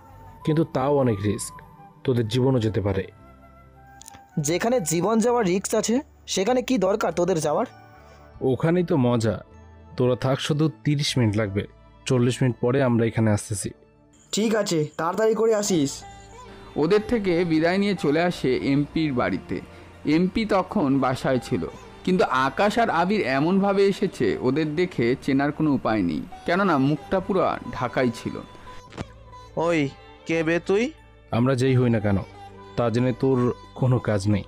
কিন্তু তাও অনেক রিস্ক, তোদের জীবনও যেতে পারে। যেখানে জীবন যাওয়ার রিস্ক আছে সেখানে কি দরকার তোদের যাওয়ার? ওখানেই তো মজা। তোরা থাক, শুধু 30 মিনিট লাগবে, 40 মিনিট পরে আমরা এখানে আসতেছি। ঠিক আছে, তাড়াতাড়ি করে আসিস। ওদের থেকে বিদায় নিয়ে চলে আসে এমপির বাড়িতে। এমপি তখন বাসায় ছিল, কিন্তু আকাশ আর আবির এমনভাবে এসেছে ওদের দেখে চেনার কোনো উপায় নেই, কেননা মুখটা পুরো ঢাকাই ছিল। ওই কে বে তুই? আমরা যেই হই না কেন, তা জেনে তোর কোনো কাজ নেই।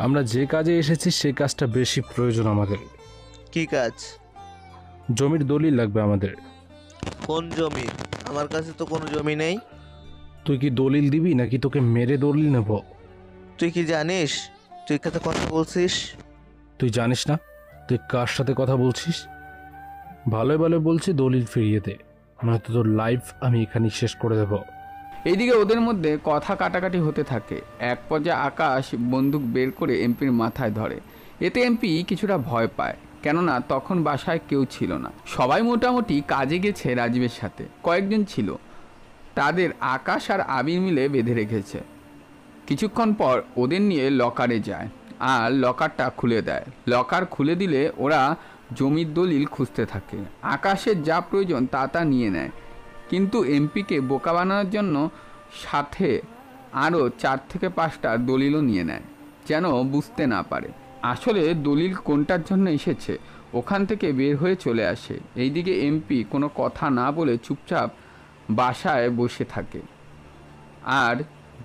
আমরা যে কাজে এসেছি সেই কাজটা বেশি প্রয়োজন আমাদের। কি কাজ? জমির দলিল লাগবে আমাদের। কোন জমি? আমার কাছে তো কোনো জমি নেই। তুই কি দলিল দিবি নাকি তোকে মেরে দলিল নেব? তুই কি জানিস তুই কাছে কথা বলছিস? তুই জানিস না তুই কার সাথে কথা বলছিস? ভালোই ভালো বলছি, দলিল ফিরিয়ে দে, নয়তো তোর লাইফ আমি এখানেই শেষ করে দেব। এইদিকে ওদের মধ্যে কথা কাটাকাটি হতে থাকে। এক পর্যায়ে আকাশ বন্দুক বের করে এমপির মাথায় ধরে। এতে এমপি কিছুটা ভয় পায়, কেননা তখন বাসায় কেউ ছিল না। সবাই মোটামুটি কাজে গেছে রাজীবের সাথে। কয়েকজন ছিল, তাদের আকাশ আর আবির মিলে বেঁধে রেখেছে। কিছুক্ষণ পর ওদের নিয়ে লকারে যায় আর লকারটা খুলে দেয়। লকার খুলে দিলে ওরা জমির দলিল খুঁজতে থাকে। আকাশের যা প্রয়োজন তা নিয়ে নেয়, কিন্তু এমপিকে বোকা বানানোর জন্য সাথে আরও 4 থেকে 5টা দলিলও নিয়ে নেয়, যেন বুঝতে না পারে আসলে দলিল কোনটার জন্য এসেছে। ওখান থেকে বের হয়ে চলে আসে। এইদিকে এমপি কোনো কথা না বলে চুপচাপ বাসায় বসে থাকে আর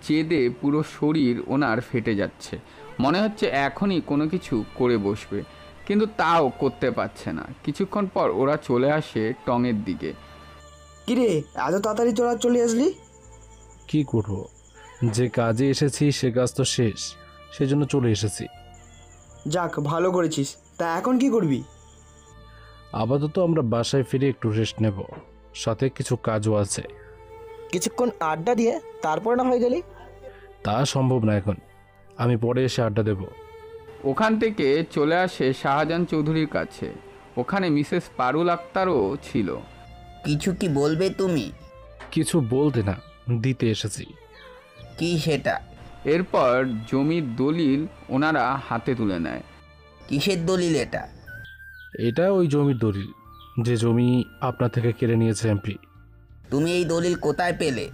জেদে পুরো শরীর ওনার ফেটে যাচ্ছে। মনে হচ্ছে এখনই কোনো কিছু করে বসবে, কিন্তু তাও করতে পারছে না। কিছুক্ষণ পর ওরা চলে আসে টঙের দিকে। কিরে, এত তাড়াতাড়ি তোরা চলে আসলি? কি করব, যে কাজে এসেছি সে কাজ তো শেষ, সেজন্য চলে এসেছি। যাক, ভালো করেছিস। তা এখন কি করবি? আপাতত আমরা বাসায় ফিরে একটু রেস্ট নেব, সাথে কিছু কাজও আছে। কিছুক্ষণ আড্ডা দিয়ে তারপর না হয়ে গেলি? তা সম্ভব না এখন, আমি পরে এসে আড্ডা দেব। ওখান থেকে চলে আসে শাহজাহান চৌধুরীর কাছে। ওখানে মিসেস পারুল আক্তারও ছিল। কিছু কি বলবে তুমি? কিছু বলতে না, দিতে এসেছি। কি সেটা? এরপর জমির দলিল ওনারা হাতে তুলে নেয়। কিসের দলিল এটা? এটা ওই জমির দলিল, যে জমি আপনার থেকে কেড়ে নিয়েছে এমপি। তুমি এই দলিল কোথায় পেলে?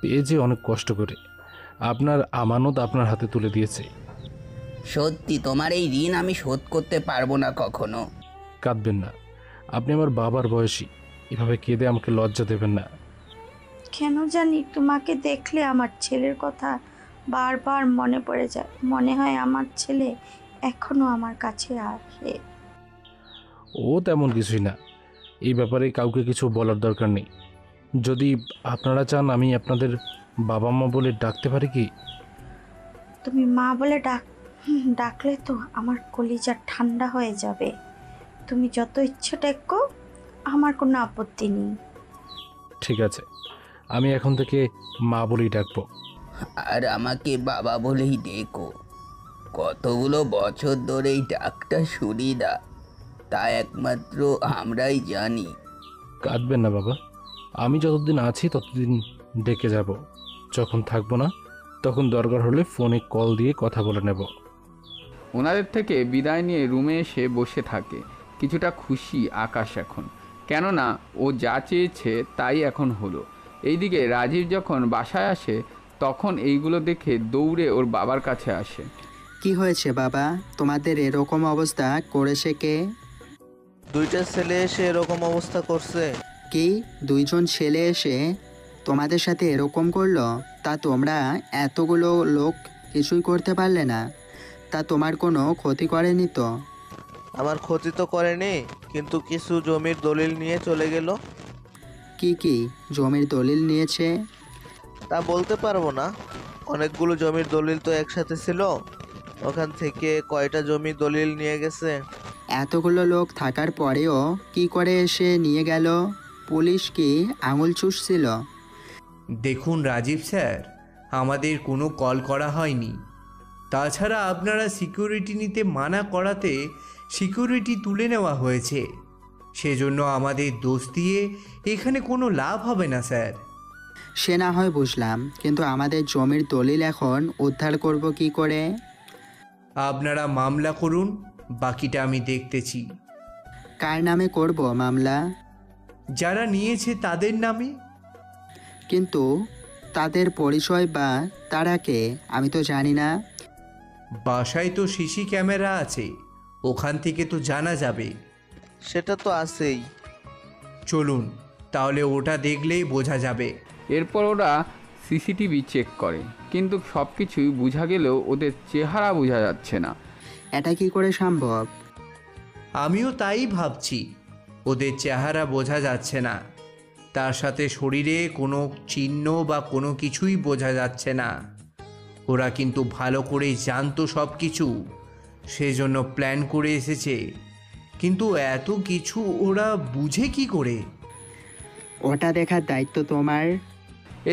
পেয়েছি অনেক কষ্ট করে, আপনার আমানত আপনার হাতে তুলে দিয়েছে। সত্যি তোমার এই ঋণ আমি শোধ করতে পারবো না কখনো। কাঁদবেন না, আপনি আমার বাবার বয়সী, এভাবে কেঁদে আমাকে লজ্জা দেবেন না। কেন জানি তোমাকে দেখলে আমার ছেলের কথা বারবার মনে পড়ে যায়। মনে হয় আমার ছেলে এখনো আমার কাছে আসে। ও তেমন কিছুই না, এই ব্যাপারে কাউকে কিছু বলার দরকার নেই। যদি আপনারা চান আমি আপনাদের বাবা মা বলে ডাকতে পারি কি? তুমি মা বলে ডাকলে তো আমার কলিজা ঠান্ডা হয়ে যাবে। তুমি যত ইচ্ছে ডাকো, আমার কোনো আপত্তি নেই। ঠিক আছে, আমি এখন থেকে মা বলেই ডাকবো। আর আমাকে বাবা বলেই ডেকো। কতগুলো বছর ধরে এই ডাকটা শুনি না, তা একমাত্র আমরাই জানি। কাঁদবেন না বাবা, আমি যতদিন আছি ততদিন ডেকে যাব। যখন থাকবো না তখন দরকার হলে ফোনে কল দিয়ে কথা বলে নেব। ওনাদের থেকে বিদায় নিয়ে রুমে এসে বসে থাকে। কিছুটা খুশি আকাশ এখন, কেননা ও যা চেয়েছে তাই এখন হলো। এইদিকে রাজীব যখন বাসায় আসে তখন এইগুলো দেখে দৌড়ে ওর বাবার কাছে আসে। কি হয়েছে বাবা, তোমাদের এরকম অবস্থা করেছে কে? দুইটা ছেলে এসে এরকম অবস্থা করছে। কি, দুইজন ছেলে এসে তোমাদের সাথে এরকম করলো? তা তোমরা এতগুলো লোক কিছুই করতে পারলে না? তা তোমার কোনো ক্ষতি করেনি তো? আমার ক্ষতি তো করেনি, কিন্তু কিছু জমির দলিল নিয়ে চলে গেল। কি কি জমির দলিল নিয়েছে? তা বলতে পারবো না, অনেকগুলো জমির দলিল তো একসাথে ছিল, ওখান থেকে কয়টা জমির দলিল নিয়ে গেছে। এতগুলো লোক থাকার পরেও কি করে এসে নিয়ে গেল? পুলিশ কি আঙুল চুষছিল? দেখুন রাজীব স্যার, আমাদের কোনো কল করা হয়নি। তাছাড়া আপনারা সিকিউরিটি নিতে মানা করাতে সিকিউরিটি তুলে নেওয়া হয়েছে। সেজন্য আমাদের দোষ দিয়ে এখানে কোনো লাভ হবে না স্যার। সে না হয় বুঝলাম, কিন্তু আমাদের জমির দলিল এখন উদ্ধার করব কি করে? আপনারা মামলা করুন, বাকিটা আমি দেখতেছি। কার নামে করব মামলা? যারা নিয়েছে তাদের নামে। কিন্তু তাদের পরিচয় বা তারা কে আমি তো জানি না। বাসায় তো সিসি ক্যামেরা আছে, ওখান থেকে তো জানা যাবে। সেটা তো আছেই। চলুন তাহলে ওটা দেখলেই বোঝা যাবে। এরপর ওরা সিসিটিভি চেক করে, কিন্তু সব কিছুই বোঝা গেলেও ওদের চেহারা বোঝা যাচ্ছে না। এটা কি করে সম্ভব? আমিও তাই ভাবছি, ওদের চেহারা বোঝা যাচ্ছে না, তার সাথে শরীরে কোনো চিহ্ন বা কোনো কিছুই বোঝা যাচ্ছে না। ওরা কিন্তু ভালো করে জানতো সব কিছু, সেজন্য প্ল্যান করে এসেছে। কিন্তু এত কিছু ওরা বুঝে কি করে? ওটা দেখার দায়িত্ব তোমার।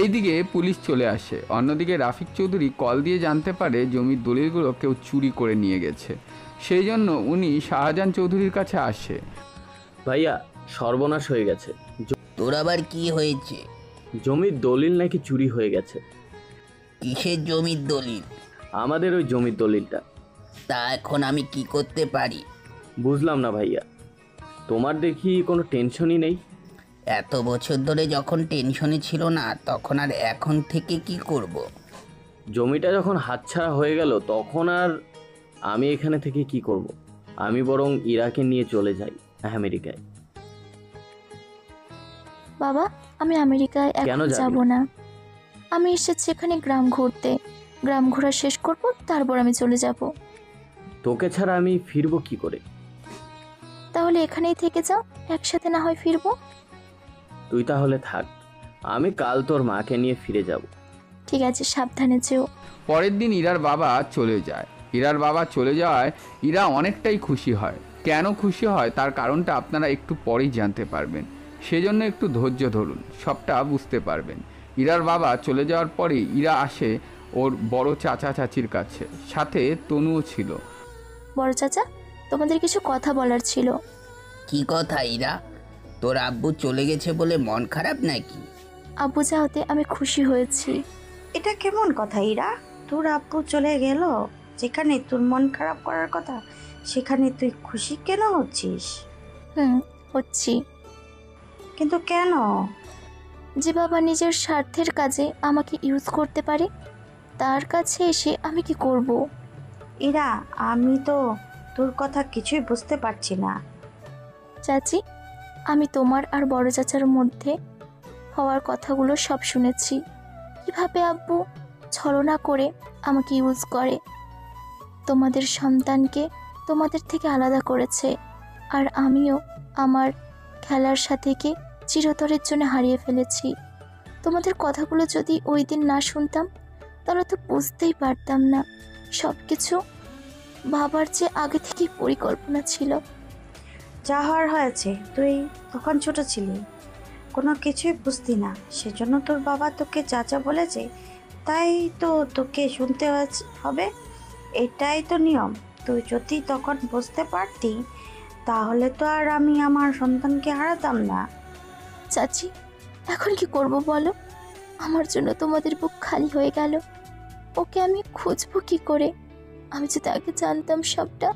এইদিকে পুলিশ চলে আসে। অন্যদিকে রাফিক চৌধুরী কল দিয়ে জানতে পারে জমির দলিলগুলো কেউ চুরি করে নিয়ে গেছে। সেই জন্য উনি শাহজাহান চৌধুরীর কাছে আসে। ভাইয়া, সর্বনাশ হয়ে গেছে। তোর আবার কি হয়েছে? জমির দলিল নাকি চুরি হয়ে গেছে। কিসের জমির দলিল? আমাদের ওই জমির দলিলটা। তা এখন আমি কি করতে পারি? বুঝলাম না ভাইয়া, তোমার দেখি কোনো টেনশনই নেই। এত বছর ধরে যখন টেনশনে ছিল না, তখন আর এখন থেকে কি করব? জমিটা যখন হাতছাড়া হয়ে গেল তখন আর আমি এখানে থেকে কি করব? আমি বরং ইরাকে নিয়ে চলে যাই, আমেরিকায়। বাবা, আমি আমেরিকায় কেন এখন যাবি? যাব না। আমি এসেছি এখানে গ্রাম ঘুরতে। গ্রাম ঘোরা শেষ করব, তারপর আমি চলে যাব। তোকে ছাড়া আমি ফিরবো কি করে? তাহলে এখানেই থেকে যাও, একসাথে না হয় ফিরবো। তুই তাহলে থাক, আমি কাল তোর মাকে নিয়ে ফিরে যাব। ঠিক আছে, সাবধানে যেও। পরের দিন ইরার বাবা চলে যায়। ইরার বাবা চলে যাওয়ায় ইরা অনেকটাই খুশি হয়। কেন খুশি হয় তার কারণটা আপনারা একটু পরেই জানতে পারবেন, সেজন্য একটু ধৈর্য ধরুন, সবটা বুঝতে পারবেন। ইরার বাবা চলে যাওয়ার পরে ইরা আসে ওর বড় চাচা চাচির কাছে, সাথে তনুও ছিল। বড় চাচা, তোমাদের কিছু কথা বলার ছিল। কি কথা ইরা? তোর আব্বু চলে গেছে বলে মন খারাপ নাকি? আব্বু যাওয়াতে আমি খুশি হয়েছি। এটা কেমন কথা ইরা? তোর আব্বু চলে গেল, যেখানে তোর মন খারাপ করার কথা সেখানে তুই খুশি কেন হচ্ছিস? হচ্ছি। কিন্তু কেন? যে বাবা নিজের স্বার্থের কাজে আমাকে ইউজ করতে পারে, তার কাছে এসে আমি কি করব? ইরা, আমি তো তোর কথা কিছুই বুঝতে পারছি না। চাচি, আমি তোমার আর বড় চাচার মধ্যে হওয়ার কথাগুলো সব শুনেছি। কিভাবে আব্বু ছলনা করে আমাকে ইউজ করে, তোমাদের সন্তানকে তোমাদের থেকে আলাদা করেছে, আর আমিও আমার খেলার সাথীকে চিরতরের জন্য হারিয়ে ফেলেছি। তোমাদের কথাগুলো যদি ওই দিন না শুনতাম তাহলে তো বুঝতেই পারতাম না। সব কিছু বাবার যে আগে থেকেই পরিকল্পনা ছিল। যা হওয়ার হয়েছে, তুই তখন ছোট ছিলি, কোনো কিছুই বুঝতি না, সেজন্য তোর বাবা তোকে যা যা বলেছে তাই তো তোকে শুনতে হবে। এটাই তো নিয়ম। তুই যদি তখন বুঝতে পারতি তাহলে তো আর আমি আমার সন্তানকে হারাতাম না। চাচি, এখন কি করব বলো? আমার জন্য তোমাদের বুক খালি হয়ে গেল। ওকে আমি খুঁজবো কি করে? আমি যদি আগে জানতাম সবটা,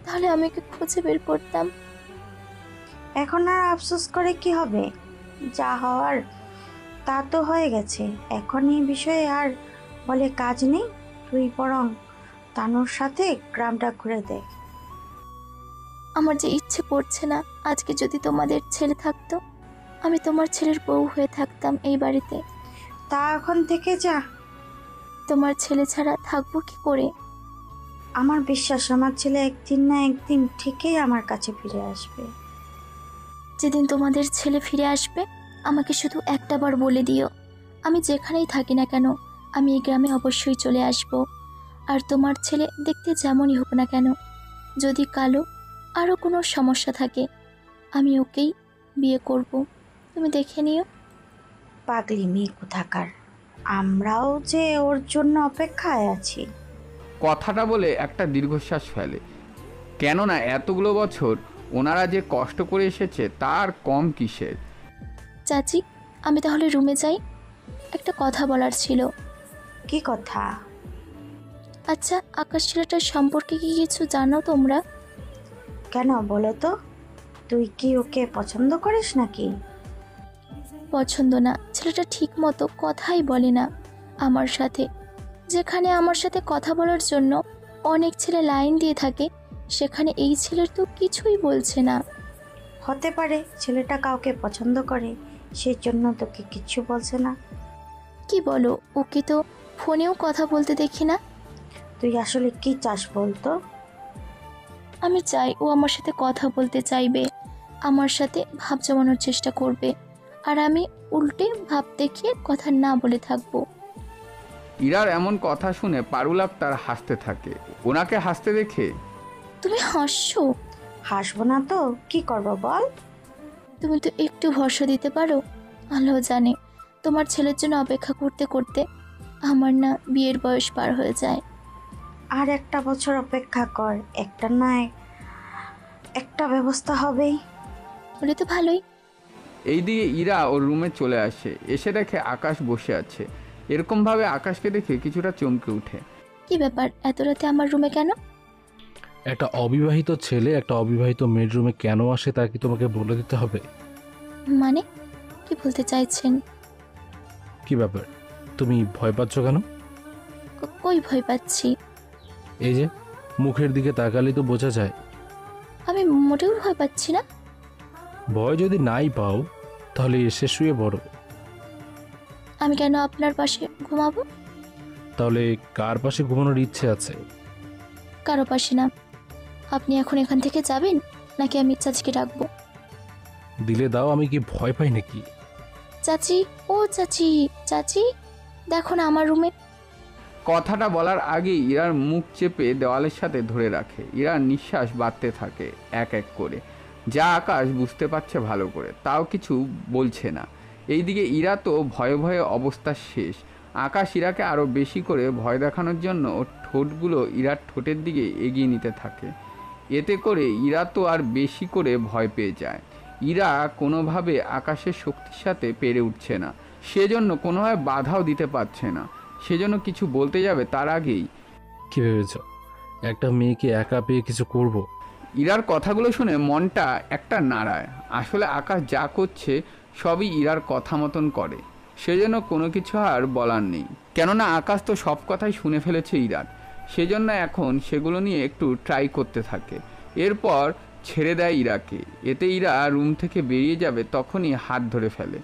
তাহলে আমি ওকে খুঁজে বের করতাম। এখন আর আফসোস করে কি হবে? যা হওয়ার তা তো হয়ে গেছে। এখন এই বিষয়ে আর বলে কাজ নেই। তুই বরং তানুর সাথে গ্রামটা ঘুরে দেখ। আমার যে ইচ্ছে করছে না, আজকে যদি তোমাদের ছেলে থাকতো, আমি তোমার ছেলের বউ হয়ে থাকতাম এই বাড়িতে। তা এখন থেকে যা। তোমার ছেলে ছাড়া থাকবো কি করে? আমার বিশ্বাস আমার ছেলে একদিন না একদিন ঠিকই আমার কাছে ফিরে আসবে। যেদিন তোমাদের ছেলে ফিরে আসবে, আমাকে শুধু একটা বার বলে দিও। আমি যেখানেই থাকি না কেন, আমি এই গ্রামে অবশ্যই চলে আসব। আর তোমার ছেলে দেখতে যেমনই হোক না কেন, যদি কালো আরও কোনো সমস্যা থাকে, আমি ওকেই বিয়ে করব। তুমি দেখে নিও। পাগলি মেয়ে কোথাকার, আমরাও যে ওর জন্য অপেক্ষায় আছি। কথাটা বলে একটা দীর্ঘশ্বাস ফেলে। কেননা এতগুলো বছর ওনারা যে কষ্ট করে এসেছে তার কম কিসের। চাচি, আমি তাহলে রুমে যাই, একটা কথা বলার ছিল। কি কথা? আচ্ছা, আকাশ ছেলেটার সম্পর্কে কি কিছু জানো তোমরা? কেন বলো তো, তুই কি ওকে পছন্দ করিস নাকি? পছন্দ না, ছেলেটা ঠিক মতো কথাই বলে না আমার সাথে। যেখানে আমার সাথে কথা বলার জন্য অনেক ছেলে লাইন দিয়ে থাকে, সেখানে এই ছেলের তো কিছুই বলছে না। হতে পারে ছেলেটা কাউকে পছন্দ করে, সেই জন্য তোকে কিচ্ছু বলছে না। কি বলো? ওকে তো ফোনেও কথা বলতে দেখি না। তুই আসলে কি চাস বলতো? আমি চাই ও আমার সাথে কথা বলতে চাইবে, আমার সাথে ভাব জমানোর চেষ্টা করবে, আর আমি উল্টে ভাব দেখিয়ে কথা না বলে থাকবো। ইরার এমন কথা শুনে পারুল আক্তার হাসতে থাকে। ওনাকে হাসতে দেখে, তুমি হাসছো? হাসবো না তো কি করবো বল? তুমি তো একটু ভরসা দিতে পারো। আল্লাহ জানে, তোমার ছেলের জন্য অপেক্ষা করতে করতে আমার না বিয়ের বয়স পার হয়ে যায়। আর একটা বছর অপেক্ষা কর, একটা না একটা ব্যবস্থা হবেই। বলে তো ভালোই। এইদিকে ইরা ওর রুমে চলে আসে। এসে দেখে আকাশ বসে আছে। এরকমভাবে আকাশকে দেখে কিছুটা চমকে ওঠে। কি ব্যাপার, এত রাতে আমার রুমে কেন? একটা অবিবাহিত ছেলে একটা অবিবাহিত মেয়ের রুমে কেন আসে তা কি তোমাকে বলে দিতে হবে? মানে কি বলতে চাইছেন? কি ব্যাপার, তুমি ভয় পাচ্ছ কেন? কই ভয় পাচ্ছি? এই যে মুখের দিকে তাকালে তো বোঝা যায়। আমি মোটেও ভয় পাচ্ছি না। ভয় যদি নাই পাও তাহলে এসে শুয়ে পড়ো। আমি আমি কেন আপনার পাশে ঘুমাবো? তাহলে কার পাশে ঘুমানোর ইচ্ছে আছে? কারো পাশে না। আপনি এখন এখান থেকে যাবেন নাকি আমি চাচিকে ডাকবো? দিলে দাও, আমি কি ভয় পাই নাকি? চাচি, ও চাচি, চাচি দেখো না আমার রুমে। কথাটা বলার আগেই ইরার মুখ চেপে দেওয়ালের সাথে ধরে রাখে। ইরার নিঃশ্বাস বাড়তে থাকে এক এক করে, যা আকাশ বুঝতে পারছে ভালো করে, তাও কিছু বলছে না। এইদিকে ইরা তো ভয়ে ভয়ে অবস্থা শেষ। আকাশ ইরাকে আরও বেশি করে ভয় দেখানোর জন্য ওর ঠোঁটগুলো ইরার ঠোঁটের দিকে এগিয়ে নিতে থাকে। এতে করে ইরা তো আর বেশি করে ভয় পেয়ে যায়। ইরা কোনোভাবে আকাশের শক্তির সাথে পেরে উঠছে না, সেজন্য কোনোভাবে বাধাও দিতে পারছে না। সেজন্য কিছু বলতে যাবে তার আগেই, কি ভেবেছ একটা মেয়েকে একা পেয়ে কিছু করব? ইরার কথাগুলো শুনে মনটা একটা নাড়ায়। আসলে আকাশ যা করছে সবই ইরার কথা মতন করে, সেজন্য কোনো কিছু আর বলার নেই। কেননা আকাশ তো সব কথাই শুনে ফেলেছে ইরার, সেজন্য এখন সেগুলো নিয়ে একটু ট্রাই করতে থাকে। এরপর ছেড়ে দেয় ইরাকে। এতে ইরা রুম থেকে বেরিয়ে যাবে, তখনই হাত ধরে ফেলে।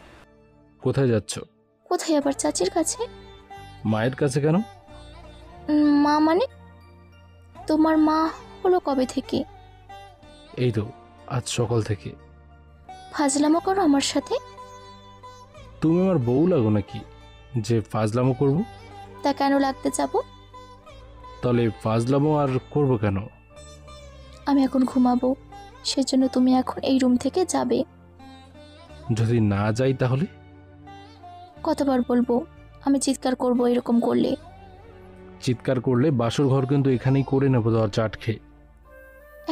কোথায় যাচ্ছ? কোথায় আবার? চাচির কাছে। মায়ের কাছে কেন? মা মানে? তোমার মা হলো কবে থেকে? এই তো আজ সকাল থেকে। ফাজলামো করো আমার সাথে? তুমি আমার বউ লাগো নাকি যে ফাজলামো করব? তা কেন লাগতে যাব? তাহলে ফাজলামো আর করব কেন? আমি এখন ঘুমাবো, সেজন্য তুমি এখন এই রুম থেকে যাবে। যদি না যাই তাহলে? কতবার বলবো আমি চিৎকার করব এরকম করলে? চিৎকার করলে বাসর ঘর কিন্তু এখানেই করে নেবো দরজা আটকে।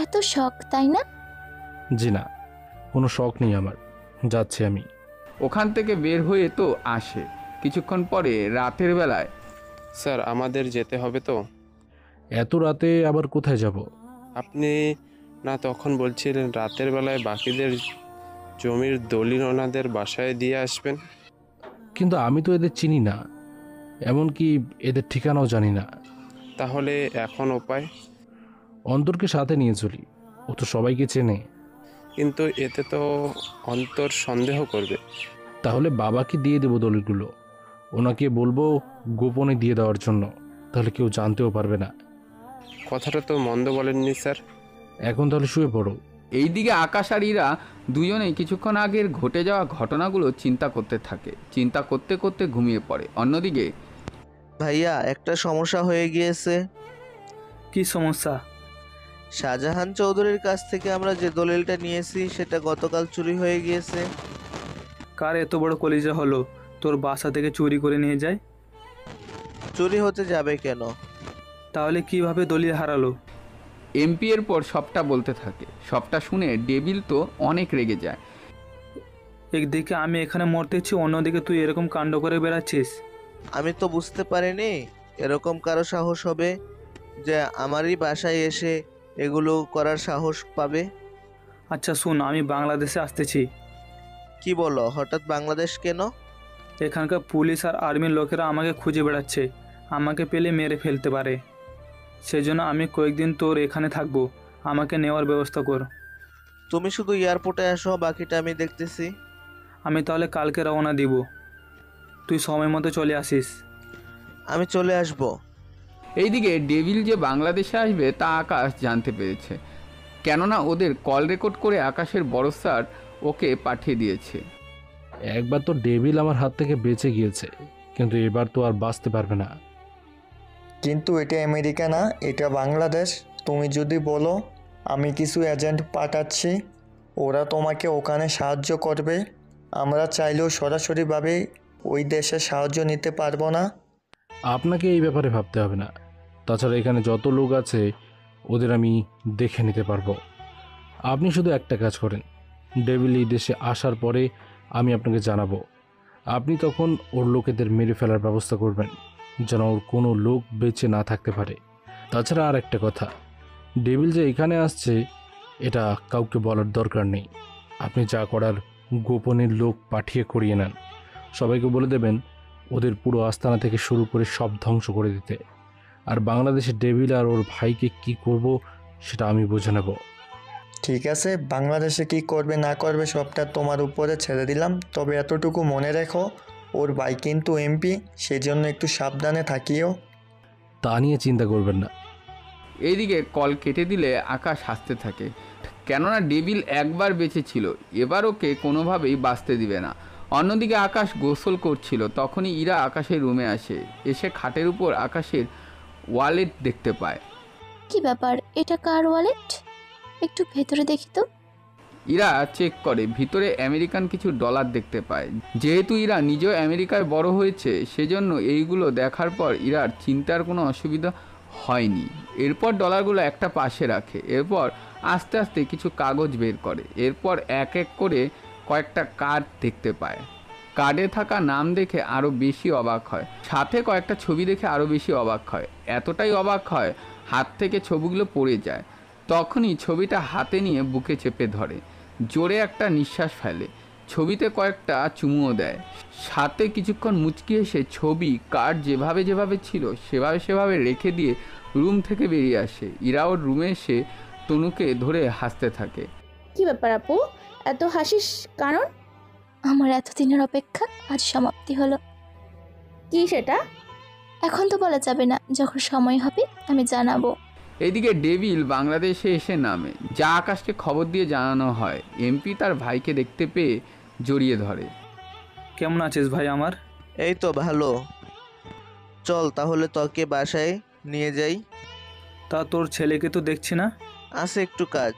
এত শখ তাই না? জি না, কোনো শখ নেই আমার, যাচ্ছি আমি। ওখান থেকে বের হয়ে তো আসে। কিছুক্ষণ পরে রাতের বেলায়, স্যার আমাদের যেতে হবে তো। এত রাতে আবার কোথায় যাব? আপনি না তখন বলছিলেন রাতের বেলায় বাকিদের জমির দলিল ওনাদের বাসায় দিয়ে আসবেন? কিন্তু আমি তো এদের চিনি না, এমনকি এদের ঠিকানাও জানি না। তাহলে এখন উপায়? অন্তরকে সাথে নিয়ে চলি, ও তো সবাইকে চেনে। কিন্তু এতে তো অন্তর সন্দেহ করবে। তাহলে বাবাকে দিয়ে দেবো দলিলগুলো, ওনাকে বলবো গোপনে দিয়ে দেওয়ার জন্য, তাহলে কেউ জানতেও পারবে না। কথাটা তো মন্দ বলেননি স্যার। এখন তাহলে শুয়ে পড়ো। এইদিকে আকাশ আর ইরা দুজনেই কিছুক্ষণ আগের ঘটে যাওয়া ঘটনাগুলো চিন্তা করতে থাকে। চিন্তা করতে করতে ঘুমিয়ে পড়ে। অন্যদিকে, ভাইয়া একটা সমস্যা হয়ে গিয়েছে। কি সমস্যা? শাহজাহান চৌধুরীর কাছ থেকে আমরা যে দলিলটা নিয়েছি সেটা গতকাল চুরি হয়ে গিয়েছে। কার এত বড় কলিজা হলো তোর বাসা থেকে চুরি করে নিয়ে যায়? চুরি হতে যাবে কেন? তাহলে কিভাবে দলিল হারালো? এমপি এর পর সবটা বলতে থাকে। সবটা শুনে ডেভিল তো অনেক রেগে যায়। একদিকে আমি এখানে মরতেছি, অন্যদিকে তুই এরকম কাণ্ড করে বেড়াচ্ছিস। আমি তো বুঝতে পারিনি এরকম কারো সাহস হবে যে আমারই বাসায় এসে এগুলো করার সাহস পাবে। আচ্ছা শুন, আমি বাংলাদেশে আসতেছি। কি বলো, হঠাৎ বাংলাদেশ কেন? এখানকার পুলিশ আর আর্মির লোকেরা আমাকে খুঁজে বেড়াচ্ছে, আমাকে পেলে মেরে ফেলতে পারে। সেজন্য আমি কয়েকদিন তোর এখানে থাকবো, আমাকে নেওয়ার ব্যবস্থা কর। তুমি শুধু এয়ারপোর্টে আসো, বাকিটা আমি দেখতেছি। আমি তাহলে কালকে রওনা দিব, তুই সময় মতো চলে আসিস। আমি চলে আসব। এইদিকে ডেভিল যে বাংলাদেশে আসবে তা আকাশ জানতে পেরেছে, কেননা ওদের কল রেকর্ড করে আকাশের বড় স্যার ওকে পাঠিয়ে দিয়েছে। একবার তো ডেভিল আমার হাত থেকে বেঁচে গিয়েছে, কিন্তু এবার তো আর বাঁচতে পারবে না। কিন্তু এটা আমেরিকা না, এটা বাংলাদেশ। তুমি যদি বলো আমি কিছু এজেন্ট পাঠাচ্ছি, ওরা তোমাকে ওখানে সাহায্য করবে, আমরা চাইলেও সরাসরিভাবে ওই দেশে সাহায্য নিতে পারবো না। আপনাকে এই ব্যাপারে ভাবতে হবে না, তাছাড়া এখানে যত লোক আছে ওদের আমি দেখে নিতে পারবো। আপনি শুধু একটা কাজ করেন, ডেভিল এই দেশে আসার পরে আমি আপনাকে জানাবো। আপনি তখন ওর লোকেদের মেরে ফেলার ব্যবস্থা করবেন, যেন ওর কোনো লোক বেঁচে না থাকতে পারে। তাছাড়া আর একটা কথা, ডেভিল যে এখানে আসছে এটা কাউকে বলার দরকার নেই। আপনি যা করার গোপনের লোক পাঠিয়ে করিয়ে নেন। সবাইকে বলে দেবেন ওদের পুরো আস্তানা থেকে শুরু করে সব ধ্বংস করে দিতে। আর বাংলাদেশে ডেভিল আর ওর ভাইকে কি করব সেটা আমি বুঝে নেব। ঠিক আছে, বাংলাদেশে কি করবে না করবে সবটা তোমার উপরে ছেড়ে দিলাম, তবে এতটুকু মনে রেখো ওর ভাই কিন্তু এমপি, সেজন্য একটু সাবধানে থাকিও। তা নিয়ে চিন্তা করবেন না। এইদিকে কল কেটে দিলে আকাশ হাসতে থাকে, কেননা ডেভিল একবার বেঁচে ছিল, এবার ওকে কোনোভাবেই বাঁচতে দিবে না। অন্যদিকে আকাশ গোসল করছিল, তখনই ইরা আকাশের রুমে আসে। এসে খাটের উপর আকাশের ওয়ালেট দেখতে পায়। কি ব্যাপার, এটা কার ওয়ালেট? একটু ভেতরে দেখি তো। ইরা চেক করে, ভিতরে আমেরিকান কিছু ডলার দেখতে পায়। যেহেতু ইরা নিজেও আমেরিকায় বড় হয়েছে, সেজন্য এইগুলো দেখার পর ইরার চিন্তার কোনো অসুবিধা হয়নি। এরপর ডলারগুলো একটা পাশে রাখে, এরপর আস্তে আস্তে কিছু কাগজ বের করে। এরপর এক এক করে কয়েকটা কার্ড দেখতে পায়। কার্ডে থাকা নাম দেখে আরও বেশি অবাক হয়, সাথে কয়েকটা ছবি দেখে আরও বেশি অবাক হয়। এতটাই অবাক হয় হাত থেকে ছবিগুলো পড়ে যায়। তখনই ছবিটা হাতে নিয়ে বুকে চেপে ধরে, জোরে একটা নিঃশ্বাস ফেলে, ছবিতে কয়েকটা চুমুও দেয়, সাথে কিছুক্ষণ মুচকি এসে ছবি কার্ড যেভাবে যেভাবে ছিল সেভাবে রেখে দিয়ে রুম থেকে বেরিয়ে আসে। ইরা ওর রুমে এসে তনুকে ধরে হাসতে থাকে। কি ব্যাপার আপু, এত হাসিস কারণ? আমার এতদিনের অপেক্ষা আজ সমাপ্তি হলো। কি সেটা? এখন তো বলা যাবে না, যখন সময় হবে আমি জানাবো। এদিকে ডেভিল বাংলাদেশে এসে নামে, যা আকাশকে খবর দিয়ে জানানো হয়। এমপি তার ভাইকে দেখতে পেয়ে জড়িয়ে ধরে। কেমন আছিস ভাই আমার? এই তো ভালো, চল তাহলে তোকে বাসায় নিয়ে যাই। তা তোর ছেলেকে তো দেখছি না। আছে একটু কাজ,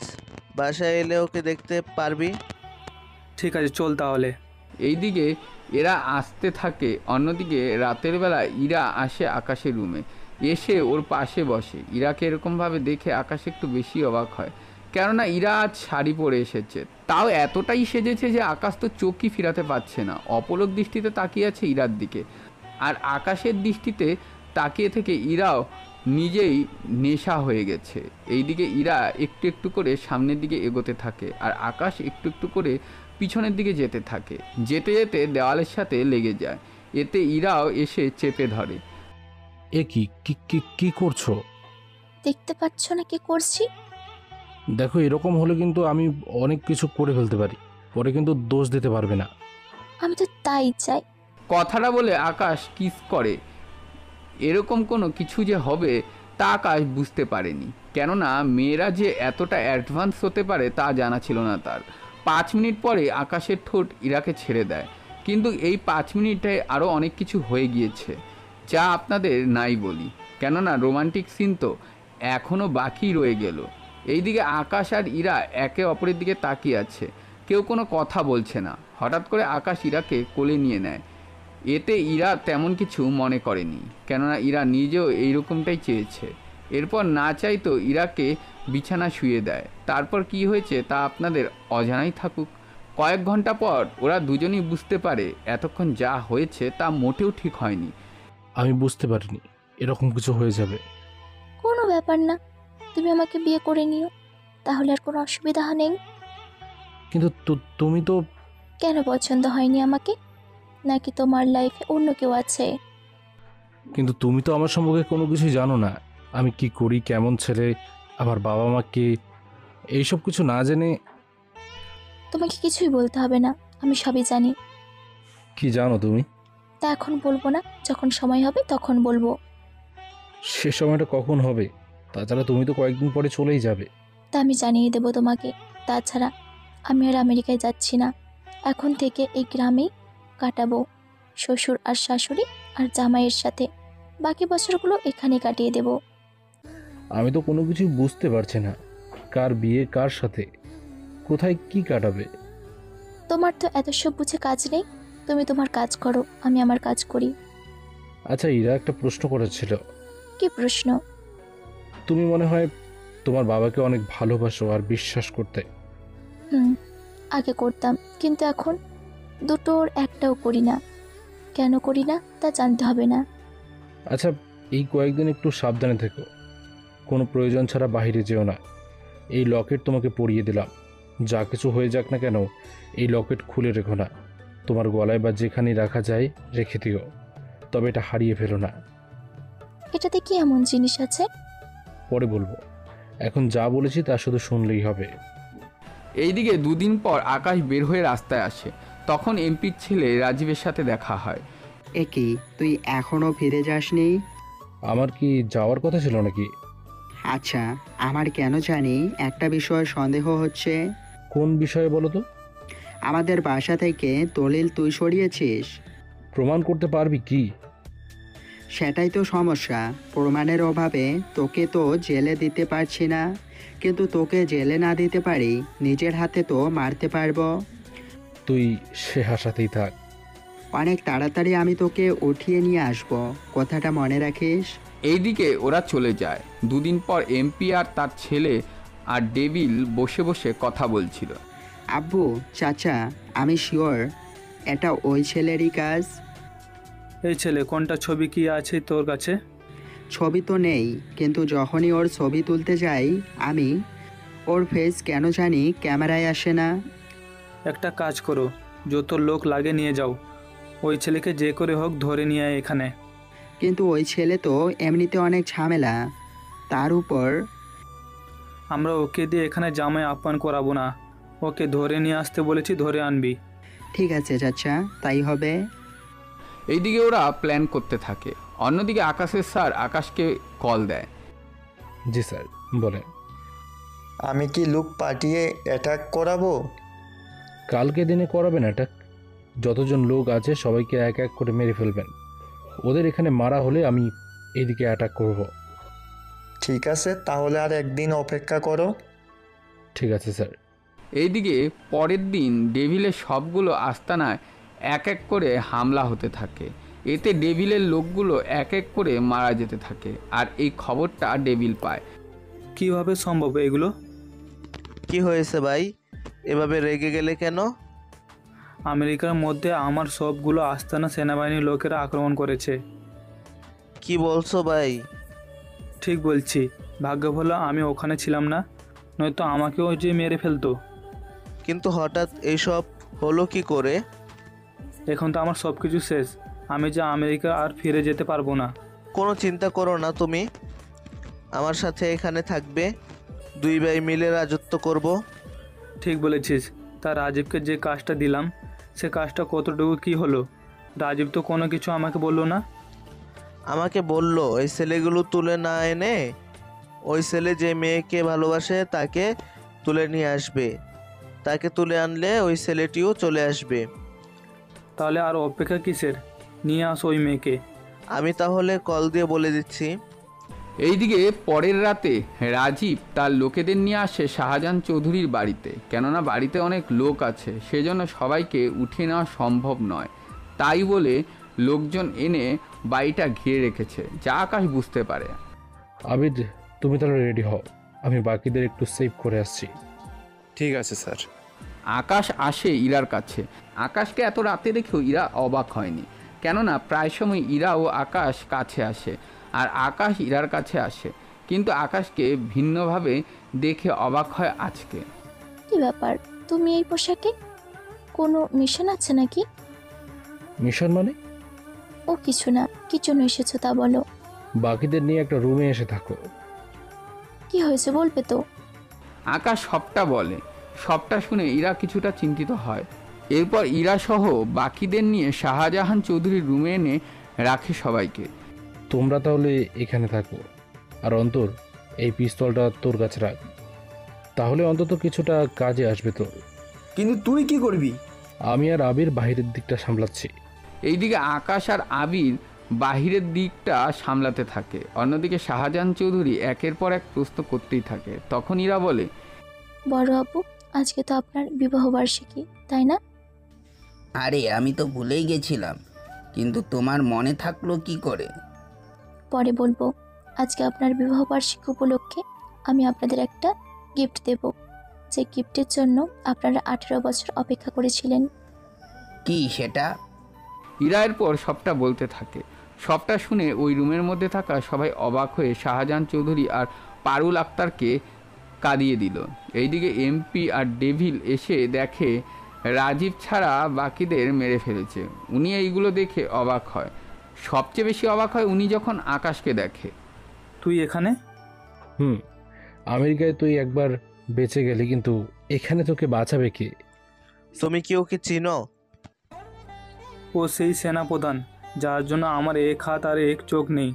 বাসায় এলে ওকে দেখতে পারবি। ঠিক আছে, চল তাহলে। এইদিকে এরা আসতে থাকে। অন্যদিকে রাতের বেলা ইরা আসে আকাশের রুমে, এসে ওর পাশে বসে। ইরাকে এরকমভাবে দেখে আকাশ একটু বেশি অবাক হয়, কেননা ইরা আজ শাড়ি পরে এসেছে, তাও এতটাই সেজেছে যে আকাশ তো চোখই ফিরাতে পারছে না। অপলক দৃষ্টিতে তাকিয়ে আছে ইরার দিকে, আর আকাশের দৃষ্টিতে তাকিয়ে থেকে ইরাও নিজেই নেশা হয়ে গেছে। এইদিকে ইরা একটু একটু করে সামনের দিকে এগোতে থাকে, আর আকাশ একটু একটু করে পিছনের দিকে যেতে থাকে। যেতে যেতে দেওয়ালের সাথে লেগে যায়, এতে ইরাও এসে চেপে ধরে। এ কি কি করছো? দেখতে পাচ্ছ না কি করছি? দেখো, এরকম হলে কিন্তু আমি অনেক কিছু করে ফেলতে পারি, পরে কিন্তু দোষ দিতে পারবে না। আমি তো তাই চাই। কথাটা বলে আকাশ কিস করে। এরকম কোনো কিছু যে হবে তা আকাশ বুঝতে পারেনি, কেননা মেয়েরা যে এতটা অ্যাডভান্স হতে পারে তা জানা ছিল না তার। 5 মিনিট পরে আকাশের ঠোঁট ইরাকে ছেড়ে দেয়, কিন্তু এই 5 মিনিটে আরও অনেক কিছু হয়ে গিয়েছে, যা আপনাদের নাই বলি, কেননা রোমান্টিক সিন তো এখনও বাকি রয়ে গেল। এইদিকে আকাশ আর ইরা একে অপরের দিকে তাকিয়ে আছে, কেউ কোনো কথা বলছে না। হঠাৎ করে আকাশ ইরাকে কোলে নিয়ে নেয়, এতে ইরা তেমন কিছু মনে করেনি, কেননা ইরা নিজেও এইরকমটাই চেয়েছে। এরপর না চাইতো ইরাকে বিছানা শুয়ে দেয়। তারপর কি হয়েছে তা আপনাদের অজানাই থাকুক। কয়েক ঘন্টা পর ওরা দুজনেই বুঝতে পারে এতক্ষণ যা হয়েছে তা মোটেও ঠিক হয়নি। আমি বুঝতে পারিনি এরকম কিছু হয়ে যাবে। কোনো ব্যাপার না, তুমি আমাকে বিয়ে করে নিও, তাহলে আর কোনো অসুবিধা নেই। কিন্তু তুমি তো... কেন পছন্দ হয়নি আমাকে? নাকি তোমার লাইফে অন্য কেউ আছে? কিন্তু তুমি তো আমার সম্পর্কে কোনো কিছুই জানো না, আমি কি করি, কেমন ছেলে, আমার বাবা মা কে, এইসব কিছু না জেনে... তোমাকে কিছুই বলতে হবে না, আমি সবই জানি। কি জানো তুমি? তা এখন বলবো না, যখন সময় হবে তখন বলবো। সে সময়টা কখন হবে? তাছাড়া তুমি তো কয়েকদিন পরে চলেই যাবে। তা আমি জানিয়ে দেবো তোমাকে। তাছাড়া আমি আর আমেরিকায় যাচ্ছি না, এখন থেকে এই গ্রামেই কাটাবো, শ্বশুর আর শাশুড়ি আর জামাইয়ের সাথে। বাকি বছরগুলো এখানে কাটিয়ে দেব। আমি তো কোনো কিছু বুঝতে পারছি না, কার বিয়ে, কার সাথে, কোথায় কি কাটাবে। তোমার তো এত সব বুঝে কাজ নেই, তুমি তোমার কাজ করো, আমি আমার কাজ করি। আচ্ছা, ইরা একটা প্রশ্ন করেছিল। কি প্রশ্ন? তুমি মনে হয় তোমার বাবাকে অনেক ভালোবাসো আর বিশ্বাস করতে। আগে করতাম, কিন্তু এখন দুটোর একটাও করি না। কেন করি না তা জানতে হবে না। আচ্ছা, এই কয়েকদিন একটু সাবধানে থেকো, কোনো প্রয়োজন ছাড়া বাইরে যেও না। এই লকেট তোমাকে পরিয়ে দিলাম, যা কিছু হয়ে যাক না কেন এই লকেট খুলে রেখো না, তোমার গলায় বা যেখানে রাখা যায় রেখে দিও, তবে এটা হারিয়ে ফেলো না। এটাতে কি এমন জিনিস আছে? পরে বলবো, এখন যা বলেছি তা শুধু শুনলেই হবে। এইদিকে 2 দিন পর আকাশ বের হয়ে রাস্তায় আসে, তখন এমপির ছেলে রাজীবের সাথে দেখা হয়। এ কি, তুই এখনো ফিরে যাসনি? আমার কি যাওয়ার কথা ছিল নাকি? আচ্ছা, আমার কেন জানি একটা বিষয়ে সন্দেহ হচ্ছে। কোন বিষয়ে বলো তো? আমাদের বাসা থেকে দলিল তুই সরিয়েছিস। প্রমাণ করতে পারবি কি? সেটাই তো সমস্যা। প্রমাণের অভাবে তোকে তো জেলে দিতে পারছি না, কিন্তু তোকে জেলে না দিতে পারি নিজের হাতে তো মারতে পারবো। তুই সে আশাতেই থাক। অনেক তাড়াতাড়ি আমি তোকে উঠিয়ে নিয়ে আসবো, কথাটা মনে রাখিস। এইদিকে ওরা চলে যায়। দুদিন পর এমপি আর তার ছেলে আর ডেভিল বসে বসে কথা বলছিল। আব্বু, চাচা, আমি শিওর এটা ওই ছেলেরই কাজ। এই ছেলে কোনটা? ছবি কি আছে তোর কাছে? ছবি তো নেই, কিন্তু যখনই ওর ছবি তুলতে যাই আমি, ওর ফেস কেন জানি ক্যামেরায় আসে না। একটা কাজ করো, যত লোক লাগে নিয়ে যাও, ওই ছেলেকে যে করে হোক ধরে নিয়ে আয় এখানে। কিন্তু ওই ছেলে তো এমনিতে অনেক ঝামেলা, তার উপর আমরা ওকে দিয়ে এখানে জামাই আপ্যায়ন করাবো না। ওকে ধরে নিয়ে আসতে বলেছি, ধরে আনবি। ঠিক আছে চাচা, তাই হবে। এইদিকে ওরা প্ল্যান করতে থাকে। অন্যদিকে আকাশের স্যার আকাশকে কল দেয়। জি স্যার, বলেন। আমি কি লোক পাঠিয়ে অ্যাটাক করাবো? কালকে দিনে করাবেন অ্যাটাক। যতজন লোক আছে সবাইকে এক এক করে মেরে ফেলবেন। ওদের এখানে মারা হলে আমি এদিকে অ্যাটাক করব। ঠিক আছে, তাহলে আর একদিন অপেক্ষা করো। ঠিক আছে স্যার। এইদিকে পরের দিন ডেভিলের সবগুলো আস্তানায় এক এক করে হামলা হতে থাকে। এতে ডেভিলের লোকগুলো এক এক করে মারা যেতে থাকে। আর এই খবরটা ডেভিল পায়। কিভাবে সম্ভব এগুলো? কি হয়েছে ভাই, এভাবে রেগে গেলে কেন? আমেরিকার মধ্যে আমার সবগুলো আস্তানা সেনাবাহিনীর লোকেরা আক্রমণ করেছে। কি বলছো ভাই? ঠিক বলছি। ভাগ্য ভালো আমি ওখানে ছিলাম না, নয়তো আমাকেও যে মেরে ফেলতো। কিন্তু হঠাৎ এইসব হলো কি করে? এখন তো আমার সব কিছু শেষ। আমি যে আমেরিকা আর ফিরে যেতে পারবো না। কোনো চিন্তা করো না, তুমি আমার সাথে এখানে থাকবে। দুই ভাই মিলে রাজত্ব করব। ঠিক বলেছিস। তা রাজীবকে যে কাজটা দিলাম, সে কাজটা কতটুকু কি হলো? রাজীব তো কোনো কিছু আমাকে বললো না। আমাকে বলল ওই ছেলেগুলো তুলে না এনে ওই ছেলে যে মেয়েকে ভালোবাসে তাকে তুলে নিয়ে আসবে। তাকে তুলে আনলে ওই ছেলেটিও চলে আসবে। তাহলে আর অপেক্ষা কিসের? নিয়ে আসো ওই মেয়েকে। আমি তাহলে কল দিয়ে বলে দিচ্ছি। এইদিকে পরের রাতে রাজীব তার লোকেদের নিয়ে আসে শাহজাহান চৌধুরীর বাড়িতে। কেননা বাড়িতে অনেক লোক আছে, সেজন্য সবাইকে উঠিয়ে নেওয়া সম্ভব নয়। তাই বলে লোকজন এনে বাড়িটা ঘিরে রেখেছে, যা আকাশ বুঝতে পারে। আবিদ, তুমি তাহলে রেডি হও, আমি বাকিদের একটু সেভ করে আসছি। ঠিক আছে স্যার। আকাশ আসে ইরার কাছে। আকাশকে এত রাতে দেখেও ইরা অবাক হয়নি, কেননা প্রায় সময় ইরা ও আকাশ কাছে আসে আর আকাশ ইরার কাছে আসে। কিন্তু আকাশকে ভিন্নভাবে দেখে অবাক হয় আজকে। কি ব্যাপার, তুমি এই পোশাকে? কোনো মিশন আছে নাকি? মিশন মানে? ও কিছু না, কি জন্য এসেছো তা বলো। বাকিদের নিয়ে একটা রুমে এসে থাকো। কি হয়েছে বলবে তো? আকাশ সবটা বলে। সবটা শুনে ইরা কিছুটা চিন্তিত হয়। এরপর ইরা সহ বাকিদের নিয়ে শাহজাহান চৌধুরীর রুমে এনে রাখে সবাইকে। তোমরা তাহলে এখানে থাকো, আর অন্তর এই পিস্তলটা তোর কাছে রাখ, তাহলে অন্তত কিছুটা কাজে আসবে তোর। কিন্তু তুই কি করবি? আমি আর আবির বাইরের দিকটা সামলাচ্ছি। এইদিকে আকাশ আর আবির বাহিরের দিকটা সামলাতে থাকে। অন্যদিকে শাহজাহান চৌধুরী একের পর এক প্রশ্ন করতেই থাকে। তখন ইরা বলে, বড় আপু, আজকে তো আপনার বিবাহ বার্ষিকী, তাই না? আরে আমি তো ভুলেই গেছিলাম, কিন্তু তোমার মনে থাকলো কি করে? পরে বলবো। আজকে আপনার বিবাহ বার্ষিকী উপলক্ষে আমি আপনাদের একটা গিফট দেব, যে গিফটের জন্য আপনারা 18 বছর অপেক্ষা করেছিলেন। কি সেটা? ইরা এরপর সবটা বলতে থাকে। সবটা শুনে ওই রুমের মধ্যে থাকা সবাই অবাক হয়ে শাহজাহান চৌধুরী আর পারুল আক্তারকে কাঁদিয়ে দিল। এইদিকে এমপি আর ডেভিল এসে দেখে রাজীব ছাড়া বাকিদের মেরে ফেলেছে। উনি এইগুলো দেখে অবাক হয়। সবচেয়ে বেশি অবাক হয় উনি যখন আকাশকে দেখে। তুই এখানে? আমেরিকায় তুই একবার বেঁচে গেলি, কিন্তু এখানে তোকে বাঁচাবে কে? তুমি কি ওকে চিনো? ও সেই সেনাপ্রধান যার জন্য আমার এক হাত আর এক চোখ নেই।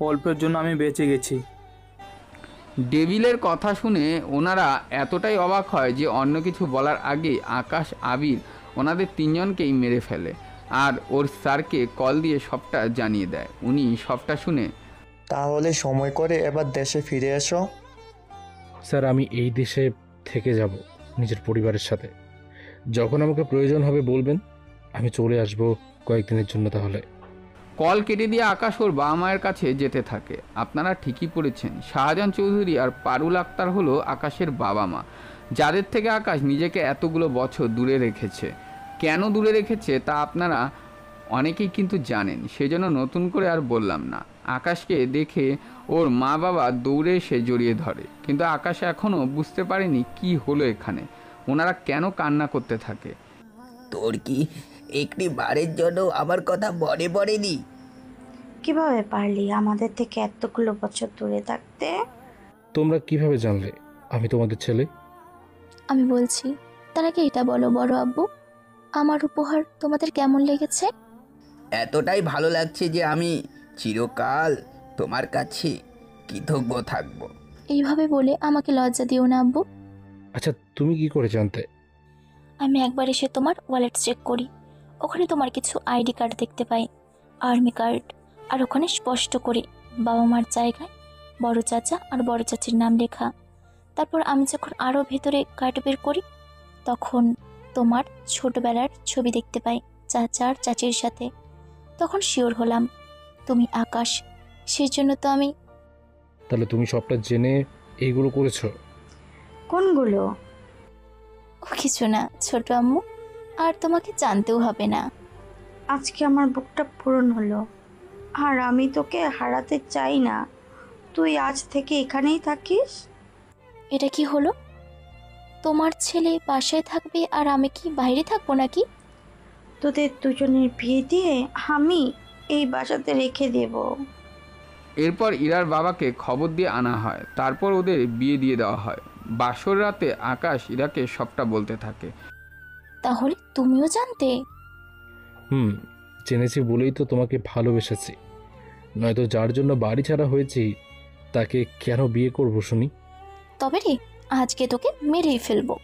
অল্পের জন্য আমি বেঁচে গেছি। ডেভিলের কথা শুনে ওনারা এতটাই অবাক হয় যে অন্য কিছু বলার আগে আকাশ আবির ওনাদের তিনজনকেই মেরে ফেলে আর ওর স্যারকে কল দিয়ে সবটা জানিয়ে দেয়। উনি সবটা শুনে, তাহলে সময় করে এবার দেশে ফিরে এসো। স্যার, আমি এই দেশে থেকে যাব নিজের পরিবারের সাথে। যখন আমাকে প্রয়োজন হবে বলবেন, আমি চলে আসব কয়েকদিনের জন্য। তাহলে কল কেটে দিয়ে আকাশ ওর বাবা মায়ের কাছে যেতে থাকে। আপনারা ঠিকই পড়েছেন, শাহজাহান চৌধুরী আর পারুল আক্তার হলো আকাশের বাবা মা, যাদের থেকে আকাশ নিজেকে এতগুলো বছর দূরে রেখেছে। কেন দূরে রেখেছে তা আপনারা অনেকেই কিন্তু জানেন, সেজন্য নতুন করে আর বললাম না। আকাশকে দেখে ওর মা বাবা দৌড়ে এসে জড়িয়ে ধরে, কিন্তু আকাশ এখনও বুঝতে পারেনি কি হলো এখানে, ওনারা কেন কান্না করতে থাকে। তোর কি একটি বারের জন্য আমার কথা মনে পড়েনি? কিভাবে পারলি আমাদের থেকে এতগুলো বছর দূরে থাকতে? তোমরা কিভাবে জানলে আমি তোমাদের ছেলে? আমি বলছি, তার আগে এটা বলো বড় আব্বু, আমার উপহার তোমাদের কেমন লেগেছে? এতটাই ভালো লাগছে যে আমি চিরকাল তোমার কাছে কৃতজ্ঞ থাকব। এইভাবে বলে আমাকে লজ্জা দিও না আব্বু। আচ্ছা, তুমি কি করে জানতে? আমি একবার এসে তোমার ওয়ালেট চেক করি, ওখানে তোমার কিছু আইডি কার্ড দেখতে পাই, আর্মি কার্ড, আর ওখানে স্পষ্ট করে বাবা মার জায়গায় বড় চাচা আর বড় চাচির নাম লেখা। তারপর আমি যখন আরও ভেতরে কার্ড বের করি, তখন তোমার ছোটবেলার ছবি দেখতে পাই চাচা আর চাচির সাথে। তখন শিওর হলাম তুমি আকাশ, সেই জন্য তো আমি। তাহলে তুমি সবটা জেনে এইগুলো করেছো? কোনগুলো? ও কিছু না ছোট আম্মু, আর তোমাকে জানতেও হবে না। আজকে আমার বুকটা পূরণ হলো, আর আমি তোকে হারাতে চাই না। তুই আজ থেকে এখানেই থাকিস। এটা কি হলো? তোমার ছেলে বাসায় থাকবে আর আমি কি বাইরে থাকবো নাকি? তোদের দুজনের বিয়ে দিয়ে আমি এই বাসাতে রেখে দেব। এরপর ইরার বাবাকে খবর দিয়ে আনা হয়, তারপর ওদের বিয়ে দিয়ে দেওয়া হয়। বাসর রাতে আকাশ ইরাকে সবটা বলতে থাকে। তাহলে তুমিও জানতে? জেনেছি বলেই তো তোমাকে ভালোবেসেছি, নয়তো যার জন্য বাড়ি ছাড়া হয়েছি তাকে কেন বিয়ে করবো শুনি? তবে রে, আজকে তোকে মেরেই ফেলবো।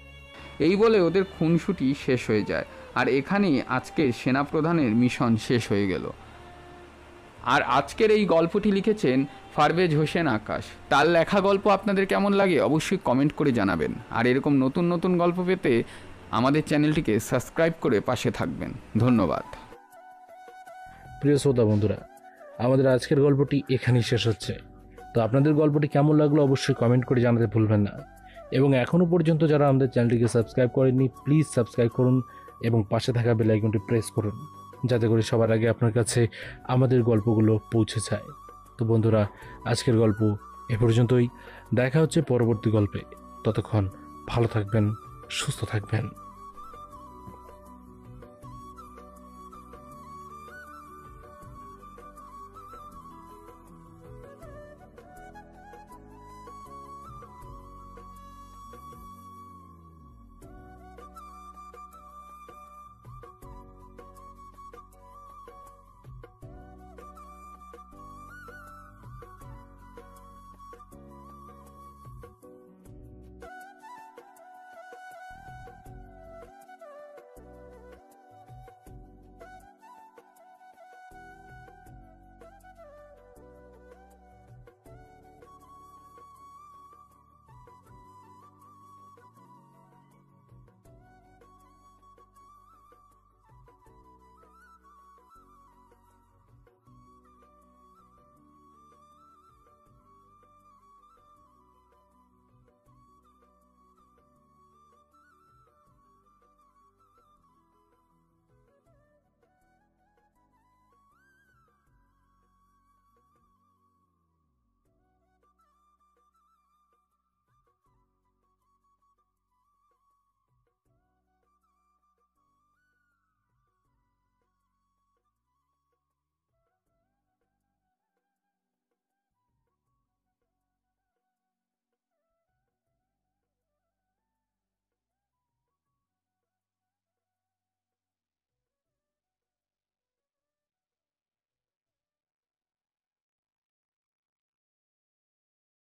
এই বলে ওদের খুনসুটি শেষ হয়ে যায়, আর এখানেই আজকের সেনাপ্রধানের মিশন শেষ হয়ে গেল। আর আজকের এই গল্পটি লিখেছেন পারভেজ হোসেন আকাশ। তার লেখা গল্প আপনাদের কেমন লাগে অবশ্যই কমেন্ট করে জানাবেন, আর এরকম নতুন নতুন গল্প পেতে আমাদের চ্যানেলটিকে সাবস্ক্রাইব করে পাশে থাকবেন। ধন্যবাদ। প্রিয় শ্রোতা বন্ধুরা, আমাদের আজকের গল্পটি এখানেই শেষ হচ্ছে। তো আপনাদের গল্পটি কেমন লাগলো অবশ্যই কমেন্ট করে জানাতে ভুলবেন না, এবং এখনও পর্যন্ত যারা আমাদের চ্যানেলটিকে সাবস্ক্রাইব করেননি প্লিজ সাবস্ক্রাইব করুন এবং পাশে থাকা বেল আইকনটি প্রেস করুন, যাতে করে সবার আগে আপনার কাছে আমাদের গল্পগুলো পৌঁছে যায়। তো বন্ধুরা, আজকের গল্প এ পর্যন্তই। দেখা হচ্ছে পরবর্তী গল্পে। ততক্ষণ ভালো থাকবেন, সুস্থ থাকবেন।